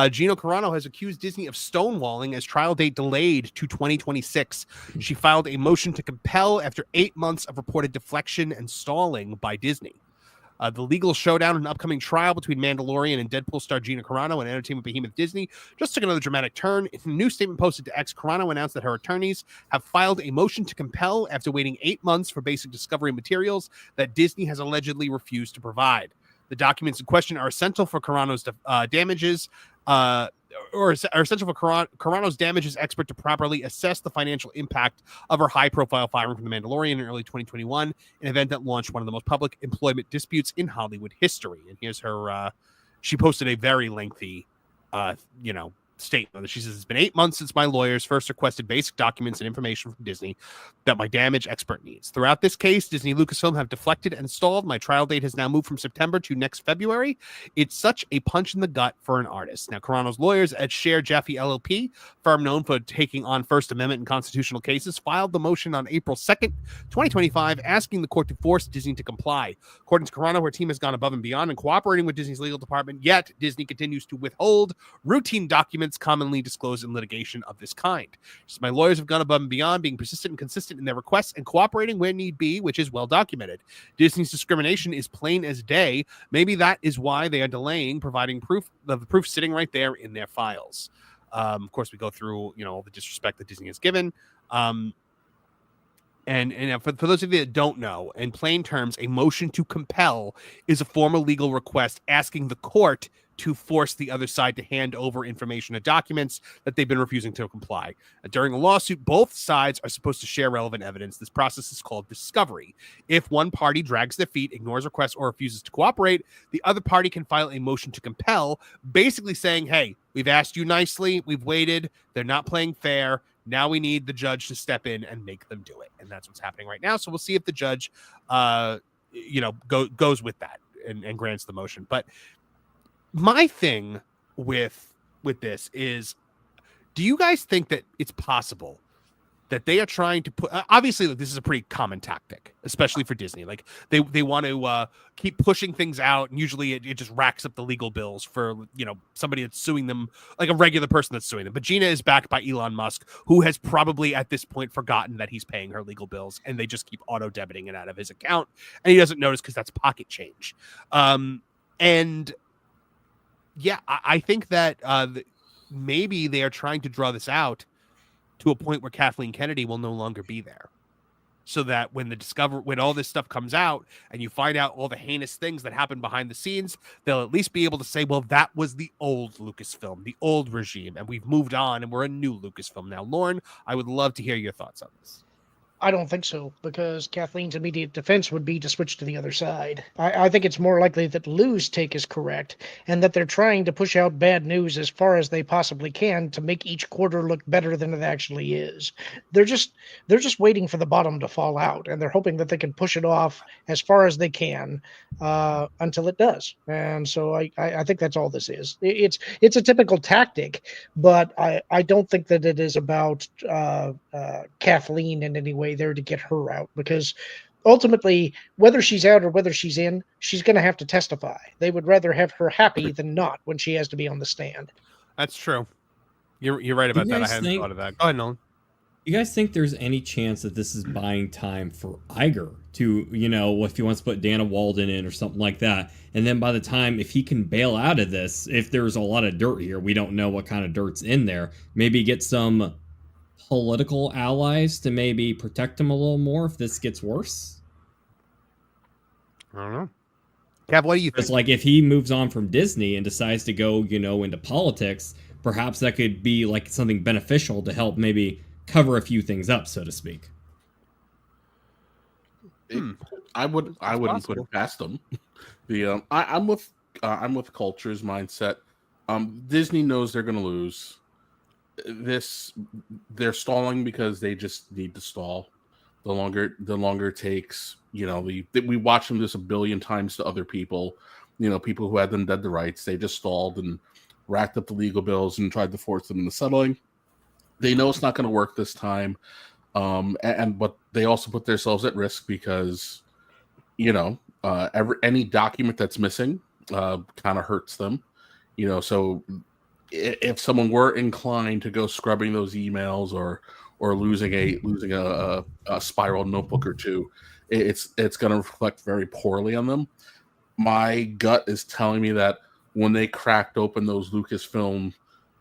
Gina Carano has accused Disney of stonewalling as trial date delayed to 2026. She filed a motion to compel after 8 months of reported deflection and stalling by Disney. The legal showdown and upcoming trial between Mandalorian and Deadpool star Gina Carano and entertainment behemoth Disney just took another dramatic turn. In a new statement posted to X, Carano announced that her attorneys have filed a motion to compel after waiting 8 months for basic discovery materials that Disney has allegedly refused to provide. The documents in question are essential for Carano's damages, are essential for Carano's damages expert to properly assess the financial impact of her high-profile firing from The Mandalorian in early 2021, an event that launched one of the most public employment disputes in Hollywood history. And here's her, she posted a very lengthy, statement. She says, it's been 8 months since my lawyers first requested basic documents and information from Disney that my damage expert needs. Throughout this case, Disney Lucasfilm have deflected and stalled. My trial date has now moved from September to next February. It's such a punch in the gut for an artist. Now, Carano's lawyers at Share Jaffe LLP, firm known for taking on First Amendment and constitutional cases, filed the motion on April 2nd, 2025, asking the court to force Disney to comply. According to Carano, her team has gone above and beyond in cooperating with Disney's legal department, yet Disney continues to withhold routine documents commonly disclosed in litigation of this kind. So my lawyers have gone above and beyond, being persistent and consistent in their requests and cooperating where need be, which is well documented. Disney's discrimination is plain as day. Maybe that is why they are delaying providing proof, the proof sitting right there in their files. Of course, we go through, all the disrespect that Disney has given. And for those of you that don't know, in plain terms, a motion to compel is a formal legal request asking the court to force the other side to hand over information or documents that they've been refusing to comply. During a lawsuit, both sides are supposed to share relevant evidence. This process is called discovery. If one party drags their feet, ignores requests, or refuses to cooperate, the other party can file a motion to compel, basically saying, hey, we've asked you nicely, we've waited, they're not playing fair, now we need the judge to step in and make them do it. And that's what's happening right now. So we'll see if the judge, goes with that and grants the motion. But my thing with this is, do you guys think that it's possible that they are trying to put, obviously this is a pretty common tactic, especially for Disney. Like they want to keep pushing things out, and usually it just racks up the legal bills for, somebody that's suing them, like a regular person that's suing them. But Gina is backed by Elon Musk, who has probably at this point forgotten that he's paying her legal bills, and they just keep auto debiting it out of his account, and he doesn't notice because that's pocket change. I think that maybe they are trying to draw this out to a point where Kathleen Kennedy will no longer be there, so that when all this stuff comes out and you find out all the heinous things that happen behind the scenes, they'll at least be able to say, well, that was the old Lucasfilm, the old regime, and we've moved on and we're a new Lucasfilm now. Lauren, I would love to hear your thoughts on this. I don't think so, because Kathleen's immediate defense would be to switch to the other side. I think it's more likely that Lou's take is correct, and that they're trying to push out bad news as far as they possibly can to make each quarter look better than it actually is. They're just waiting for the bottom to fall out, and they're hoping that they can push it off as far as they can until it does. And so I think that's all this is. It's a typical tactic, but I don't think that it is about Kathleen in any way there to get her out, because ultimately, whether she's out or whether she's in, she's going to have to testify. They would rather have her happy than not when she has to be on the stand. That's true. You're right about that. I hadn't thought of that. Go ahead, Nolan. You guys think there's any chance that this is buying time for Iger to, if he wants to put Dana Walden in or something like that, and then by the time, if he can bail out of this, if there's a lot of dirt here, we don't know what kind of dirt's in there, maybe get some political allies to maybe protect him a little more if this gets worse? I don't know. Kev, what do you think? It's like if he moves on from Disney and decides to go, into politics, perhaps that could be like something beneficial to help maybe cover a few things up, so to speak. I wouldn't put it past them. I'm with Culture's mindset. Disney knows they're going to lose. They're stalling because they just need to stall. The longer it takes, we watch them this a billion times to other people. People who had them dead to rights. They just stalled and racked up the legal bills and tried to force them into settling. They know it's not going to work this time, but they also put themselves at risk because, any document that's missing kind of hurts them, So if someone were inclined to go scrubbing those emails or losing a spiral notebook or two, it's going to reflect very poorly on them. My gut is telling me that when they cracked open those Lucasfilm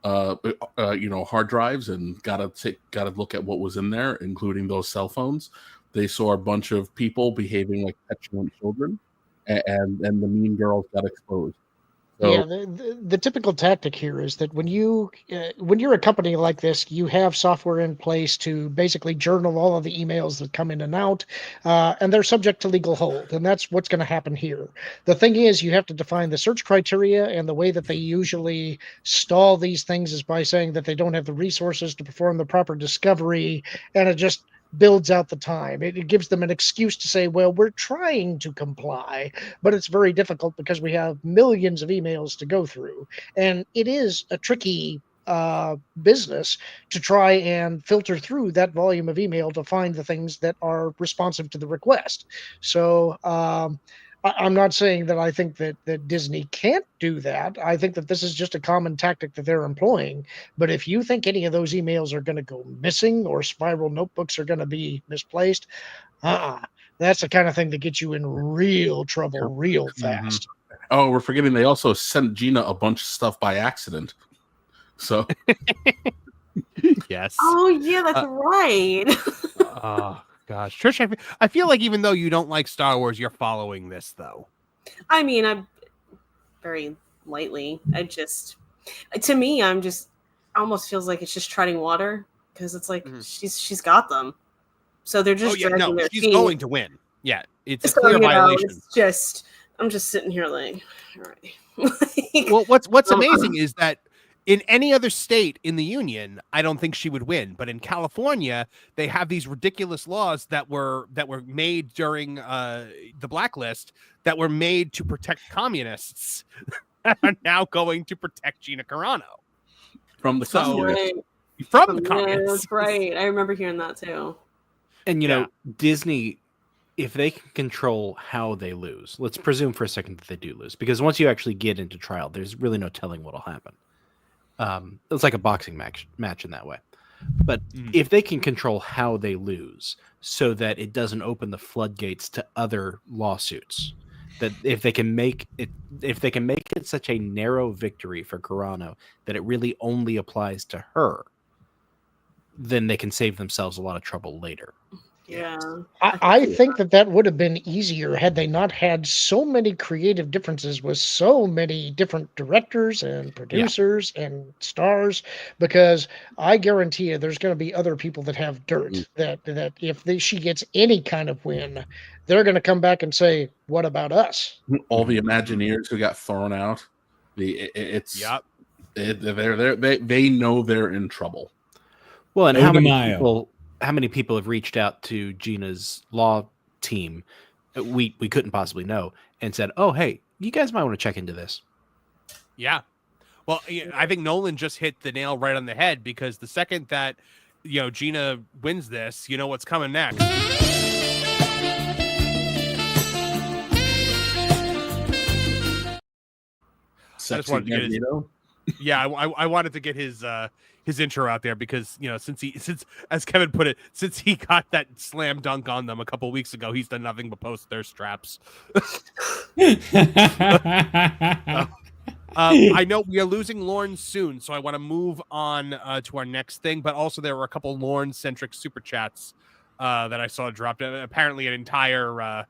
hard drives and got to look at what was in there, including those cell phones. They saw a bunch of people behaving like petulant children, and the mean girls got exposed. So, yeah, the typical tactic here is that when you're a company like this, you have software in place to basically journal all of the emails that come in and out, and they're subject to legal hold, and that's what's going to happen here. The thing is, you have to define the search criteria, and the way that they usually stall these things is by saying that they don't have the resources to perform the proper discovery, and it just builds out the time. It gives them an excuse to say, well, we're trying to comply, but it's very difficult because we have millions of emails to go through. And it is a tricky business to try and filter through that volume of email to find the things that are responsive to the request. So I'm not saying that I think that Disney can't do that. I think that this is just a common tactic that they're employing. But if you think any of those emails are going to go missing or spiral notebooks are going to be misplaced, that's the kind of thing that gets you in real trouble real fast. Mm-hmm. Oh, we're forgetting they also sent Gina a bunch of stuff by accident. So yes. Oh yeah, that's right. Oh gosh, Trish, I feel like even though you don't like Star Wars, you're following this though. I mean, I'm very lightly. To me, almost feels like it's just treading water because it's like she's got them, so they're just dragging their she's feet. going to win. Yeah, it's a So, clear violation. I'm just sitting here like, all right. Well, what's amazing is that in any other state in the union, I don't think she would win. But in California, they have these ridiculous laws that were made during the blacklist that were made to protect communists that are now going to protect Gina Carano from the communists. From the communists. That's right. I remember hearing that too. And Disney, if they can control how they lose, let's presume for a second that they do lose, because once you actually get into trial, there's really no telling what'll happen. It's like a boxing match in that way. But if they can control how they lose so that it doesn't open the floodgates to other lawsuits, that if they can make it such a narrow victory for Carano that it really only applies to her, then they can save themselves a lot of trouble later. Yeah. I think that would have been easier had they not had so many creative differences with so many different directors and producers and stars, because I guarantee you there's going to be other people that have dirt that if she gets any kind of win, they're going to come back and say, what about us? All the Imagineers who got thrown out, they know they're in trouble. Well, and how many people have reached out to Gina's law team? We couldn't possibly know, and said, "Oh, hey, you guys might want to check into this." Yeah. Well, I think Nolan just hit the nail right on the head, because the second that Gina wins this, you know what's coming next. Sexy wanted to get Magneto. I wanted to get his intro out there because since as Kevin put it, since he got that slam dunk on them a couple weeks ago, he's done nothing but post their straps. I know we are losing Lorne soon, so I want to move on to our next thing. But also, there were a couple Lorne-centric super chats that I saw dropped. Apparently, an entire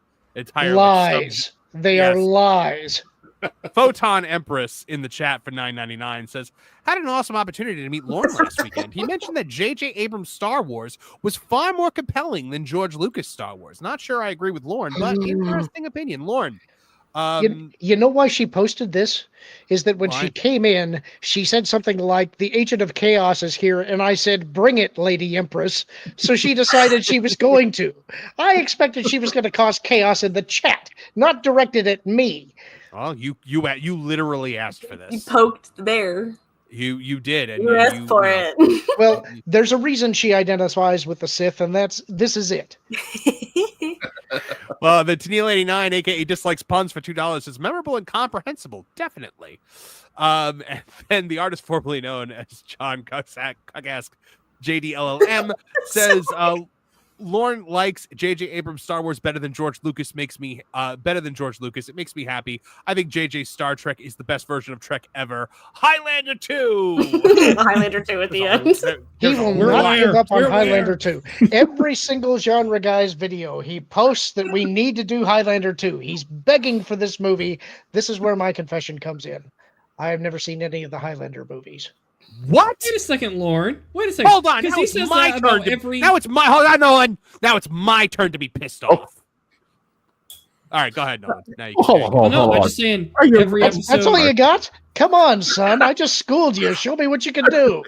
lies. They are lies. Photon Empress in the chat for $9.99 says, had an awesome opportunity to meet Lorne last weekend. He mentioned that J.J. Abrams' Star Wars was far more compelling than George Lucas' Star Wars. Not sure I agree with Lorne, but interesting opinion. Lorne. You know why she posted this? Is that when she came in, she said something like, the Agent of Chaos is here, and I said, bring it, Lady Empress. So she decided she was going to. I expected she was going to cause chaos in the chat, not directed at me. Well, you literally asked for this. You poked the bear. You did, and you asked for it. Well, there's a reason she identifies with the Sith, and this is it. Well, the Tennille89, aka dislikes puns for $2, is memorable and comprehensible, definitely. And then the artist formerly known as John Cugask, JDLLM, says Lorne likes J.J. Abrams' Star Wars better than George Lucas. It makes me happy. I think J.J.'s Star Trek is the best version of Trek ever. Highlander 2! Highlander 2 at the end. He will not give up on Highlander 2. Every single genre guy's video, he posts that we need to do Highlander 2. He's begging for this movie. This is where my confession comes in. I have never seen any of the Highlander movies. What? Wait a second, Lauren. Wait a second. Hold on. Now it's my turn. Now it's my hold on, Nolan. Now it's my turn to be pissed off. All right, go ahead, Nolan. Now you can I'm just saying. Every episode. That's all you got? Come on, son. I just schooled you. Show me what you can do.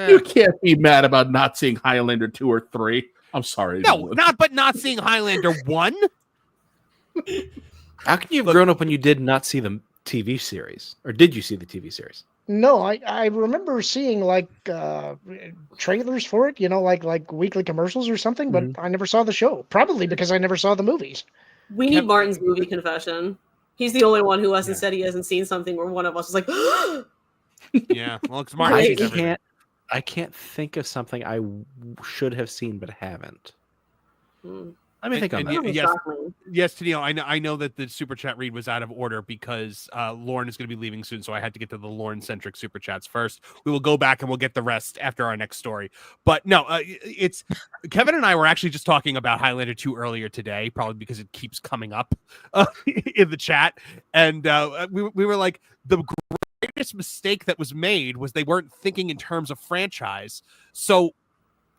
You can't be mad about not seeing Highlander 2 or 3. I'm sorry. No, not seeing Highlander 1. How can you have grown up when you did not see the TV series? Or did you see the TV series? No, I remember seeing like trailers for it, like weekly commercials or something, but I never saw the show. Probably because I never saw the movies. We need Martin's movie confession. He's the only one who hasn't said he hasn't seen something where one of us is like, yeah, well, it's Martin. I can't think of something I should have seen but haven't. Let me think on that. Yes, Tennille, I know that the super chat read was out of order because Lauren is going to be leaving soon, so I had to get to the Lauren-centric super chats first. We will go back and we'll get the rest after our next story. But no, it's Kevin and I were actually just talking about Highlander 2 earlier today, probably because it keeps coming up in the chat. And we were like, the greatest mistake that was made was they weren't thinking in terms of franchise. So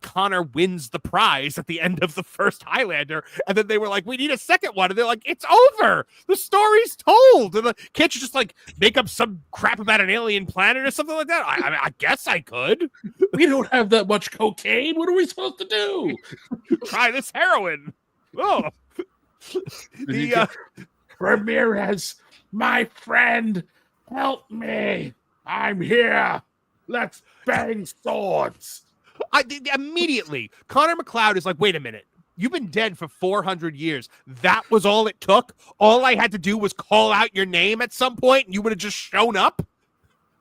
Connor wins the prize at the end of the first Highlander, and then they were like, we need a second one, and they're like, it's over, the story's told, and can't you just like make up some crap about an alien planet or something like that? I guess I could. We don't have that much cocaine. What are we supposed to do? Try this heroin. Oh, Ramirez, my friend, help me, I'm here, let's bang swords. Immediately, Connor McLeod is like, wait a minute. You've been dead for 400 years. That was all it took? All I had to do was call out your name at some point and you would have just shown up?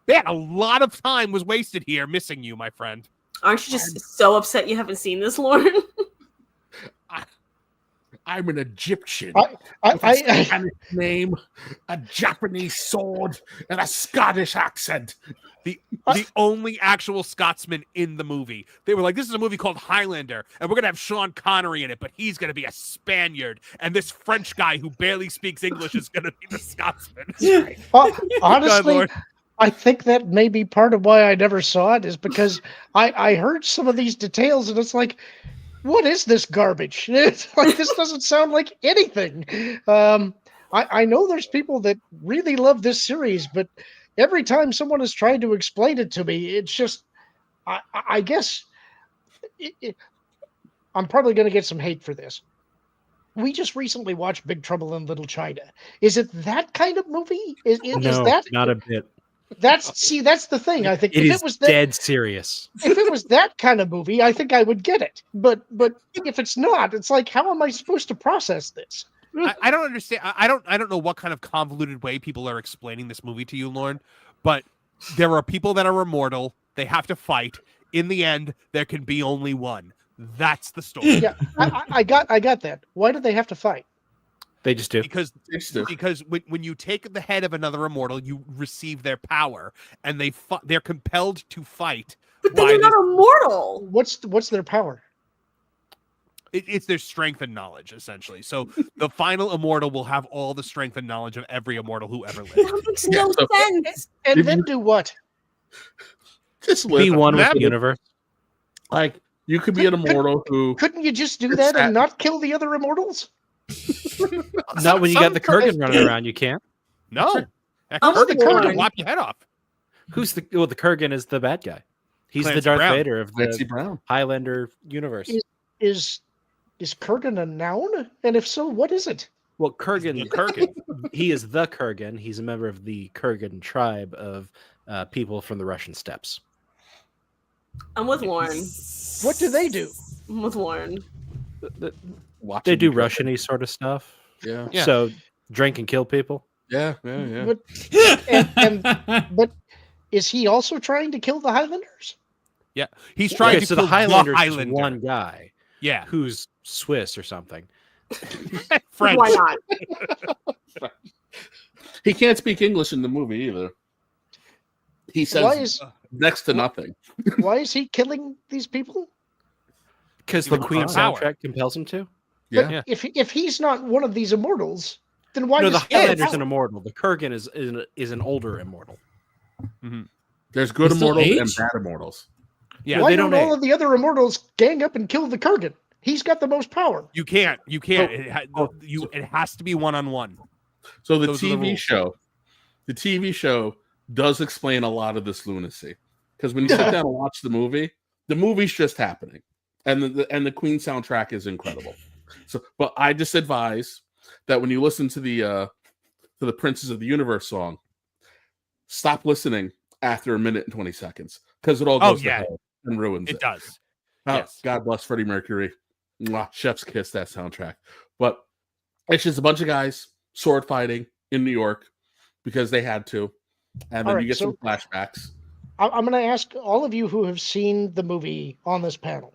Man, a lot of time was wasted here missing you, my friend. Aren't you just so upset you haven't seen this, Lauren? I'm an Egyptian. I Spanish name, a Japanese sword, and a Scottish accent. The only actual Scotsman in the movie. They were like, this is a movie called Highlander, and we're going to have Sean Connery in it, but he's going to be a Spaniard, and this French guy who barely speaks English is going to be the Scotsman. Honestly, I think that may be part of why I never saw it, is because I heard some of these details, and it's like, what is this garbage? It's like, this doesn't sound like anything. I know there's people that really love this series, but every time someone has tried to explain it to me, it's just, I guess, I'm probably going to get some hate for this. We just recently watched Big Trouble in Little China. Is it that kind of movie? Is that not a bit? That's the thing. I think it is dead serious. If it was that kind of movie, I think I would get it. But if it's not, it's like, how am I supposed to process this? I don't understand. I don't know what kind of convoluted way people are explaining this movie to you, Lauren. But there are people that are immortal. They have to fight. In the end, there can be only one. That's the story. Yeah, I got that. Why do they have to fight? They just do. Because when you take the head of another immortal, you receive their power, and they're compelled to fight. But then they're not immortal. What's their power? It's their strength and knowledge, essentially. So the final immortal will have all the strength and knowledge of every immortal who ever lived. That makes no sense. And then do what? Just Be one with the universe. Like, you could be an immortal who... Couldn't you just do that and not kill the other immortals? Not when you got the Kurgan running around, you can't. No. That the Kurgan Kurgan? will lop your head off. Who's the Kurgan is the bad guy. He's Clancy the Darth Brown. Vader of Clancy the Brown. Highlander universe. Is Kurgan a noun? And if so, what is it? Well, Kurgan, The Kurgan. he is the Kurgan. He's a member of the Kurgan tribe of people from the Russian steppes. I'm with Warren. What do they do? I'm with Warren. They do Russian-y sort of stuff. Yeah. So drink and kill people. Yeah. But is he also trying to kill the Highlanders? Yeah. He's trying to so kill the Highlander Highlander. is one guy. Yeah. Who's Swiss or something. French. Why not? He can't speak English in the movie either. He says next to nothing. Why is he killing these people? Because the Queen soundtrack compels him to. Yeah. If he's not one of these immortals, then why No, does the he have Highlander's power? an immortal. The Kurgan is an older immortal. Mm-hmm. There's good He's still immortals and aged? bad immortals. Yeah. Why they don't don't all of the other immortals gang up and kill the Kurgan? He's got the most power. You can't. It has to be one-on-one. So the Those are the TV show does explain a lot of this lunacy. Because when you sit down and watch the movie's just happening. And the Queen soundtrack is incredible. So, but I just advise that when you listen to the Princes of the Universe song, stop listening after a minute and 20 seconds. Because it all goes to hell and ruins it. It does. Oh, Yes. God bless Freddie Mercury. Mwah, chef's kiss, that soundtrack. But it's just a bunch of guys sword fighting in New York because they had to. And then you get some flashbacks. I'm going to ask all of you who have seen the movie on this panel.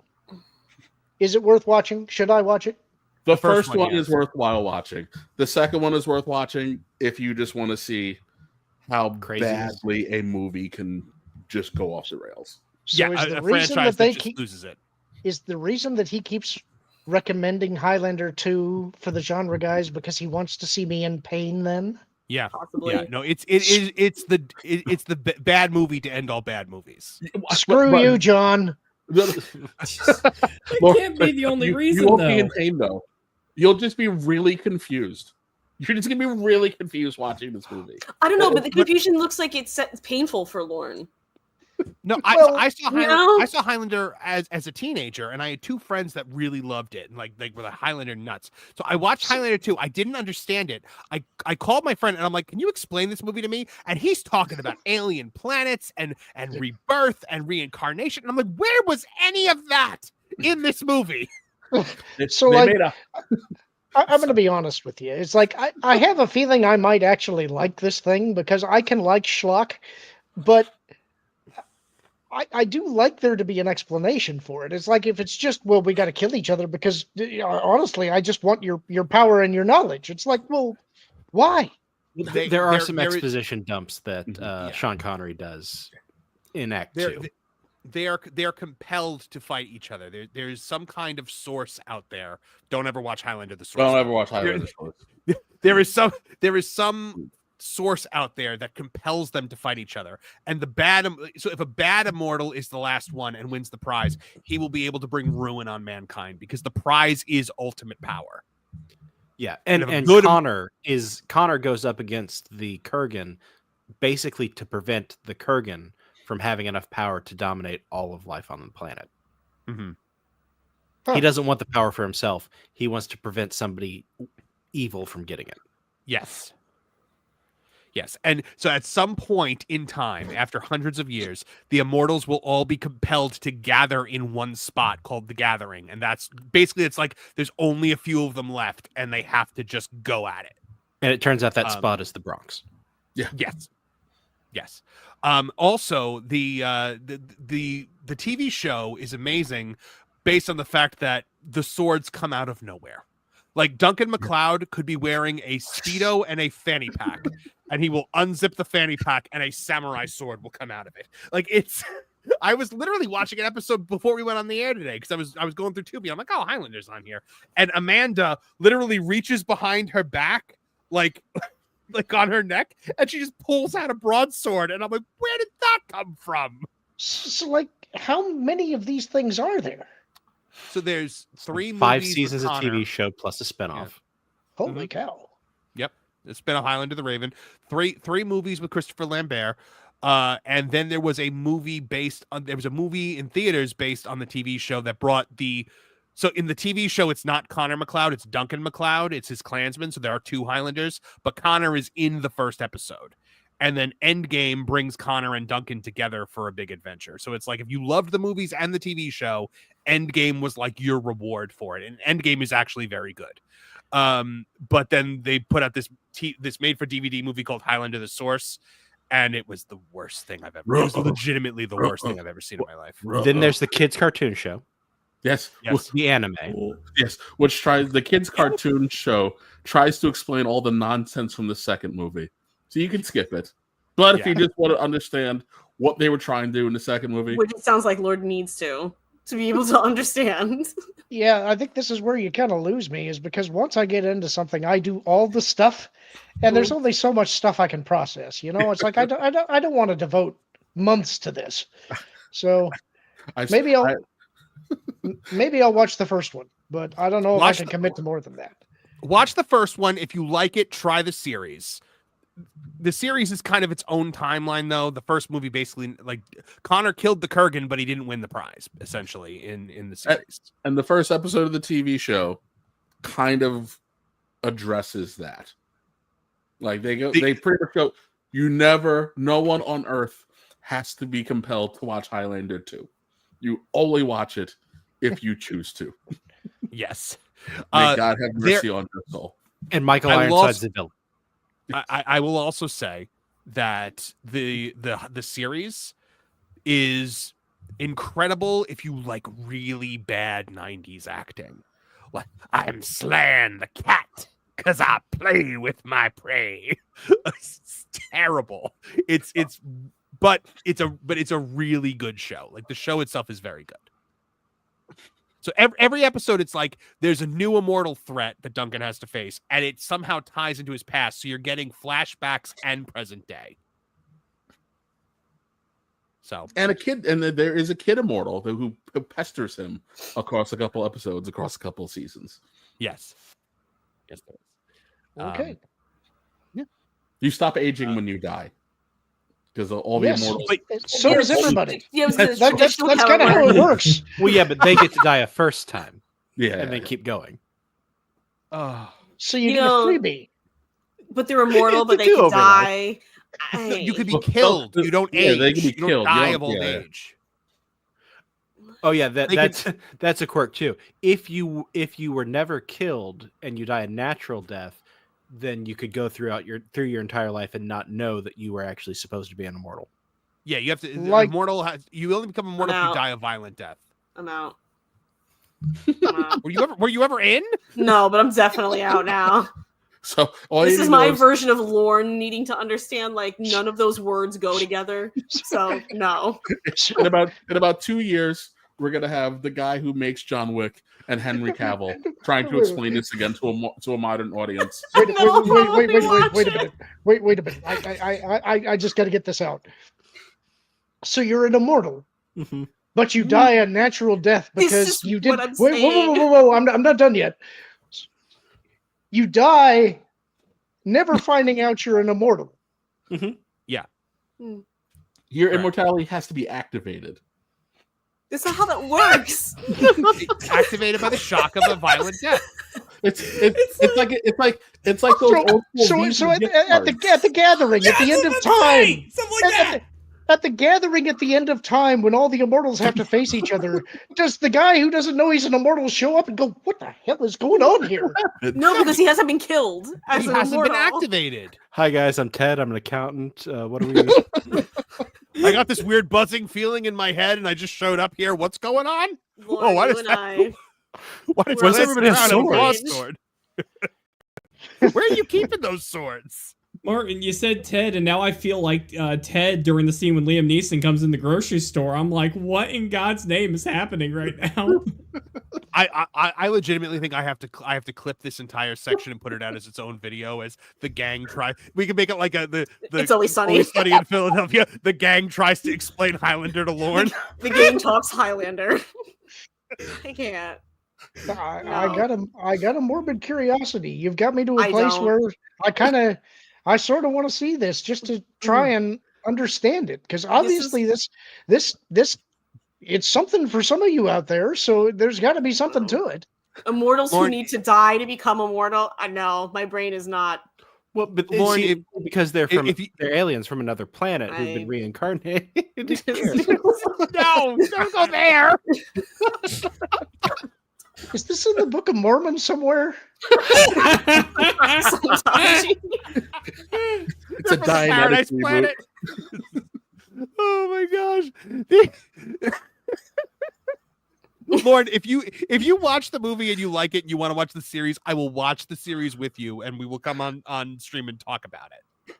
Is it worth watching? Should I watch it? The first one is worthwhile watching. The second one is worth watching if you just want to see how badly a movie can just go off the rails. So yeah, is the a reason franchise that they just keep loses it. Is the reason that he keeps recommending Highlander 2 for the genre guys because he wants to see me in pain then? Yeah, Possibly. yeah. No, it's the bad movie to end all bad movies. Screw you, John. That can't be the only reason, you won't though. be in pain, though. You'll just be really confused. You're just gonna be really confused watching this movie. I don't know, but the confusion looks like it's painful for Lauren. No, Well, I saw Highlander, no. I saw Highlander as a teenager, and I had two friends that really loved it, and like were the Highlander nuts. So I watched Highlander 2. I didn't understand it. I called my friend and I'm like, "Can you explain this movie to me?" And he's talking about alien planets and rebirth and reincarnation. And I'm like, "Where was any of that in this movie?" So like, I'm going to be honest with you. It's like I have a feeling I might actually like this thing because I can like schlock, but I do like there to be an explanation for it. It's like if it's just, well, we got to kill each other because honestly, I just want your power and your knowledge. It's like, well, why? There are some exposition dumps that Sean Connery does in Act 2. They are compelled to fight each other. There's some kind of source out there. Don't ever watch Highlander the Source. Don't ever watch Highlander the Source. There is some source out there that compels them to fight each other. And so if a bad immortal is the last one and wins the prize, he will be able to bring ruin on mankind because the prize is ultimate power. Yeah, and Connor goes up against the Kurgan basically to prevent the Kurgan from having enough power to dominate all of life on the planet. Mm-hmm. He doesn't want the power for himself. He wants to prevent somebody evil from getting it. Yes. Yes. And so at some point in time, after hundreds of years, the immortals will all be compelled to gather in one spot called the Gathering. And that's basically, it's like there's only a few of them left and they have to just go at it. And it turns out that spot is the Bronx. Yeah. Yes. Yes. Also, the TV show is amazing based on the fact that the swords come out of nowhere. Like Duncan MacLeod could be wearing a Speedo and a fanny pack, and he will unzip the fanny pack and a samurai sword will come out of it. Like it's, I was literally watching an episode before we went on the air today because I was going through Tubi. I'm like, oh, Highlander's on here. And Amanda literally reaches behind her back, like on her neck, and she just pulls out a broadsword. And I'm like, where did that come from? So like, how many of these things are there? So there's 3 5 movies seasons with of Connor. TV show plus a spinoff. Yeah. Holy cow. Yep. It's been a Highlander the Raven. Three movies with Christopher Lambert. And then there was a movie in theaters based on the TV show that brought so in the TV show, it's not Connor MacLeod, it's Duncan MacLeod. It's his Klansman. So there are 2 Highlanders, but Connor is in the first episode. And then Endgame brings Connor and Duncan together for a big adventure. So it's like, if you loved the movies and the TV show, Endgame was like your reward for it. And Endgame is actually very good. But then they put out this made for DVD movie called Highlander the Source. And it was the worst thing I've ever. It was legitimately the worst thing I've ever seen in my life. Then there's the kids' cartoon show. Yes. The anime. Yes. Which the kids' cartoon show tries to explain all the nonsense from the second movie. So you can skip it. But if you just want to understand what they were trying to do in the second movie. Which it sounds like Lord needs to be able to understand. Yeah, I think this is where you kind of lose me, is because once I get into something, I do all the stuff, and there's only so much stuff I can process. You know, it's like I don't want to devote months to this. So maybe I'll watch the first one, but I don't know if I can commit to more than that. Watch the first one. If you like it, try the series. The series is kind of its own timeline, though. The first movie basically, like, Connor killed the Kurgan, but he didn't win the prize, essentially, in the series. And the first episode of the TV show kind of addresses that. Like, they pretty much go, no one on Earth has to be compelled to watch Highlander 2. You only watch it if you choose to. Yes. May God have mercy on your soul. And Michael Ironside's the villain. I will also say that the series is incredible if you like really bad 90s acting. Like, I'm Slade the cat because I play with my prey. It's terrible. It's a really good show. Like, the show itself is very good. So every episode, it's like there's a new immortal threat that Duncan has to face, and it somehow ties into his past. So you're getting flashbacks and present day. So and there is a kid immortal who pesters him across a couple episodes, across a couple seasons. Yes, there is. Okay. Yeah. You stop aging when you die. Because all the immortals. So does everybody. That's kind kind of how it works. Well, yeah, but they get to die a first time. Yeah. And then keep going. So you get a freebie. But they're immortal, but they can die. You could be killed. You don't age. They can be you killed. Don't die of old age. Oh yeah, that's a quirk too. If you were never killed and you die a natural death, then you could go through your entire life and not know that you were actually supposed to be an immortal. Yeah, you have to. Like, you only become immortal if you die a violent death. I'm out. Were you ever in? No, but I'm definitely out now. So this is my version of Lorne needing to understand, like, none of those words go together. So no. In about 2 years, we're gonna have the guy who makes John Wick and Henry Cavill trying to explain this again to a modern audience. Wait a minute. Wait a minute. I just got to get this out. So you're an immortal, but you die a natural death because you did. Whoa! I'm not done yet. You die, never finding out you're an immortal. Yeah. Your immortality has to be activated. That's not how that works. It's activated by the shock of a violent death. It's like those old So at the gathering at the end of time, something like that. At the gathering at the end of time, when all the immortals have to face each other, does the guy who doesn't know he's an immortal show up and go, "What the hell is going on here?" No, because he hasn't been killed. As He an hasn't been immortal. activated. Hi guys, I'm Ted. I'm an accountant. What are we? I got this weird buzzing feeling in my head, and I just showed up here. What's going on? Lauren, why you does and that? I. Why does Why does everybody have Crown a law swords? sword? Where are you keeping those swords? Martin, you said Ted, and now I feel like Ted during the scene when Liam Neeson comes in the grocery store. I'm like, what in God's name is happening right now? I legitimately think I have to clip this entire section and put it out as its own video as the gang try. We can make it like the It's Always Sunny. in Philadelphia. The gang tries to explain Highlander to Lorne. The game talks Highlander. I can't. I got a morbid curiosity. You've got me to a I place don't. where I sort of want to see this just to try and understand it, because obviously this it's something for some of you out there. So there's got to be something to it. Immortals Lauren- who need to die to become immortal. I know my brain is not. Well, but Lauren, see, because they're from if you- they're aliens from another planet who've been reincarnated. No, don't go there. Is this in the Book of Mormon somewhere? It's a Paradise Dianetics Planet. reboot. Oh my gosh. Lord, if you watch the movie and you like it and you want to watch the series, I will watch the series with you and we will come on stream and talk about it.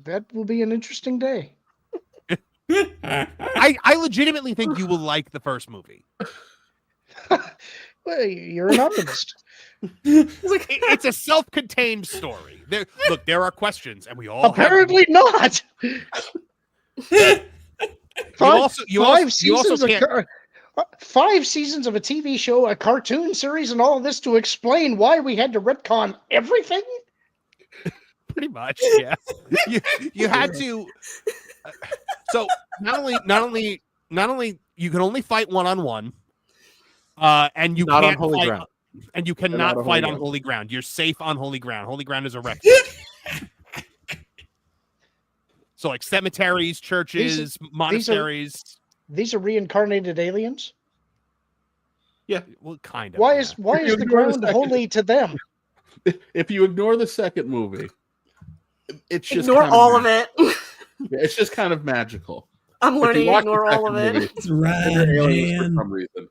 That will be an interesting day. I legitimately think you will like the first movie. Well, you're an optimist. It's a self-contained story. There are questions, and we all Apparently not. Five seasons of a TV show, a cartoon series, and all of this to explain why we had to retcon everything. Pretty much, yeah. You had to. So not only you can only fight one-on-one, and you Not can't on holy fight, ground. and you Not cannot on fight holy on ground. holy ground. You're safe on holy ground. Holy ground is erected. So like cemeteries, churches, monasteries. These are reincarnated aliens. Yeah, well, kind of. Why yeah. is the Ignore the ground second. holy to them? If you ignore the second movie, it's just Ignore kind all of it. It's just kind of magical. I'm If you learning to watch the ignore all of second it. movie, It's rad, they're aliens man. for some reason.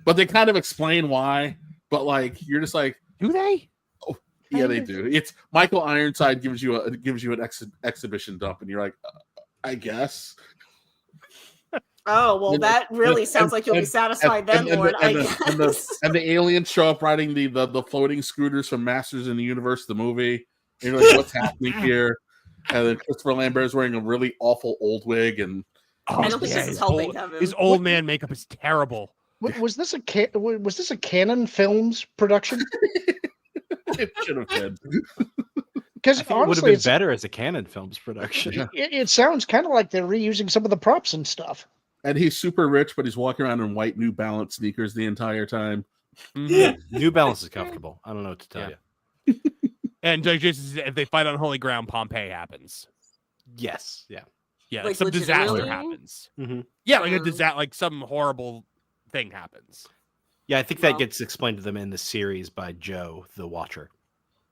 But they kind of explain why. But like you're just like, do they? Oh, yeah, they do. It's Michael Ironside gives you an exhibition dump, and you're like, I guess. Oh well, And- that really and- sounds like you'll be and- satisfied then, and Lord. I the, guess. and the aliens show up riding the floating scooters from Masters in the Universe, the movie. And you're like, what's happening here? And then Christopher Lambert's wearing a really awful old wig, and I don't think this is helping Kevin. His old man makeup is terrible. Was this a Canon Films production? it should have been. Because I think it would have honestly, been better as a Canon Films production. it sounds kind of like they're reusing some of the props and stuff. And he's super rich, but he's walking around in white New Balance sneakers the entire time. New Balance is comfortable. I don't know what to tell you. And Jason says if they fight on holy ground, Pompeii happens. Yes. Yeah. Yeah, Like, some disaster legitimately? happens. Mm-hmm. Yeah, like a disaster, like some horrible thing happens. Yeah, I think that Wow. gets explained to them in the series by Joe, the Watcher.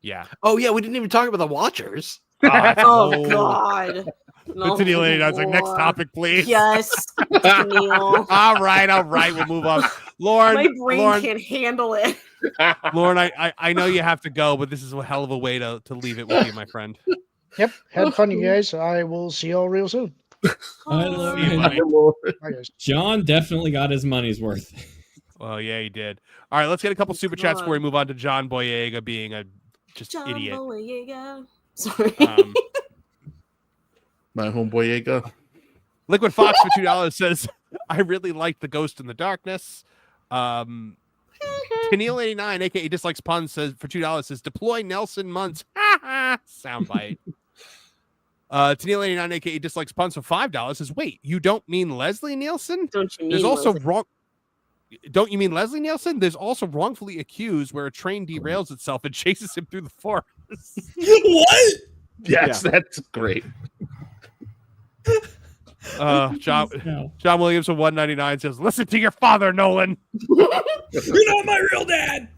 Yeah. Oh yeah, we didn't even talk about the Watchers. Oh God. That's the deal, lady. I was like, next Lord. topic, please. Yes, Neil. all right, we'll move on. Lauren, My brain Lauren, can't handle it. Lauren, I know you have to go, but this is a hell of a way to leave it with you, my friend. Yep, had fun, you guys. I will see y'all real soon. I love See you, buddy. Bye, guys. John definitely got his money's worth. Well, yeah, he did. All right, let's get a couple super chats before we move on to John Boyega being a just John idiot. Boyega. Sorry. My homeboy Boyega. Liquid Fox for $2 says, I really liked The Ghost in the Darkness. Tennille89, aka Dislikes Puns, says for $2 says, deploy Nelson Muntz. Soundbite. Tennille89, aka Dislikes Puns for $5 says, wait, you don't mean Leslie Nielsen? Don't you mean There's also Leslie? wrong. Don't you mean Leslie Nielsen? There's also Wrongfully Accused, where a train derails itself and chases him through the forest. What? Yes, that's great. John Williams from 199 says, "Listen to your father, Nolan." You're not my real dad.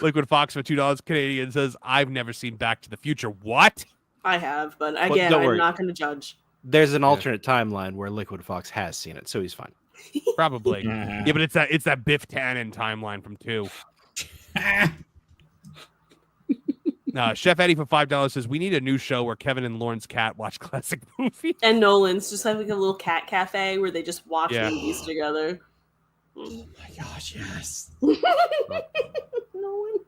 Liquid Fox for $2 Canadian says, "I've never seen Back to the Future." What? I have, but again, don't I'm worry. not going to judge. There's an alternate timeline where Liquid Fox has seen it, so he's fine. Probably. Yeah, but it's that Biff Tannen timeline from 2. Chef Eddie for $5 says, "We need a new show where Kevin and Lauren's cat watch classic movies." And Nolan's just having a little cat cafe where they just watch Yeah. movies together. Oh my gosh, yes. Nolan.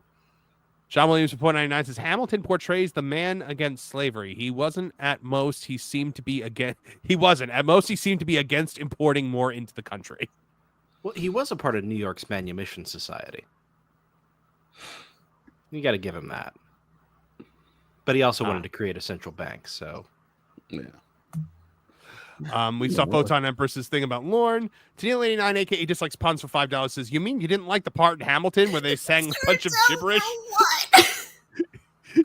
John Williams for $4.99 says, "Hamilton portrays the man against slavery. He wasn't at most. He seemed to be against. He wasn't at most. He seemed to be against importing more into the country." Well, he was a part of New York's Manumission Society. You got to give him that. But he also wanted to create a central bank, so yeah. We saw Photon Empress's thing about Lorne. Tennille 89, aka Dislikes Puns for $5 says, "You mean you didn't like the part in Hamilton where they sang a bunch of gibberish?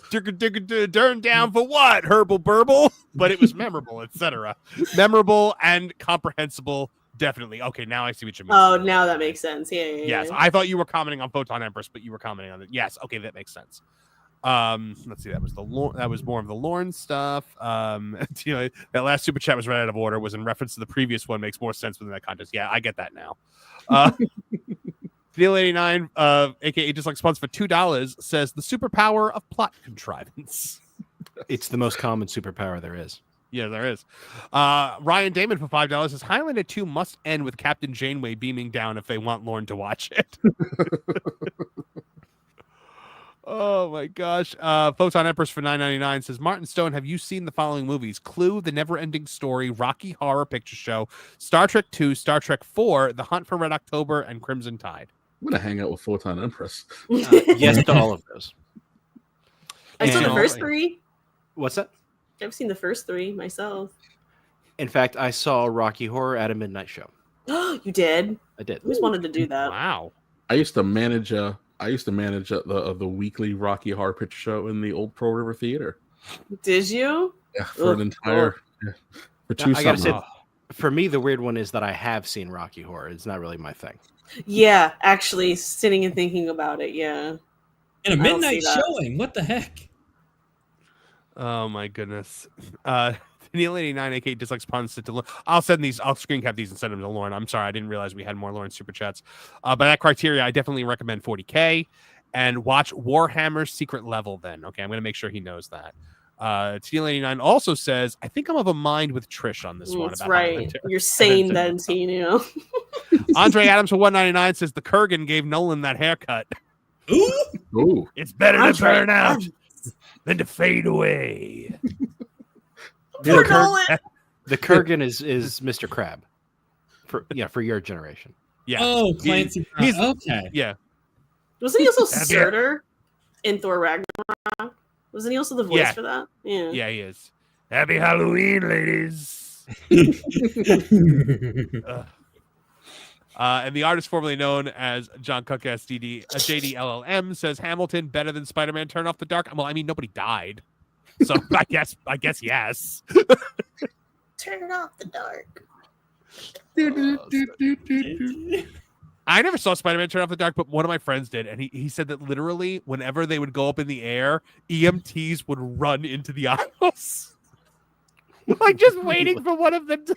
Turn down for what? Herbal burble?" But it was memorable, etc. Memorable and comprehensible. Definitely. Okay, now I see what you mean. Oh, now that makes sense. Yeah. Yes, I thought you were commenting on Photon Empress, but you were commenting on it. Yes, okay, that makes sense. Let's see, that was more of the Lorne stuff. That last super chat was right out of order, was in reference to the previous one, makes more sense within that context. Yeah, I get that now. Neil 89, aka just like Spuns for $2, says the superpower of plot contrivance. it's the most common superpower there is. Yeah, there is. Ryan Damon for $5 says Highlander 2 must end with Captain Janeway beaming down if they want Lorne to watch it. Oh my gosh. Photon Empress for $9.99 says, "Martin Stone, have you seen the following movies? Clue, The Never-Ending Story, Rocky Horror Picture Show, Star Trek 2, Star Trek 4, The Hunt for Red October, and Crimson Tide." I'm gonna hang out with Photon Empress. Yes to all of those. I saw the first 3. What's that? I've seen the first 3 myself. In fact, I saw Rocky Horror at a midnight show. You did? I did. I always wanted to do that. Wow. I used to manage the weekly Rocky Horror Picture Show in the old Pro River Theater. Did you? Yeah, for an entire for 2 I gotta summers. say, for me, the weird one is that I have seen Rocky Horror. It's not really my thing. Yeah, actually, sitting and thinking about it, yeah. And a midnight showing. What the heck? Oh my goodness. Neil 89, aka Dislikes Puns, said to Lauren. I'll screen cap these and send them to Lauren. I'm sorry, I didn't realize we had more Lauren super chats. By that criteria, I definitely recommend 40K and watch Warhammer's Secret Level then. Okay, I'm going to make sure he knows that. Neil 89 also says, "I think I'm of a mind with Trish on this one." That's about right. Highlander. You're sane then, Tino. Andre Adams for 199 says, "The Kurgan gave Nolan that haircut." Ooh. It's better to Andre burn out than to fade away. The Kurgan is Mr. Crab. For your generation. Yeah. Oh, Clancy. He's okay. Yeah. Wasn't he also Surtur in Thor Ragnarok? Wasn't he also the voice for that? Yeah. Yeah, he is. Happy Halloween, ladies. And the artist formerly known as John Cook SDD, JDLLM says Hamilton better than Spider-Man Turn Off the Dark. Well, I mean, nobody died. So I guess yes. Turn off the dark. I never saw Spider-Man Turn Off the Dark, but one of my friends did, and he said that literally whenever they would go up in the air, EMTs would run into the aisles. Like just waiting for one of them to...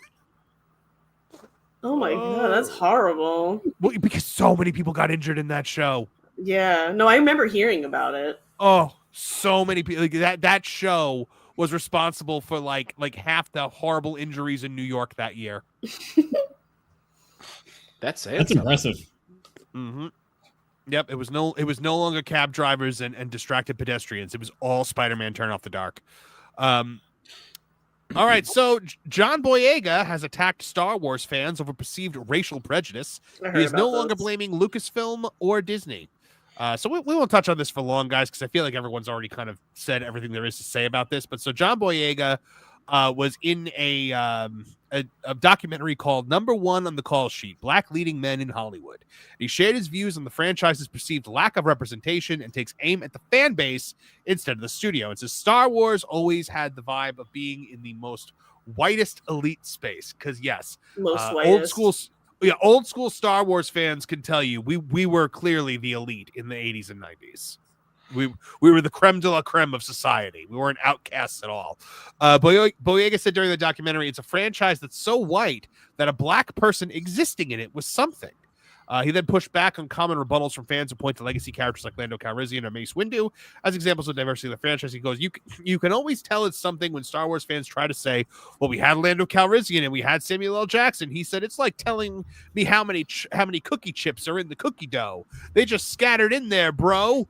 Oh my god, that's horrible. Well, because so many people got injured in that show. Yeah, no, I remember hearing about it. Oh, so many people. Like that show was responsible for like half the horrible injuries in New York that year. That's impressive. Mm-hmm. Yep, it was no longer cab drivers and distracted pedestrians. It was all Spider-Man Turn Off the Dark. All right, so John Boyega has attacked Star Wars fans over perceived racial prejudice. He is no longer blaming Lucasfilm or Disney. So we won't touch on this for long, guys, because I feel like everyone's already kind of said everything there is to say about this. But so John Boyega was in a documentary called Number One on the Call Sheet, Black Leading Men in Hollywood. He shared his views on the franchise's perceived lack of representation and takes aim at the fan base instead of the studio. It says Star Wars always had the vibe of being in the most whitest elite space. Because yes, old school Star Wars fans can tell you we were clearly the elite in the 80s and 90s. We were the creme de la creme of society. We weren't outcasts at all. Boyega said during the documentary, it's a franchise that's so white that a black person existing in it was something. He then pushed back on common rebuttals from fans who point to legacy characters like Lando Calrissian or Mace Windu as examples of diversity of the franchise. He goes, you can always tell it's something when Star Wars fans try to say, well, we had Lando Calrissian and we had Samuel L. Jackson. He said, it's like telling me how many cookie chips are in the cookie dough. They just scattered in there, bro.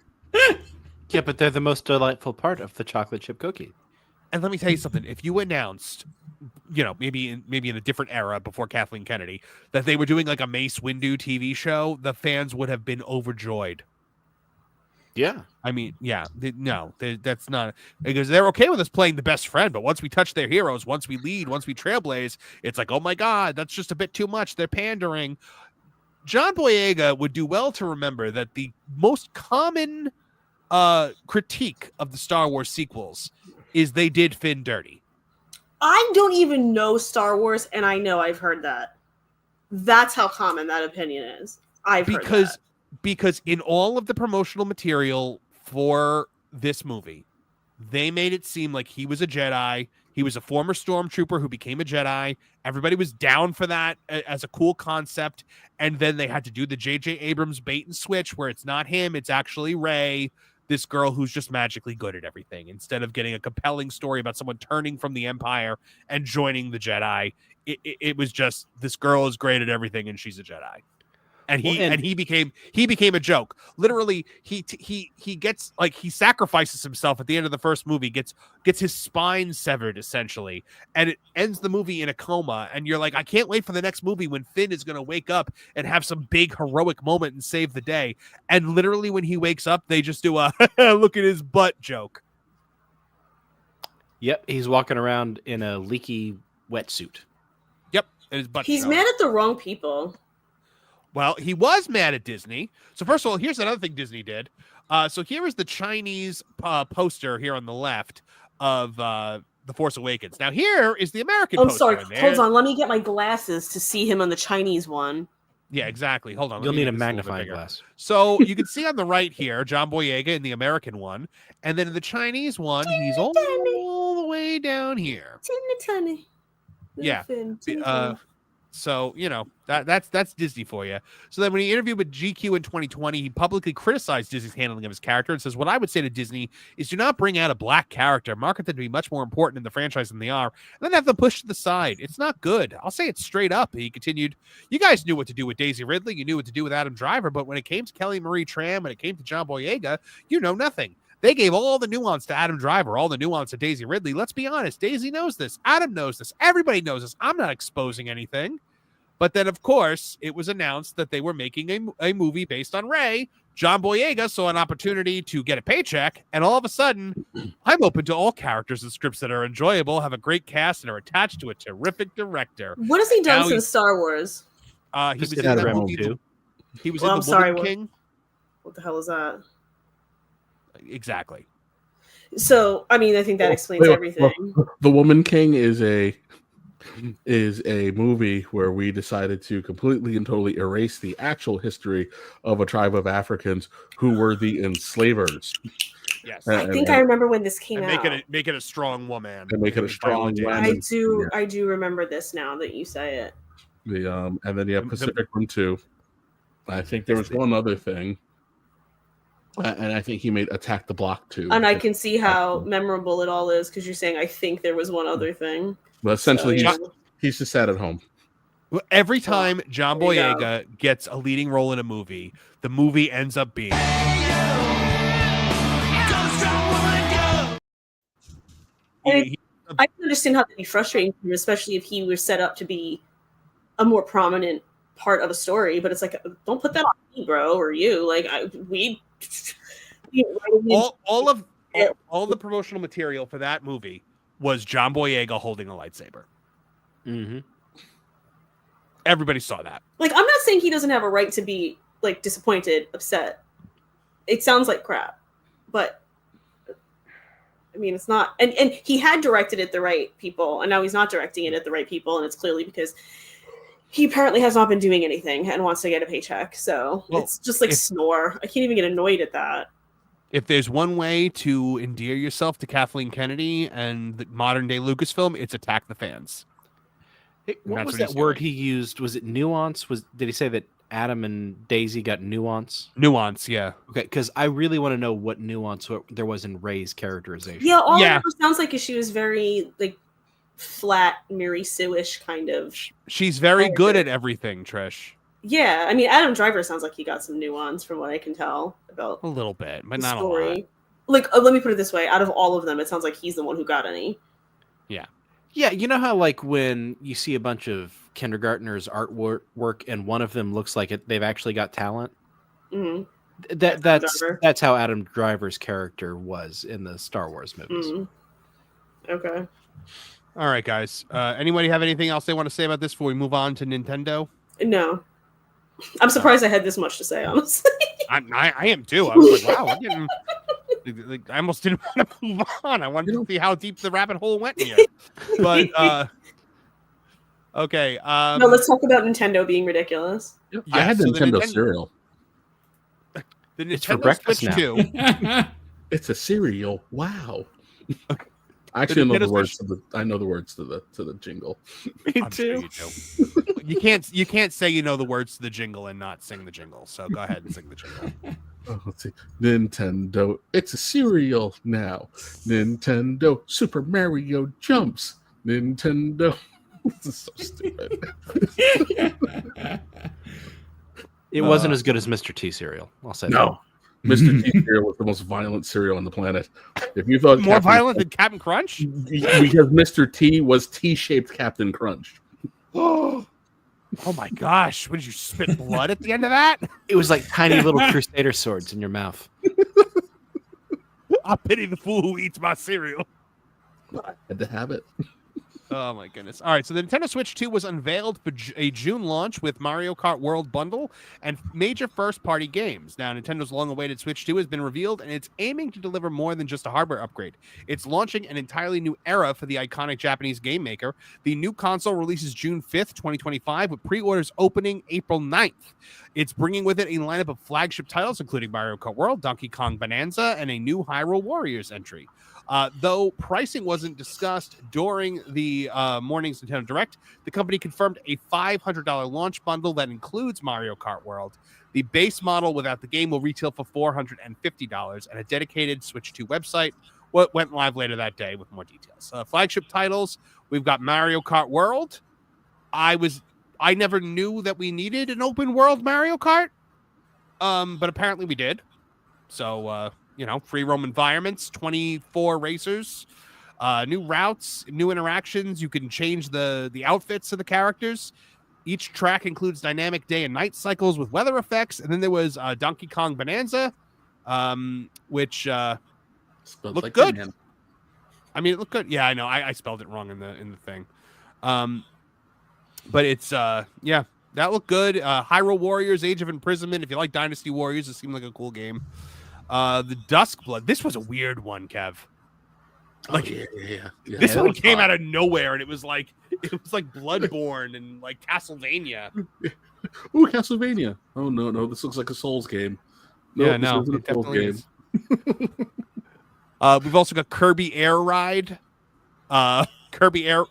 Yeah, but they're the most delightful part of the chocolate chip cookie. And let me tell you something. If you announced, maybe in a different era before Kathleen Kennedy, that they were doing like a Mace Windu TV show, the fans would have been overjoyed. Yeah. I mean, that's not, because they're okay with us playing the best friend, but once we touch their heroes, once we lead, once we trailblaze, it's like, oh my God, that's just a bit too much. They're pandering. John Boyega would do well to remember that the most common critique of the Star Wars sequels is they did Finn dirty. I don't even know Star Wars, and I know I've heard that. That's how common that opinion is. Heard that. Because in all of the promotional material for this movie, they made it seem like he was a Jedi. He was a former stormtrooper who became a Jedi. Everybody was down for that as a cool concept. And then they had to do the J.J. Abrams bait and switch where it's not him, it's actually Rey, this girl who's just magically good at everything. Instead of getting a compelling story about someone turning from the Empire and joining the Jedi, it was just this girl is great at everything and she's a Jedi. And he became a joke. Literally, he gets like he sacrifices himself at the end of the first movie, gets his spine severed essentially, and it ends the movie in a coma. And you're like, I can't wait for the next movie when Finn is going to wake up and have some big heroic moment and save the day. And literally, when he wakes up, they just do a look at his butt joke. Yep, he's walking around in a leaky wetsuit. Yep, and his butt. He's mad at the wrong people. Well, he was mad at Disney. So first of all, here's another thing Disney did. So here is the Chinese poster here on the left of The Force Awakens. Now here is the American poster. I'm sorry. Hold on. Let me get my glasses to see him on the Chinese one. Yeah, exactly. Hold on. You'll need a magnifying glass. So you can see on the right here, John Boyega in the American one. And then in the Chinese one, he's all the way down here. Tiny. Yeah. So, that's Disney for you. So then when he interviewed with GQ in 2020, he publicly criticized Disney's handling of his character and says, what I would say to Disney is do not bring out a black character, market them to be much more important in the franchise than they are, and then have them pushed to the side. It's not good. I'll say it straight up. He continued, you guys knew what to do with Daisy Ridley. You knew what to do with Adam Driver. But when it came to Kelly Marie Tran, when it came to John Boyega, you know nothing. They gave all the nuance to Adam Driver, all the nuance to Daisy Ridley. Let's be honest. Daisy knows this. Adam knows this. Everybody knows this. I'm not exposing anything. But then, of course, it was announced that they were making a movie based on Rey. John Boyega saw an opportunity to get a paycheck. And all of a sudden, I'm open to all characters and scripts that are enjoyable, have a great cast, and are attached to a terrific director. What has he done since Star Wars? He was in that movie. He was in The Woman King. What the hell is that? Exactly. So, I mean, I think that explains everything. The Woman King is a movie where we decided to completely and totally erase the actual history of a tribe of Africans who were the enslavers. Yes, I think I remember when this came out. Make it a strong woman. And make it a strong woman. I do remember this now that you say it. And then you have Pacific Rim 2. I think there was one other thing. And I think he made Attack the Block 2. And I can see how memorable it all is because you're saying I think there was one other thing. But essentially, he's just sat at home. Every time John Boyega gets a leading role in a movie, the movie ends up being. I can understand how that'd be frustrating for him, especially if he was set up to be a more prominent part of a story. But it's like, don't put that on me, bro, or you. Like, all the promotional material for that movie was John Boyega holding a lightsaber. Mm-hmm. Everybody saw that. Like, I'm not saying he doesn't have a right to be like disappointed, upset. It sounds like crap, but I mean, it's not. And he had directed it the right people, and now he's not directing it at the right people, and it's clearly because he apparently has not been doing anything and wants to get a paycheck. So it's just like snore. I can't even get annoyed at that. If there's one way to endear yourself to Kathleen Kennedy and the modern day Lucasfilm, it's attack the fans. What was that word he used? Was it nuance? Did he say that Adam and Daisy got nuance? Nuance, yeah. Okay, because I really want to know what nuance there was in Rey's characterization. Yeah, all it sounds like is she was very like flat, Mary Sue-ish kind of. She's very good at everything, Trish. Yeah, I mean, Adam Driver sounds like he got some nuance from what I can tell about a little bit, but the not story. a lot. Like, let me put it this way: out of all of them, it sounds like he's the one who got any. Yeah. Yeah, you know how like when you see a bunch of kindergartners artwork and one of them looks like they've actually got talent. Mm-hmm. That's how Adam Driver's character was in the Star Wars movies. Mm-hmm. Okay. All right, guys. Anybody have anything else they want to say about this before we move on to Nintendo? No. I'm surprised I had this much to say, honestly. I am too. I was like, wow, I almost didn't want to move on. I wanted to see how deep the rabbit hole went here. But okay. No, let's talk about Nintendo being ridiculous. I had Nintendo cereal. The It's for Nintendo breakfast Switch now. 2. It's a cereal. Wow. I actually know the words to the. I know the words to the jingle. Me too. Sure you can't say you know the words to the jingle and not sing the jingle. So go ahead and sing the jingle. Oh, let's see. Nintendo. It's a cereal now. Nintendo. Super Mario jumps. Nintendo. This is so stupid. It wasn't as good as Mr. T cereal. I'll say no. Mr. T cereal was the most violent cereal on the planet. If you thought more violent than Captain Crunch, because Mr. T was T-shaped Captain Crunch. Oh my gosh! Would you spit blood at the end of that? It was like tiny little Crusader swords in your mouth. I pity the fool who eats my cereal. I had to have it. Oh my goodness. All right, so the Nintendo Switch 2 was unveiled for a June launch with Mario Kart World Bundle and major first-party games. Now, Nintendo's long-awaited Switch 2 has been revealed, and it's aiming to deliver more than just a hardware upgrade. It's launching an entirely new era for the iconic Japanese game maker. The new console releases June 5th, 2025, with pre-orders opening April 9th. It's bringing with it a lineup of flagship titles, including Mario Kart World, Donkey Kong Bonanza, and a new Hyrule Warriors entry. Though pricing wasn't discussed during the morning's Nintendo Direct, the company confirmed a $500 launch bundle that includes Mario Kart World. The base model without the game will retail for $450, and a dedicated Switch 2 website went live later that day with more details. Flagship titles, we've got Mario Kart World. I never knew that we needed an open world Mario Kart, but apparently we did. So, free roam environments, 24 racers, new routes, new interactions. You can change the outfits of the characters. Each track includes dynamic day and night cycles with weather effects. And then there was Donkey Kong Bonanza, which looked like good. Him. I mean, it looked good. Yeah, I know. I spelled it wrong in the thing. But it's that looked good. Hyrule Warriors: Age of Imprisonment. If you like Dynasty Warriors, it seemed like a cool game. The Duskblood. This was a weird one, Kev. Like, this one came out of nowhere, and it was like Bloodborne and like Castlevania. Ooh, Castlevania. Oh no, this looks like a Souls game. No, no, this isn't a Souls game. We've also got Kirby Air Ride. Kirby Air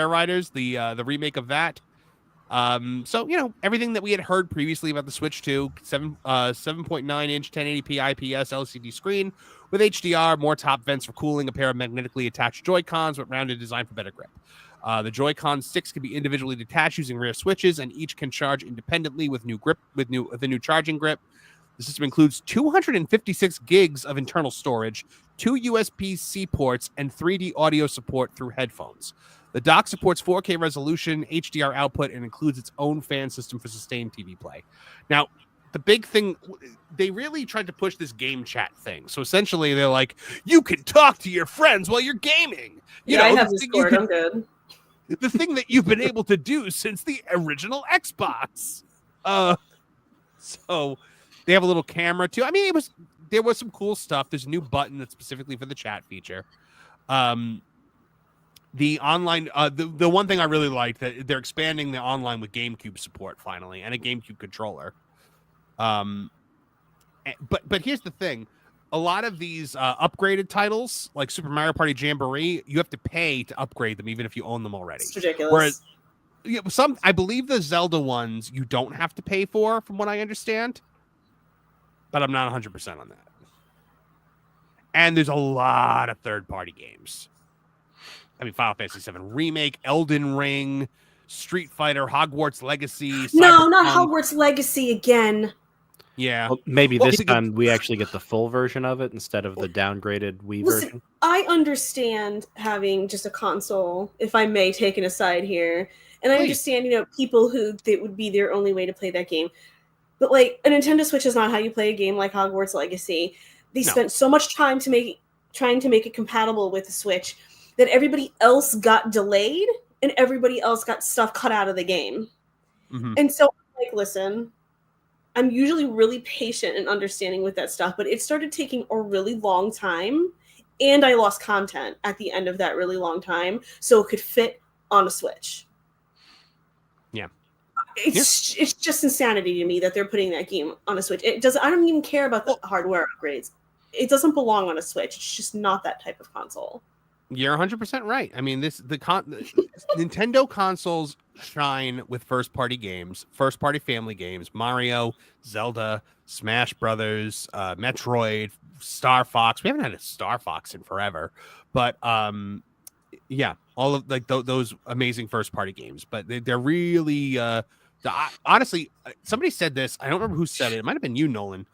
Riders, the remake of that. So everything that we had heard previously about the Switch 2, 7.9-inch 1080p IPS LCD screen with HDR, more top vents for cooling, a pair of magnetically attached Joy-Cons with rounded design for better grip. The Joy-Con sticks can be individually detached using rear switches, and each can charge independently with the new charging grip. The system includes 256 gigs of internal storage, 2 USB-C ports, and 3D audio support through headphones. The dock supports 4K resolution, HDR output, and includes its own fan system for sustained TV play. Now, the big thing, they really tried to push this game chat thing. So essentially, they're like, you can talk to your friends while you're gaming. I have Discord. I'm good. The thing that you've been able to do since the original Xbox. So they have a little camera too. I mean, there was some cool stuff. There's a new button that's specifically for the chat feature. The online, the one thing I really liked, that they're expanding the online with GameCube support finally, and a GameCube controller. But here's the thing: a lot of these upgraded titles, like Super Mario Party Jamboree, you have to pay to upgrade them, even if you own them already. It's ridiculous. Whereas, I believe the Zelda ones you don't have to pay for, from what I understand. But I'm not 100% on that. And there's a lot of third-party games. I mean, Final Fantasy VII Remake, Elden Ring, Street Fighter, Hogwarts Legacy. No, not Hogwarts Legacy again. Yeah. Well, maybe this time we actually get the full version of it instead of the downgraded Wii version. I understand having just a console, if I may take an aside here. And I understand, people who it would be their only way to play that game. But, like, a Nintendo Switch is not how you play a game like Hogwarts Legacy. They spent so much time trying to make it compatible with the Switch that everybody else got delayed and everybody else got stuff cut out of the game. Mm-hmm. And so, like, listen, I'm usually really patient and understanding with that stuff, but it started taking a really long time, and I lost content at the end of that really long time, so it could fit on a Switch. Yeah. It's just insanity to me that they're putting that game on a Switch. I don't even care about the hardware upgrades. It doesn't belong on a Switch. It's just not that type of console. You're 100% right. I mean, Nintendo consoles shine with first-party games, first-party family games, Mario, Zelda, Smash Brothers, Metroid, Star Fox. We haven't had a Star Fox in forever, but yeah, all of like those amazing first-party games. But they're really, honestly, somebody said this. I don't remember who said it. It might have been you, Nolan.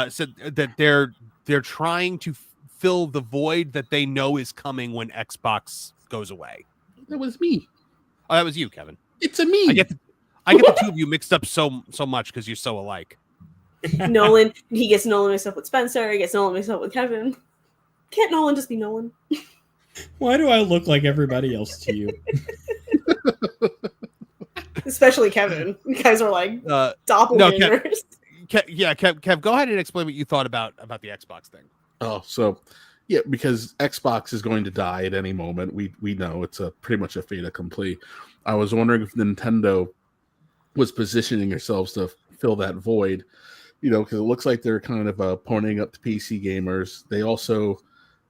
Said that they're trying to fill the void that they know is coming when Xbox goes away. That was me. Oh, that was you, Kevin. It's a me. I get the two of you mixed up so much because you're so alike. Nolan mixed up with Spencer. He gets Nolan mixed up with Kevin. Can't Nolan just be Nolan? Why do I look like everybody else to you? Especially Kevin. You guys are like doppelgangers. Kev, go ahead and explain what you thought about the Xbox thing. Oh, so yeah, because Xbox is going to die at any moment. We know it's pretty much a fait accompli. I was wondering if Nintendo was positioning themselves to fill that void, because it looks like they're kind of ponying up to PC gamers. They also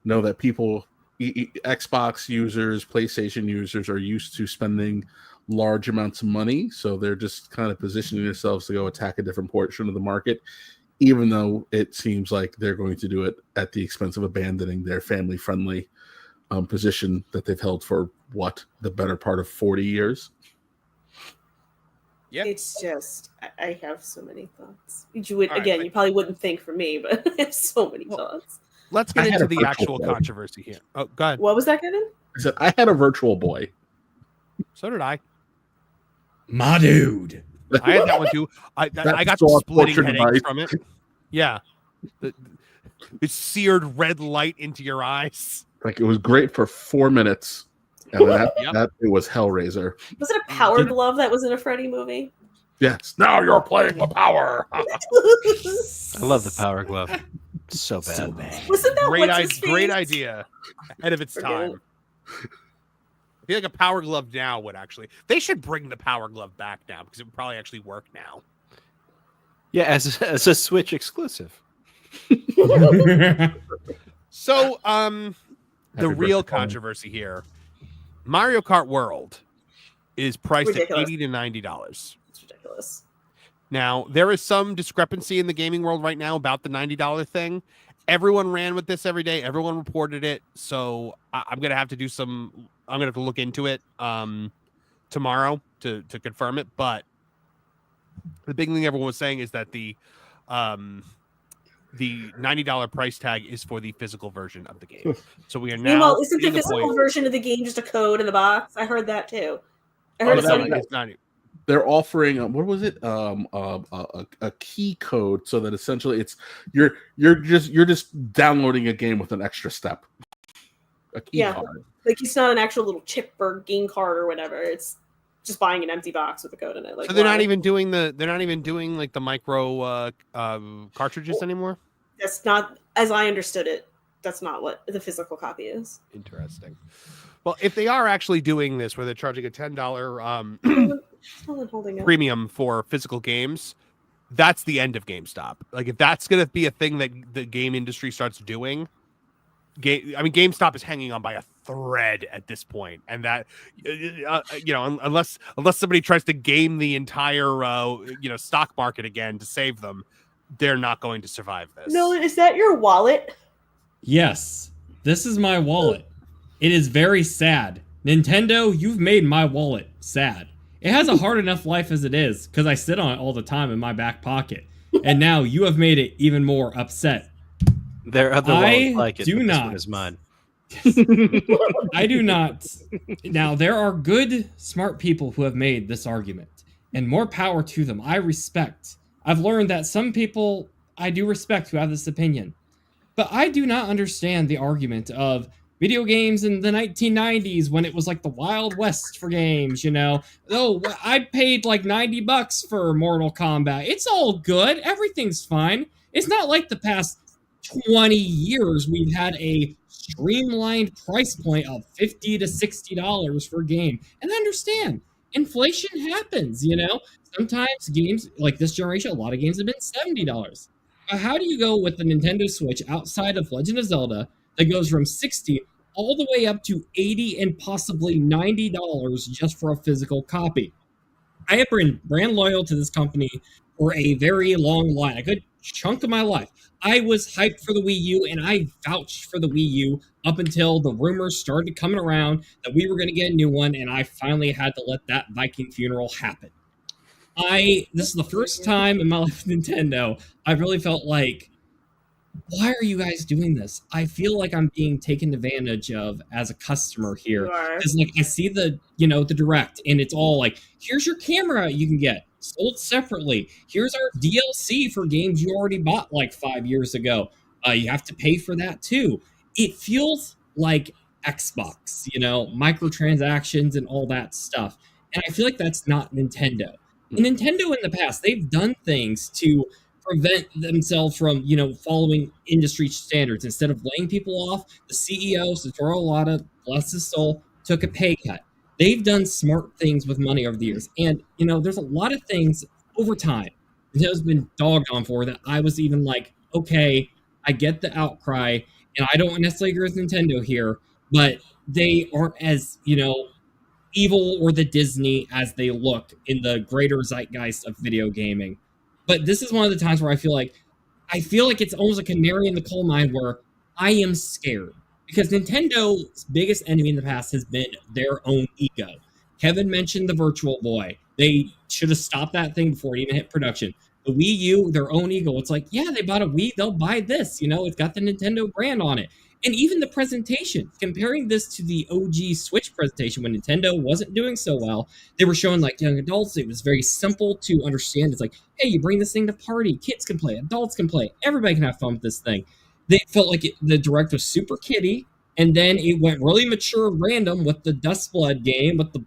know that people, Xbox users, PlayStation users, are used to spending large amounts of money, so they're just kind of positioning themselves to go attack a different portion of the market, even though it seems like they're going to do it at the expense of abandoning their family-friendly position that they've held for, the better part of 40 years. Yeah, it's just, I have so many thoughts. You probably wouldn't think for me, but I have so many thoughts. Let's get into the actual controversy here. Oh, go ahead. What was that, Kevin? I said, I had a virtual boy. So did I. My dude. I had that one too. I got splitting headaches from it. Yeah. The seared red light into your eyes. Like, it was great for 4 minutes. And that it was Hellraiser. Was it a Power Glove that was in a Freddy movie? Yes. Now you're playing the power. I love the Power Glove. So bad. Wasn't that great idea. Ahead of its time. I feel like a Power Glove now would actually. They should bring the Power Glove back now because it would probably actually work now. Yeah, as a Switch exclusive. So, the real controversy here: Mario Kart World is priced at $80 to $90. It's ridiculous. Now, there is some discrepancy in the gaming world right now about the $90 thing. Everyone ran with this every day. Everyone reported it. So I'm going to have to do I'm going to have to look into it tomorrow to confirm it. But the big thing everyone was saying is that the $90 price tag is for the physical version of the game. So we are now. Meanwhile, isn't the physical version of the game just a code in the box? I heard that too. I heard it's they're offering what was it a key code, so that essentially it's you're just downloading a game with an extra step. A key card. Like it's not an actual little chip or game card or whatever. It's just buying an empty box with a code in it. Like so they're not even doing like the micro cartridges anymore. That's not, as I understood it. That's not what the physical copy is. Interesting. Well, if they are actually doing this, where they're charging a $10 premium for physical games, that's the end of GameStop. Like, if that's going to be a thing that the game industry starts doing, GameStop is hanging on by a thread at this point, and that unless somebody tries to game the entire stock market again to save them, they're not going to survive this. No, is that your wallet? Yes, this is my wallet. It is very sad. Nintendo, you've made my wallet sad. It has a hard enough life as it is, because I sit on it all the time in my back pocket. And now you have made it even more upset. There are other wallets like it, but this one is mine. I do not. Now, there are good, smart people who have made this argument, and more power to them. I respect. I've learned that some people I do respect who have this opinion. But I do not understand the argument of video games in the 1990s when it was like the Wild West for games, Oh, I paid like $90 for Mortal Kombat. It's all good. Everything's fine. It's not like the past 20 years we've had a streamlined price point of $50 to $60 for a game. And I understand. Inflation happens, Sometimes games, like this generation, a lot of games have been $70. How do you go with the Nintendo Switch outside of Legend of Zelda that goes from $60 all the way up to $80 and possibly $90 just for a physical copy? I have been brand loyal to this company for a very long line, a good chunk of my life. I was hyped for the Wii U, and I vouched for the Wii U up until the rumors started coming around that we were going to get a new one, and I finally had to let that Viking funeral happen. This is the first time in my life with Nintendo I really felt like, why are you guys doing this? I feel like I'm being taken advantage of as a customer here. Because I see the direct, and it's all like, here's your camera you can get sold separately. Here's our DLC for games you already bought like 5 years ago. You have to pay for that too. It feels like Xbox, microtransactions and all that stuff. And I feel like that's not Nintendo. And Nintendo in the past, they've done things to prevent themselves from, following industry standards. Instead of laying people off, the CEO, Satoru Iwata, bless his soul, took a pay cut. They've done smart things with money over the years. And, there's a lot of things over time Nintendo's been dogged on for that I was even like, okay, I get the outcry, and I don't necessarily agree with Nintendo here, but they aren't as, evil or the Disney as they look in the greater zeitgeist of video gaming. But this is one of the times where I feel like it's almost a canary in the coal mine where I am scared. Because Nintendo's biggest enemy in the past has been their own ego. Kevin mentioned the Virtual Boy. They should have stopped that thing before it even hit production. The Wii U, their own ego. It's like, yeah, they bought a Wii, they'll buy this. It's got the Nintendo brand on it. And even the presentation, comparing this to the OG Switch presentation when Nintendo wasn't doing so well, they were showing like young adults. It was very simple to understand. It's like, hey, you bring this thing to party. Kids can play. Adults can play. Everybody can have fun with this thing. They felt like the direct was super kiddie, and then it went really mature and random with the Dustblood game, with the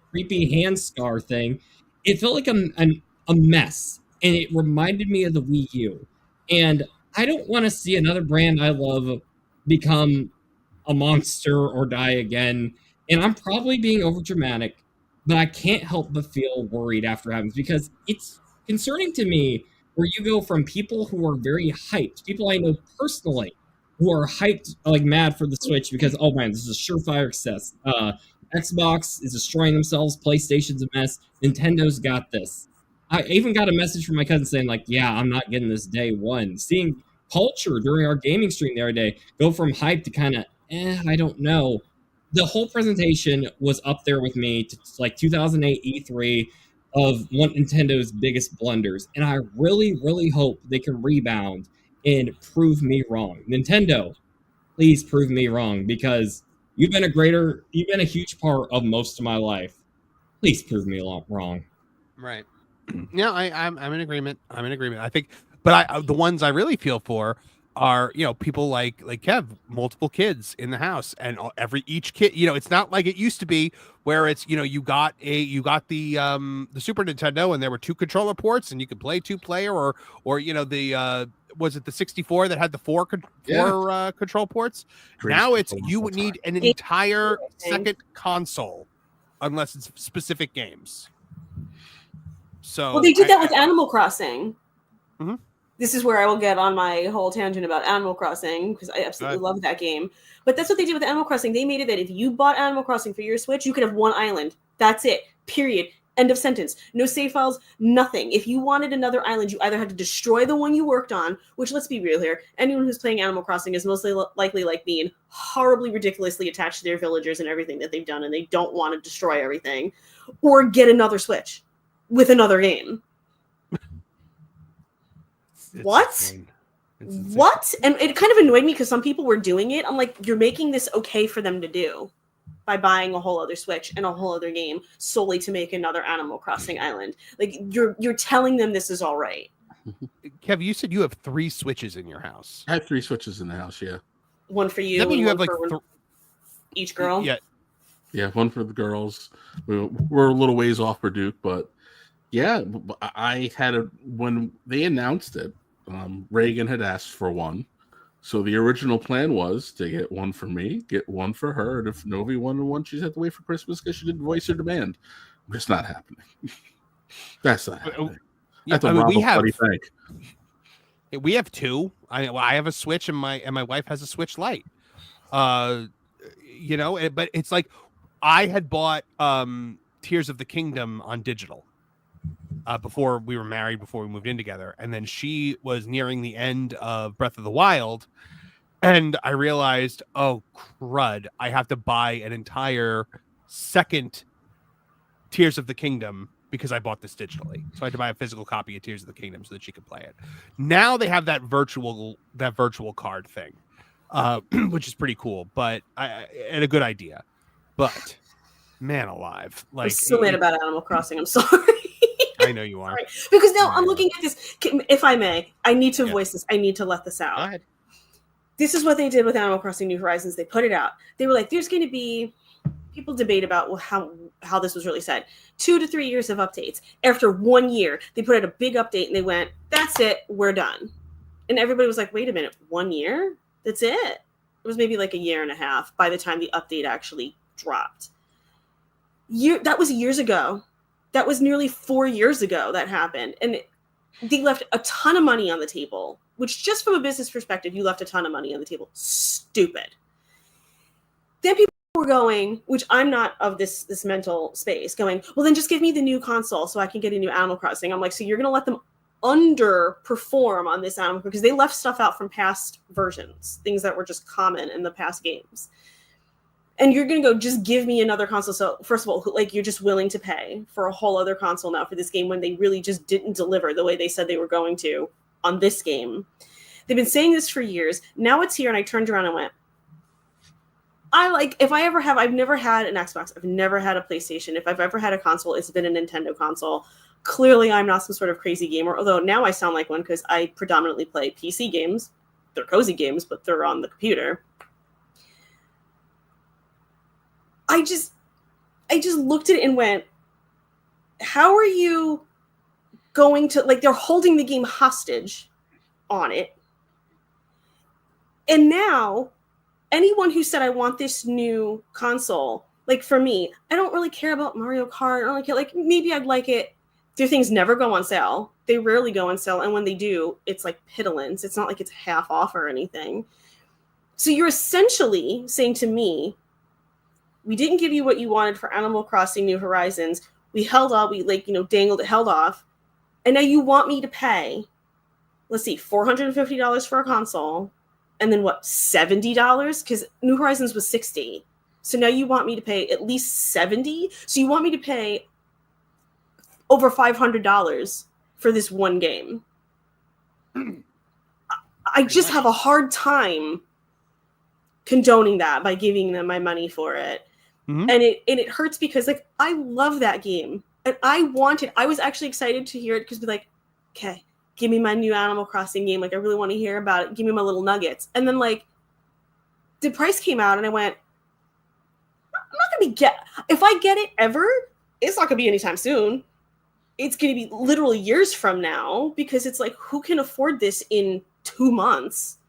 creepy hand scar thing. It felt like a mess, and it reminded me of the Wii U. And I don't want to see another brand I love become a monster or die again. And I'm probably being overdramatic, but I can't help but feel worried after having, because it's concerning to me where you go from people who are very hyped, people I know personally who are hyped like mad for the Switch because, oh man, this is a surefire success. Xbox is destroying themselves. PlayStation's a mess. Nintendo's got this. I even got a message from my cousin saying like, yeah, I'm not getting this day one. Seeing culture during our gaming stream the other day go from hype to kind of, I don't know. The whole presentation was up there with me to like 2008 E3 of one Nintendo's biggest blunders. And I really, really hope they can rebound and prove me wrong. Nintendo, please prove me wrong, because you've been a huge part of most of my life. Please prove me wrong. Right. Yeah, I'm in agreement. I'm in agreement. I think, but the ones I really feel for are, people like Kev, multiple kids in the house, and each kid, it's not like it used to be where it's, you got the Super Nintendo and there were 2 controller ports and you could play 2-player, or the was it the 64 that had the 4 control ports? Now it's you would need an entire second console unless it's specific games. So well, they did that with Animal Crossing. Mm-hmm. This is where I will get on my whole tangent about Animal Crossing because I absolutely love that game. But that's what they did with Animal Crossing. They made it that if you bought Animal Crossing for your Switch, you could have one island. That's it. Period. End of sentence. No save files, nothing. If you wanted another island, you either had to destroy the one you worked on, which, let's be real here, anyone who's playing Animal Crossing is mostly likely like me and horribly, ridiculously attached to their villagers and everything that they've done, and they don't want to destroy everything, or get another Switch with another game. What? What? And it kind of annoyed me because some people were doing it. I'm like, you're making this okay for them to do by buying a whole other Switch and a whole other game solely to make another Animal Crossing island. Like you're telling them this is all right. Kev, you said you have 3 Switches in your house. I have 3 Switches in the house. Yeah. One for you. That means you have like each girl. Yeah. Yeah, one for the girls. We're a little ways off for Duke, but yeah, I had when they announced it, Reagan had asked for one. So the original plan was to get one for me, get one for her, and if Novi wanted one, she'd have to wait for Christmas because she didn't voice her demand. It's not happening. That's not happening. That's a bloody bank. We have 2. I have a Switch, and my wife has a Switch Lite. But it's like I had bought Tears of the Kingdom on digital. Before we were married, before we moved in together. And then she was nearing the end of Breath of the Wild. And I realized, oh, crud, I have to buy an entire second Tears of the Kingdom because I bought this digitally. So I had to buy a physical copy of Tears of the Kingdom so that she could play it. Now they have that virtual card thing, which is pretty cool, and a good idea. But, man alive. I'm so mad about Animal Crossing. I'm sorry. I know you are. Right. Because now I'm looking at this. If I may, I need to voice this. I need to let this out. Go ahead. This is what they did with Animal Crossing New Horizons. They put it out. They were like, there's going to be people debate about how this was really said. 2 to 3 years of updates. After 1 year, they put out a big update and they went, that's it. We're done. And everybody was like, wait a minute. 1 year? That's it. It was maybe like a year and a half by the time the update actually dropped. That was years ago. That was nearly 4 years ago that happened. And they left a ton of money on the table, which just from a business perspective, you left a ton of money on the table. Stupid. Then people were going, which I'm not of this mental space, going, well, then just give me the new console so I can get a new Animal Crossing. I'm like, so you're going to let them underperform on this Animal Crossing? Because they left stuff out from past versions, things that were just common in the past games. And you're going to go, just give me another console. So first of all, like, you're just willing to pay for a whole other console now for this game when they really just didn't deliver the way they said they were going to on this game. They've been saying this for years. Now it's here. And I turned around and went, I've never had an Xbox. I've never had a PlayStation. If I've ever had a console, it's been a Nintendo console. Clearly, I'm not some sort of crazy gamer, although now I sound like one because I predominantly play PC games. They're cozy games, but they're on the computer. I just looked at it and went, how are you going to, like, they're holding the game hostage on it. And now anyone who said, I want this new console, like, for me, I don't really care about Mario Kart. I don't really care. Like, maybe I'd like it. Their things never go on sale. They rarely go on sale. And when they do, it's like piddlings. It's not like it's half off or anything. So you're essentially saying to me, we didn't give you what you wanted for Animal Crossing New Horizons. We held off. We dangled it, held off. And now you want me to pay, let's see, $450 for a console. And then what, $70? Because New Horizons was $60. So now you want me to pay at least $70? So you want me to pay over $500 for this one game. I just have a hard time condoning that by giving them my money for it. Mm-hmm. And it hurts because, like, I love that game. And I was actually excited to hear it because be like, okay, give me my new Animal Crossing game. Like, I really want to hear about it. Give me my little nuggets. And then, like, the price came out and I went, I'm not going to if I get it ever, it's not going to be anytime soon. It's going to be literally years from now because it's like, who can afford this in 2 months?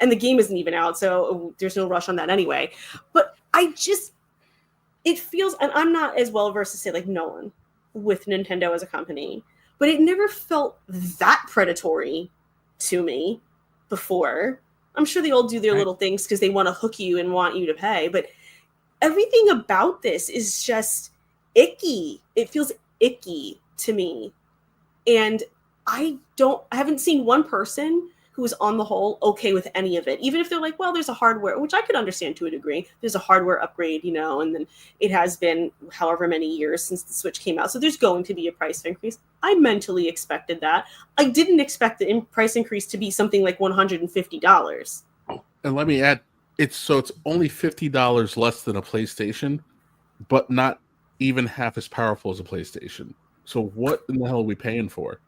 And the game isn't even out, so there's no rush on that anyway. But it feels, and I'm not as well versed to say like no one with Nintendo as a company, but it never felt that predatory to me before. I'm sure they all do their little things because they want to hook you and want you to pay, but everything about this is just icky. It feels icky to me. And I haven't seen one person who is on the whole okay with any of it. Even if they're like, well, there's a hardware, which I could understand to a degree. There's a hardware upgrade, and then it has been however many years since the Switch came out. So there's going to be a price increase. I mentally expected that. I didn't expect the price increase to be something like $150. And let me add, it's only $50 less than a PlayStation, but not even half as powerful as a PlayStation. So what in the hell are we paying for?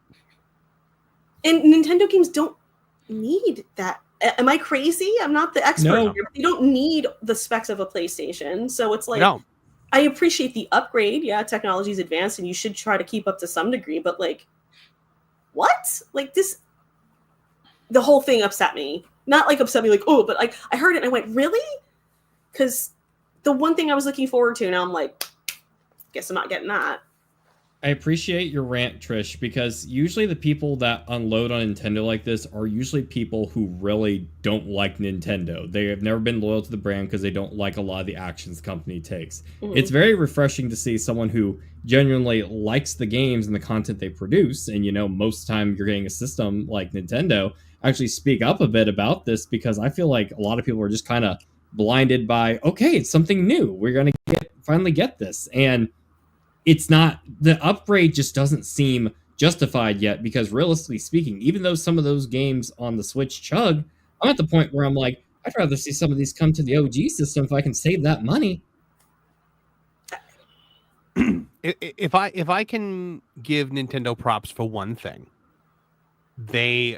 And Nintendo games don't need that. Am I crazy? I'm not the expert No. here. But you don't need the specs of a PlayStation. So it's like, No. I appreciate the upgrade. Yeah, technology's advanced and you should try to keep up to some degree. But like, what? Like this, the whole thing upset me. Not like upset me like, oh, but like I heard it and I went, really? Because the one thing I was looking forward to, now I'm like, guess I'm not getting that. I appreciate your rant, Trish, because usually the people that unload on Nintendo like this are usually people who really don't like Nintendo. They have never been loyal to the brand because they don't like a lot of the actions the company takes. Mhm. It's very refreshing to see someone who genuinely likes the games and the content they produce, and most of the time you're getting a system like Nintendo, actually speak up a bit about this, because I feel like a lot of people are just kind of blinded by, okay, it's something new. We're going to finally get this. And it's not, the upgrade just doesn't seem justified yet, because realistically speaking, even though some of those games on the Switch chug, I'm at the point where I'm like, I'd rather see some of these come to the OG system if I can save that money. If I can give Nintendo props for one thing, they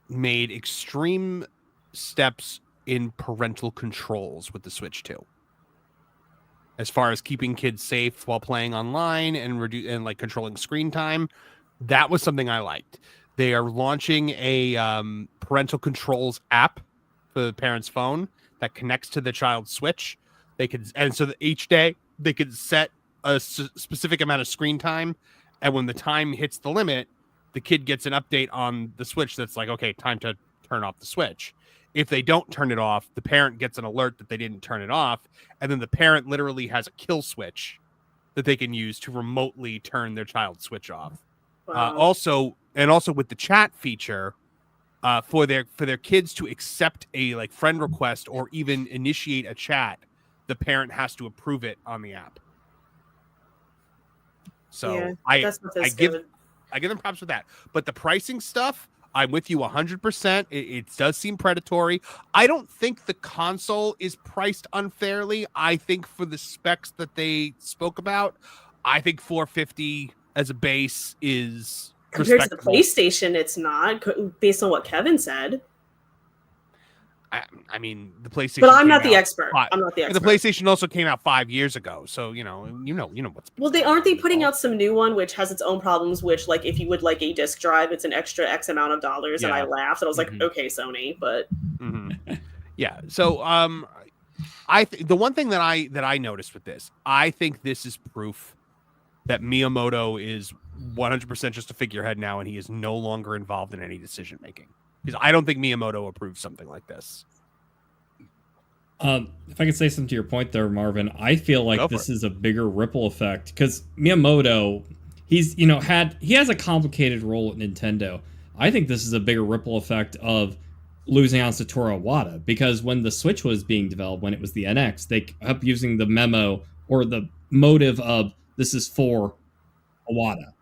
made extreme steps in parental controls with the Switch 2. As far as keeping kids safe while playing online and like controlling screen time, that was something I liked. They are launching a parental controls app for the parent's phone that connects to the child's Switch. So that each day they could set a specific amount of screen time, and when the time hits the limit, the kid gets an update on the Switch that's like, okay, time to turn off the Switch. If they don't turn it off, the parent gets an alert that they didn't turn it off, and then the parent literally has a kill switch that they can use to remotely turn their child's Switch off. Wow. Also with the chat feature, for their kids to accept a like friend request or even initiate a chat, the parent has to approve it on the app. So Yeah, I give them props for that. But the pricing stuff, I'm with you 100%. It does seem predatory. I don't think the console is priced unfairly. I think for the specs that they spoke about, I think $450 as a base is Compared to the respectable. PlayStation, it's not, based on what Kevin said. I mean, the PlayStation. But I'm not came the out expert. five- I'm not the and expert. the PlayStation also came out 5 years ago, so you know what's. Well, aren't they putting out some new one which has its own problems? Which, like, if you would like a disc drive, it's an extra X amount of dollars. And I Yeah. laughed. And I was like, Mhm. okay, Sony, but Yeah. So the one thing that I noticed with this, I think this is proof that Miyamoto is 100% just a figurehead now, and he is no longer involved in any decision making. Because I don't think Miyamoto approves something like this. If I could say something to your point there, Marvin, I feel Go like for this it. is a bigger ripple effect because Miyamoto, he has a complicated role at Nintendo. I think this is a bigger ripple effect of losing on Satoru Iwata, because when the Switch was being developed, when it was the NX, they kept using the memo or the motive of this is for Iwata.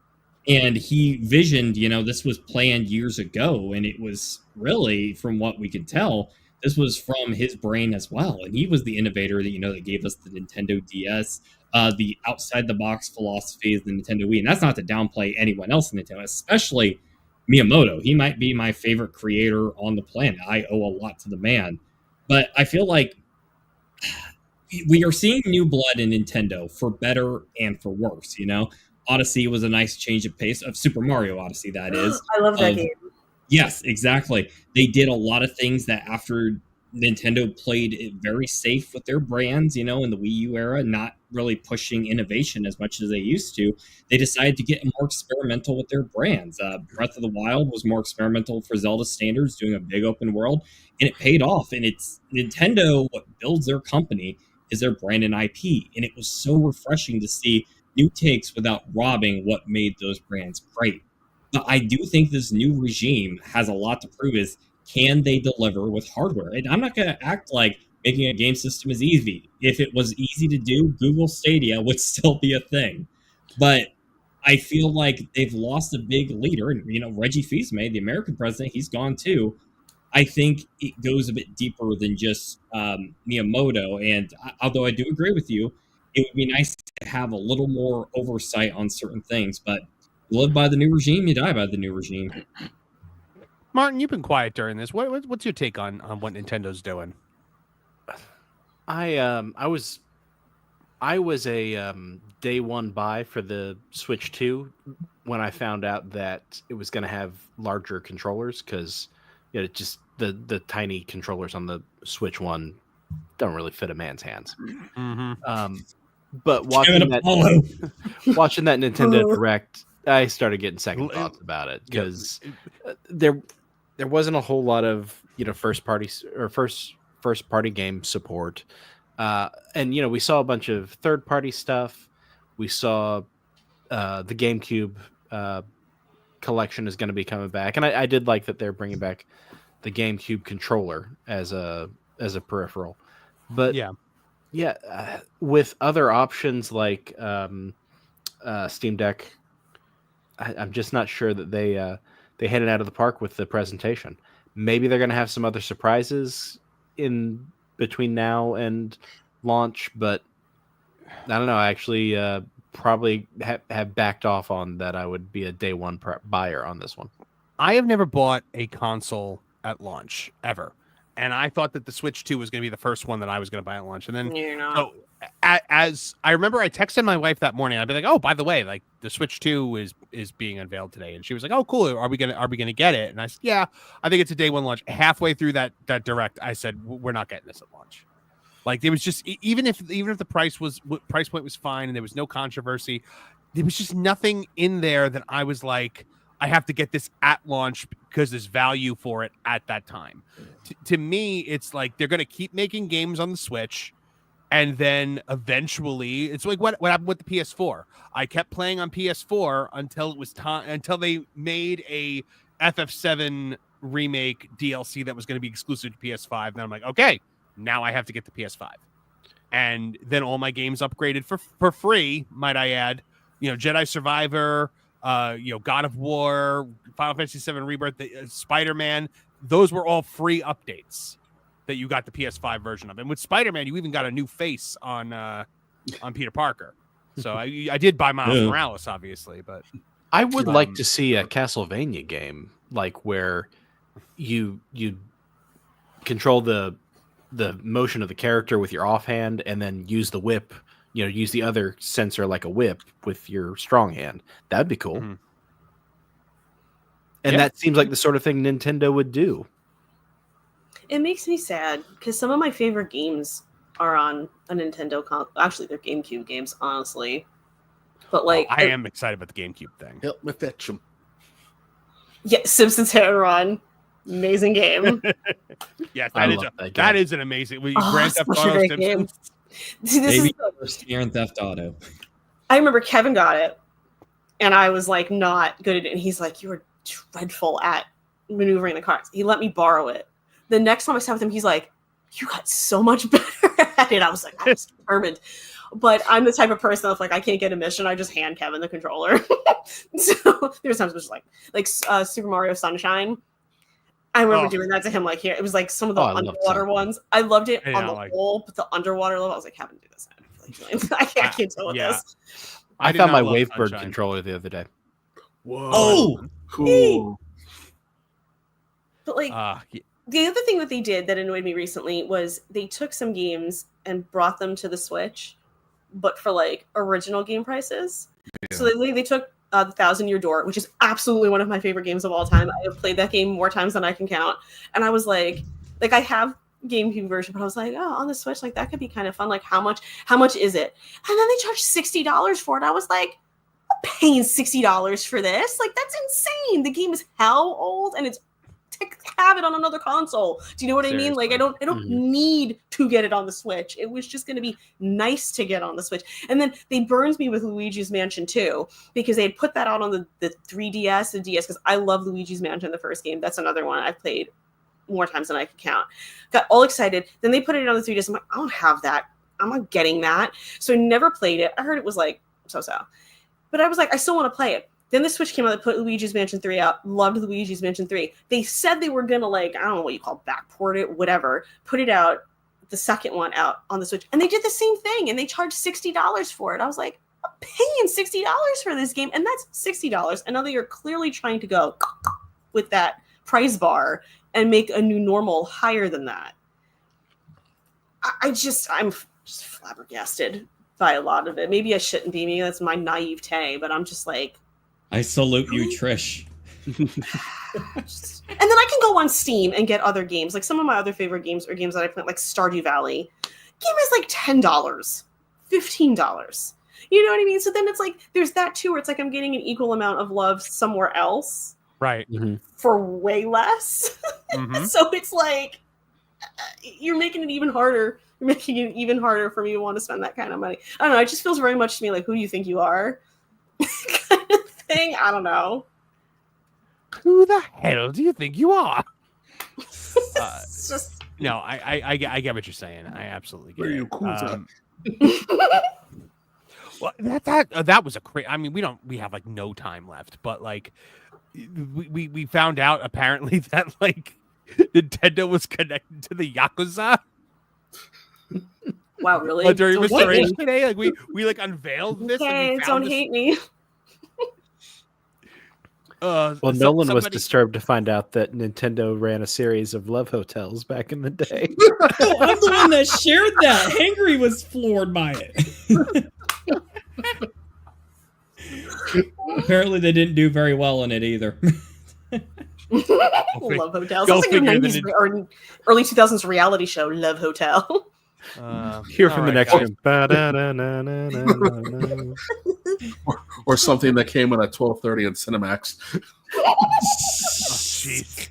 And he visioned, this was planned years ago, and it was really, from what we could tell, this was from his brain as well, and he was the innovator that that gave us the Nintendo DS, the outside the box philosophy of the Nintendo Wii. And that's not to downplay anyone else in Nintendo, especially Miyamoto. He might be my favorite creator on the planet. I owe a lot to the man, but I feel like we are seeing new blood in Nintendo for better and for worse. Odyssey was a nice change of pace of Super Mario Odyssey. That is, I love that game. Yes, exactly. They did a lot of things that after Nintendo played it very safe with their brands, in the Wii U era, not really pushing innovation as much as they used to. They decided to get more experimental with their brands. Breath of the Wild was more experimental for Zelda standards, doing a big open world, and it paid off. And it's Nintendo, what builds their company is their brand and IP. And it was so refreshing to see new takes without robbing what made those brands great. But I do think this new regime has a lot to prove is, can they deliver with hardware? And I'm not going to act like making a game system is easy. If it was easy to do, Google Stadia would still be a thing. But I feel like they've lost a big leader. And, Reggie Fils-Aimé, the American president, he's gone too. I think it goes a bit deeper than just Miyamoto. And although I do agree with you, it would be nice to have a little more oversight on certain things. But you live by the new regime, you die by the new regime. Martin, you've been quiet during this. What's your take on what Nintendo's doing? I was a day one buy for the Switch 2 when I found out that it was going to have larger controllers, because just the tiny controllers on the Switch 1 don't really fit a man's hands. Mm-hmm. But watching that Nintendo Direct, I started getting second thoughts about it, because there wasn't a whole lot of first party game support, and we saw a bunch of third party stuff. We saw the GameCube collection is going to be coming back, and I did like that they're bringing back the GameCube controller as a peripheral, but with other options like Steam Deck, I'm just not sure that they hit it out of the park with the presentation. Maybe they're going to have some other surprises in between now and launch, but I don't know. I actually probably have backed off on that. I would be a day one buyer on this one. I have never bought a console at launch ever, and I thought that the Switch 2 was going to be the first one that I was going to buy at launch. And then, as I remember, I texted my wife that morning. I'd be like, "Oh, by the way, like the Switch 2 is being unveiled today," and she was like, "Oh, cool. Are we gonna get it?" And I said, "Yeah, I think it's a day one launch." Halfway through that direct, I said, "We're not getting this at launch." Like, there was just even if the price point was fine and there was no controversy, there was just nothing in there that I was like, I have to get this at launch because there's value for it at that time. To me, it's like they're going to keep making games on the Switch, and then eventually, it's like what happened with the PS4. I kept playing on PS4 until it was time, until they made a FF7 remake DLC that was going to be exclusive to PS5. Then I'm like, okay, now I have to get the PS5, and then all my games upgraded for free. Might I add, Jedi Survivor, God of War, Final Fantasy VII Rebirth, Spider-Man. Those were all free updates that you got the PS5 version of. And with Spider-Man, you even got a new face on Peter Parker. So I did buy Miles Morales, obviously, but I would like to see a Castlevania game, like where you control the motion of the character with your offhand and then use the whip, use the other sensor like a whip with your strong hand. That'd be cool. Mm-hmm. And that seems like the sort of thing Nintendo would do. It makes me sad because some of my favorite games are on a Nintendo console. Actually, they're GameCube games, honestly. But I am excited about the GameCube thing. Help me fetch them. Yeah, Simpsons Hit and Run. Amazing game. Yes, that is an amazing Grand Theft Auto Simpsons. See, this Maybe is Grand Theft Auto. I remember Kevin got it, and I was like not good at it. And he's like, "You were dreadful at maneuvering the cars." He let me borrow it. The next time I sat with him, he's like, "You got so much better at it." I was like, I was determined. But I'm the type of person that's like, I can't get a mission, I just hand Kevin the controller. So there's times it was like Super Mario Sunshine. I remember doing that to him. Like here, it was like some of the underwater ones. I loved it on the whole, but the underwater level, I was like, "Haven't do this." I can't deal with this. I found my Wavebird controller the other day. Whoa! Oh, cool. But like the other thing that they did that annoyed me recently was they took some games and brought them to the Switch, but for like original game prices. Yeah. So they took the 1,000-Year Door, which is absolutely one of my favorite games of all time. I have played that game more times than I can count, and I was like I have GameCube version, but I was like, oh, on the Switch, like that could be kind of fun. Like how much is it? And then they charged $60 for it. I was like, I'm paying $60 for this? Like that's insane. The game is how old, and it's to have it on another console. Do you know what I mean? Like I don't need to get it on the Switch. It was just going to be nice to get on the Switch. And then they burned me with Luigi's Mansion 2 because they had put that out on the 3DS and DS because I love Luigi's Mansion, the first game. That's another one I've played more times than I can count. Got all excited. Then they put it on the 3DS. I'm like, I don't have that. I'm not getting that. So I never played it. I heard it was like so-so. But I was like, I still want to play it. Then the Switch came out, they put Luigi's Mansion 3 out. Loved Luigi's Mansion 3. They said they were going to, like, I don't know what you call backport it, whatever. Put it out, the second one out on the Switch. And they did the same thing, and they charged $60 for it. I was like, I'm paying $60 for this game, and that's $60. And now they are clearly trying to go with that price bar and make a new normal higher than that. I'm just flabbergasted by a lot of it. Maybe I shouldn't be. Maybe that's my naivete, but I'm just like, I salute you, Trish. And then I can go on Steam and get other games. Like some of my other favorite games are games that I play, like Stardew Valley. Game is like $10, $15. You know what I mean? So then it's like there's that too, where it's like I'm getting an equal amount of love somewhere else, right? For way less. So it's like you're making it even harder. You're making it even harder for me to want to spend that kind of money. I don't know. It just feels very much to me like, who do you think you are? Kind of thing. I don't know. Who the hell do you think you are? Just... No, I get what you're saying. I absolutely get it. Well, that was a crazy. I mean, we have like no time left, but like we found out apparently that like Nintendo was connected to the Yakuza. Wow, really? During Mr. H today, like we like unveiled this. Okay, and don't hate me. Nolan was disturbed to find out that Nintendo ran a series of love hotels back in the day. Oh, I'm the one that shared that. Hangry was floored by it. Apparently, they didn't do very well in it either. Love Hotel. Sounds like a 90s or early 2000s reality show, Love Hotel. Hear from the next room. Or something that came in at 12:30 on Cinemax. Jeez.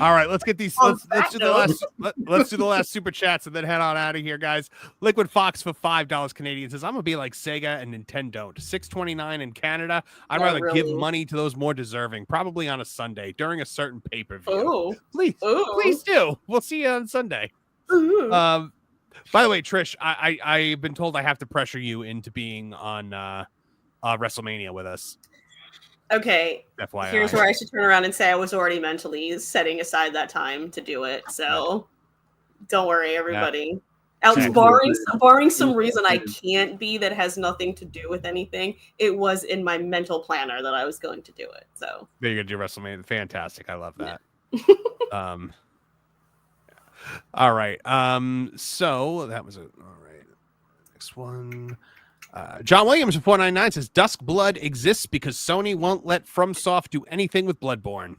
All right, let's get these. Let's do the last. Let's do the last super chats and then head on out of here, guys. Liquid Fox for $5 Canadian says, "I'm gonna be like Sega and Nintendo. $6.29 in Canada. I'd rather give money to those more deserving, probably on a Sunday during a certain pay-per-view. Please do. We'll see you on Sunday." By the way, Trish, I've been told I have to pressure you into being on WrestleMania with us. Okay. FYI. Here's where I should turn around and say I was already mentally setting aside that time to do it. So don't worry, everybody. Barring some reason I can't be that has nothing to do with anything, it was in my mental planner that I was going to do it. So you're gonna do WrestleMania. Fantastic. I love that. All right. So that was it. All right. Next one. John Williams from 499 says Dusk Blood exists because Sony won't let FromSoft do anything with Bloodborne.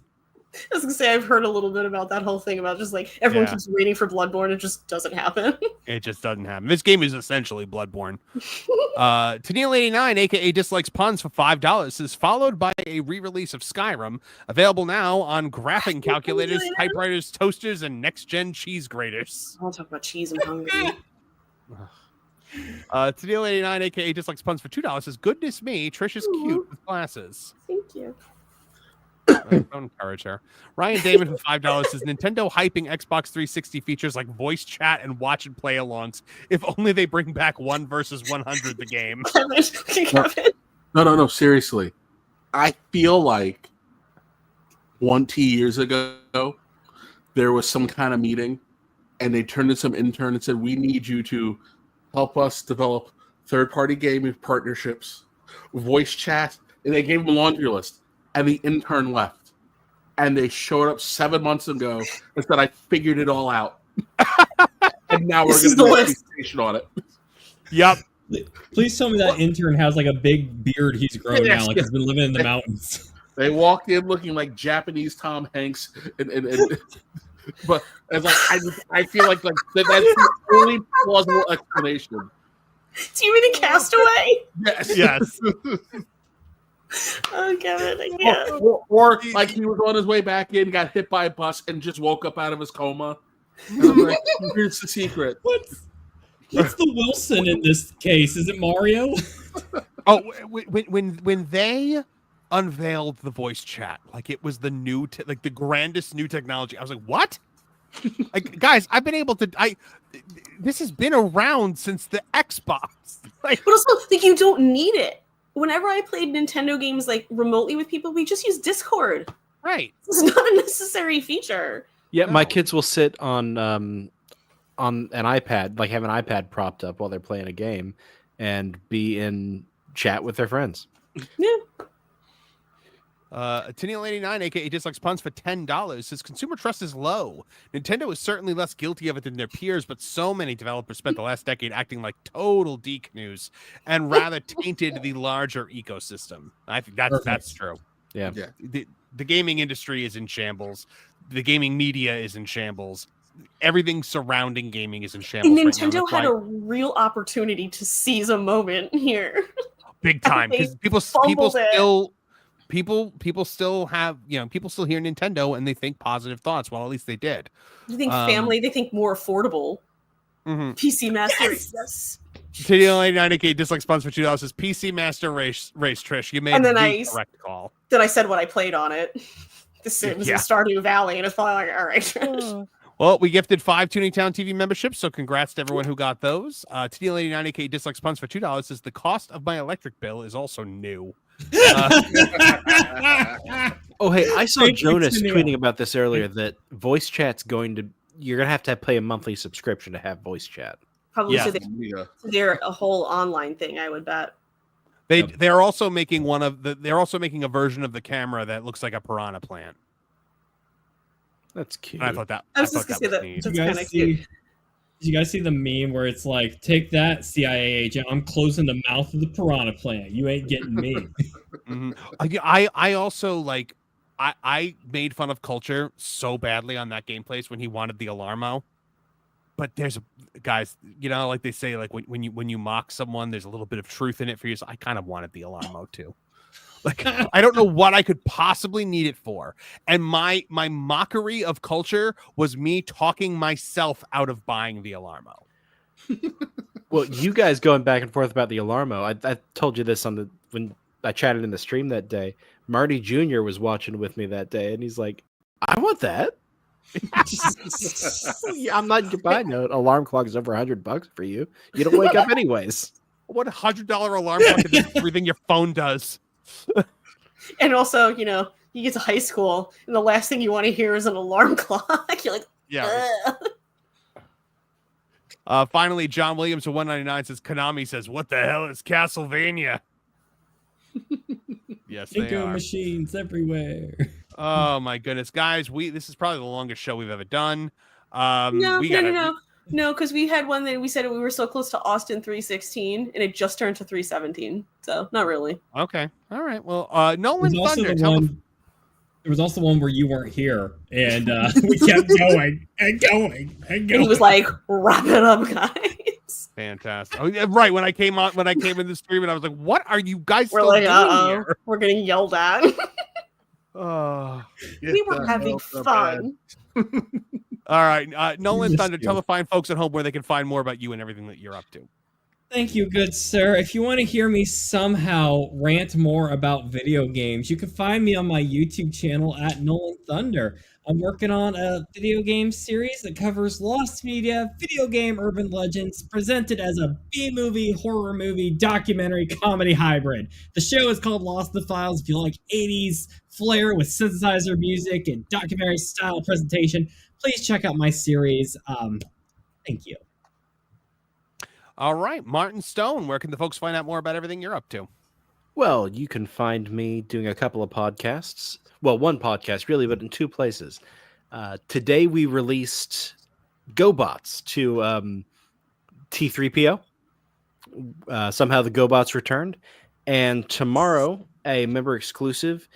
I was gonna say I've heard a little bit about that whole thing about just like everyone keeps waiting for Bloodborne, it just doesn't happen. It just doesn't happen. This game is essentially Bloodborne. Tennille89, aka Dislikes Puns for $5 says followed by a re-release of Skyrim, available now on graphing calculators, typewriters, toasters, and next-gen cheese graters. I'll talk about cheese. I'm hungry. Tennille89, aka Dislikes Puns for $2 says goodness me, Trish is cute with glasses. Thank you. Don't encourage her. Ryan Damon for $5 says Nintendo hyping Xbox 360 features like voice chat and watch and play alongs. If only they bring back 1 versus 100 the game. No, seriously. I feel like 20 years ago, there was some kind of meeting, and they turned to some intern and said, "We need you to help us develop third-party gaming partnerships, voice chat," and they gave him a laundry list, and the intern left. And they showed up 7 months ago and said, "I figured it all out." And now we're going to do a presentation on it. Yep. Please tell me that intern has like a big beard he's grown now, like he's been living in the mountains. They walked in looking like Japanese Tom Hanks, and but as I feel like that's the only plausible explanation. Do you mean a Castaway? Yes. Oh, Kevin, I can't. Or like he was on his way back in, got hit by a bus, and just woke up out of his coma. And I'm like, here's the secret. What's the Wilson in this case? Is it Mario? Oh, when they unveiled the voice chat, like it was the new, like the grandest new technology. I was like, what? Like, guys, I've been able to. This has been around since the Xbox. Like, but also, like, you don't need it. Whenever I played Nintendo games like remotely with people, we just use Discord. Right. It's not a necessary feature. Yeah, my kids will sit on an iPad, like have an iPad propped up while they're playing a game, and be in chat with their friends. Yeah. Tennille89, aka Dislikes Puns, for $10 says consumer trust is low. Nintendo is certainly less guilty of it than their peers, but so many developers spent the last decade acting like total D-canoes and rather tainted the larger ecosystem. I think that's true. Yeah. The gaming industry is in shambles. The gaming media is in shambles. Everything surrounding gaming is in shambles. And Nintendo had a real opportunity to seize a moment here. Big time, because people still have, people still hear Nintendo and they think positive thoughts. Well, at least they did. They think family, they think more affordable. Mm-hmm. PC Master Race. Yes. TDL89K Dislikes Puns for $2 says PC Master Race Trish. You made the correct call. Then I said what I played on it. The Sims and Stardew Valley, and it's probably like, all right, Trish. Well, we gifted 5 Tuning Town TV memberships, so congrats to everyone who got those. TDL89K Dislikes Puns for $2 says the cost of my electric bill is also new. Oh, hey, I saw Jonas tweeting about this earlier, that voice chat's you're going to have pay a monthly subscription to have voice chat. Probably they're a whole online thing, I would bet. They're also making they're also making a version of the camera that looks like a piranha plant. That's cute. And I thought that was neat. Did you guys see the meme where it's like, take that, CIA agent, I'm closing the mouth of the piranha plant. You ain't getting me. Mm-hmm. I also I made fun of Culture so badly on that gameplays when he wanted the Alarmo. But there's guys, like they say, like when you mock someone, there's a little bit of truth in it for you. So I kind of wanted the Alarmo too. Like, I don't know what I could possibly need it for. And my mockery of Culture was me talking myself out of buying the Alarmo. Well, you guys going back and forth about the Alarmo. I told you this when I chatted in the stream that day. Marty Jr. was watching with me that day, and he's like, I want that. Yeah, I'm not buying no alarm clock is over $100 for you. You don't wake up anyways. What $100 alarm clock is everything your phone does. And also, you get to high school, and the last thing you want to hear is an alarm clock. You're like, yeah. Finally, John Williams of 199 says, Konami says, what the hell is Castlevania? Yes, they are. Machines everywhere. Oh my goodness, guys! This is probably the longest show we've ever done. No, because we had one that we said we were so close to Austin 316, and it just turned to 317. So not really. Okay, all right. Well, Nolan Thunder. There was also one where you weren't here, and we kept going and going and going. And he was like, "Wrap it up, guys." Fantastic. Oh, yeah, right. When I came in the stream, and I was like, "What are you guys still doing here? We're getting yelled at." We were having fun. All right, Nolan Thunder, tell the fine folks at home where they can find more about you and everything that you're up to. Thank you, good sir. If you want to hear me somehow rant more about video games, you can find me on my YouTube channel at Nolan Thunder. I'm working on a video game series that covers lost media, video game urban legends, presented as a B-movie, horror movie, documentary, comedy hybrid. The show is called Lost in the Files. If you like 80s flair with synthesizer music and documentary style presentation, please check out my series. Thank you. All right, Martin Stone, where can the folks find out more about everything you're up to? Well, you can find me doing a couple of podcasts. Well, one podcast, really, but in two places. Today, we released GoBots to T3PO. Somehow the GoBots returned. And tomorrow, a member exclusive,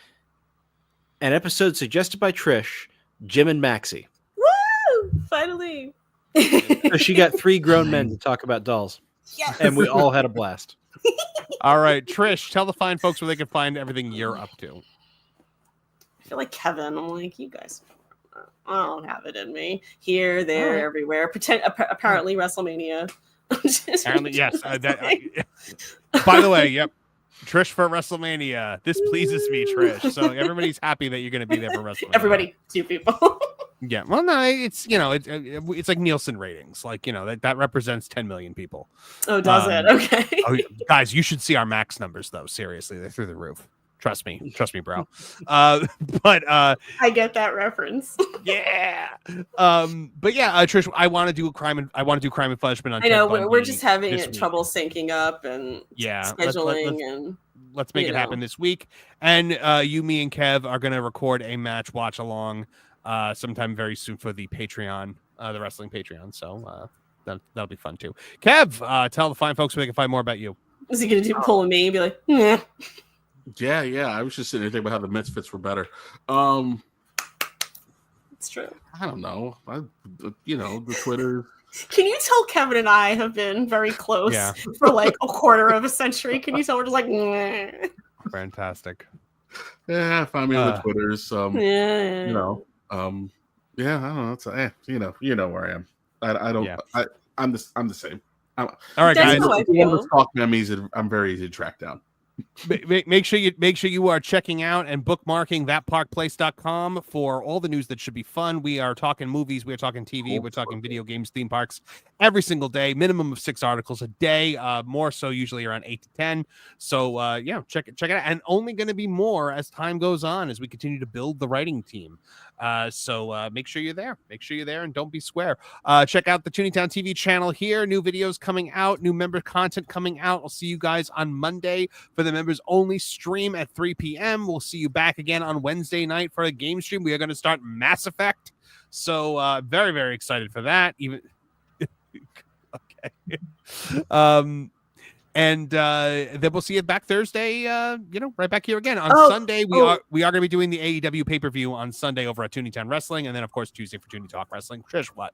an episode suggested by Trish, Jim and Maxie. Woo! Finally. So she got 3 grown men to talk about dolls. Yes. And we all had a blast. All right, Trish, tell the fine folks where they can find everything you're up to. I feel like Kevin. I'm like, you guys, I don't have it in me. Here, there, everywhere. Apparently, WrestleMania. Apparently, yes. By the way, yep. Trish for WrestleMania. This pleases me, Trish. So everybody's happy that you're going to be there for WrestleMania. Everybody, 2 people. Yeah. Well, no, it's it's like Nielsen ratings. Like, that represents 10 million people. Oh, does it? Okay. Guys, you should see our max numbers though. Seriously, they're through the roof. Trust me, bro. But I get that reference. Yeah. But yeah, Trish, I want to do crime and punishment on. I know Ted we're just having Bundy trouble syncing up and scheduling let's make it happen this week. And you, me, and Kev are going to record a match watch along sometime very soon for the Patreon, the wrestling Patreon. So that'll be fun too. Kev, tell the fine folks where they can find more about you. Is he going to do pull me and be like, yeah? Yeah. I was just sitting there thinking about how the Misfits were better. It's true. I don't know. The Twitter. Can you tell Kevin and I have been very close for like a quarter of a century? Can you tell we're just like, nah. Fantastic. Yeah, find me on the Twitters. Yeah. I don't know. It's you know where I am. I don't. Yeah. I'm the same. All right, guys. Talk memes. I'm very easy to track down. Make sure you are checking out and bookmarking thatparkplace.com for all the news that should be fun. We are talking movies, we're talking TV, we're talking video games, theme parks every single day, minimum of 6 articles a day, more so usually around 8 to 10. So check it out, and only going to be more as time goes on as we continue to build the writing team. So make sure you're there. Make sure you're there and don't be square. Check out the Tooneytown TV channel here. New videos coming out, new member content coming out. I'll see you guys on Monday for the members only stream at 3 p.m. We'll see you back again on Wednesday night for a game stream. We are going to start Mass Effect. So very, very excited for that. Even okay. And then we'll see you back Thursday, right back here again. On Sunday, we are going to be doing the AEW pay-per-view on Sunday over at Tooneytown Wrestling. And then, of course, Tuesday for Toonie Talk Wrestling. Trish, what?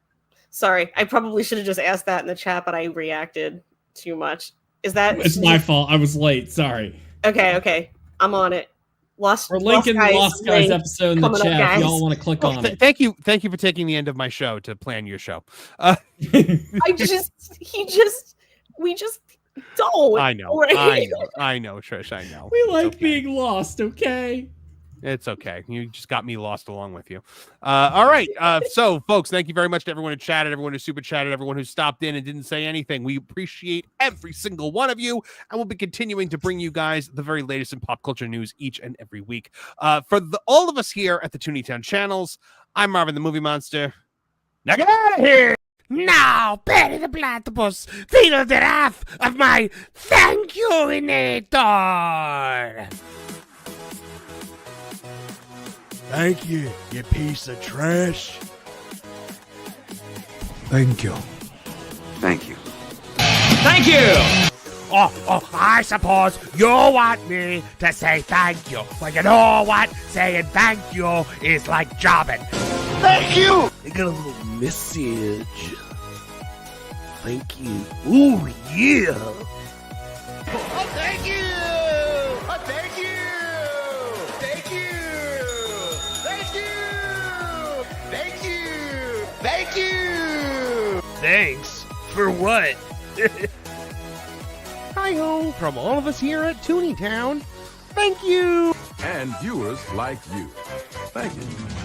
Sorry, I probably should have just asked that in the chat, but I reacted too much. Is that... It's my fault. I was late. Sorry. Okay. I'm on it. We're linking the Lost Guys episode in the chat if y'all want to click on it. Thank you for taking the end of my show to plan your show. We just don't. I know, Trish. I know. We like being lost, okay? It's okay. You just got me lost along with you. All right. So, folks, thank you very much to everyone who chatted, everyone who super chatted, everyone who stopped in and didn't say anything. We appreciate every single one of you, and we'll be continuing to bring you guys the very latest in pop culture news each and every week. For all of us here at the Tooneytown channels, I'm Marvin the Movie Monster. Now get out of here! Now, Betty the Platypus, feel the wrath of my thank you-inator! Thank you, you piece of trash. Thank you. Thank you. Thank you! Oh, I suppose you want me to say thank you. Well, you know what? Saying thank you is like jobbing. Thank you! I got a little message. Thank you. Ooh, yeah! Oh, thank you! Oh, thank you! Thank you! Thank you! Thank you! Thank you! Thanks? For what? Hi-ho from all of us here at Toontown. Thank you! And viewers like you. Thank you.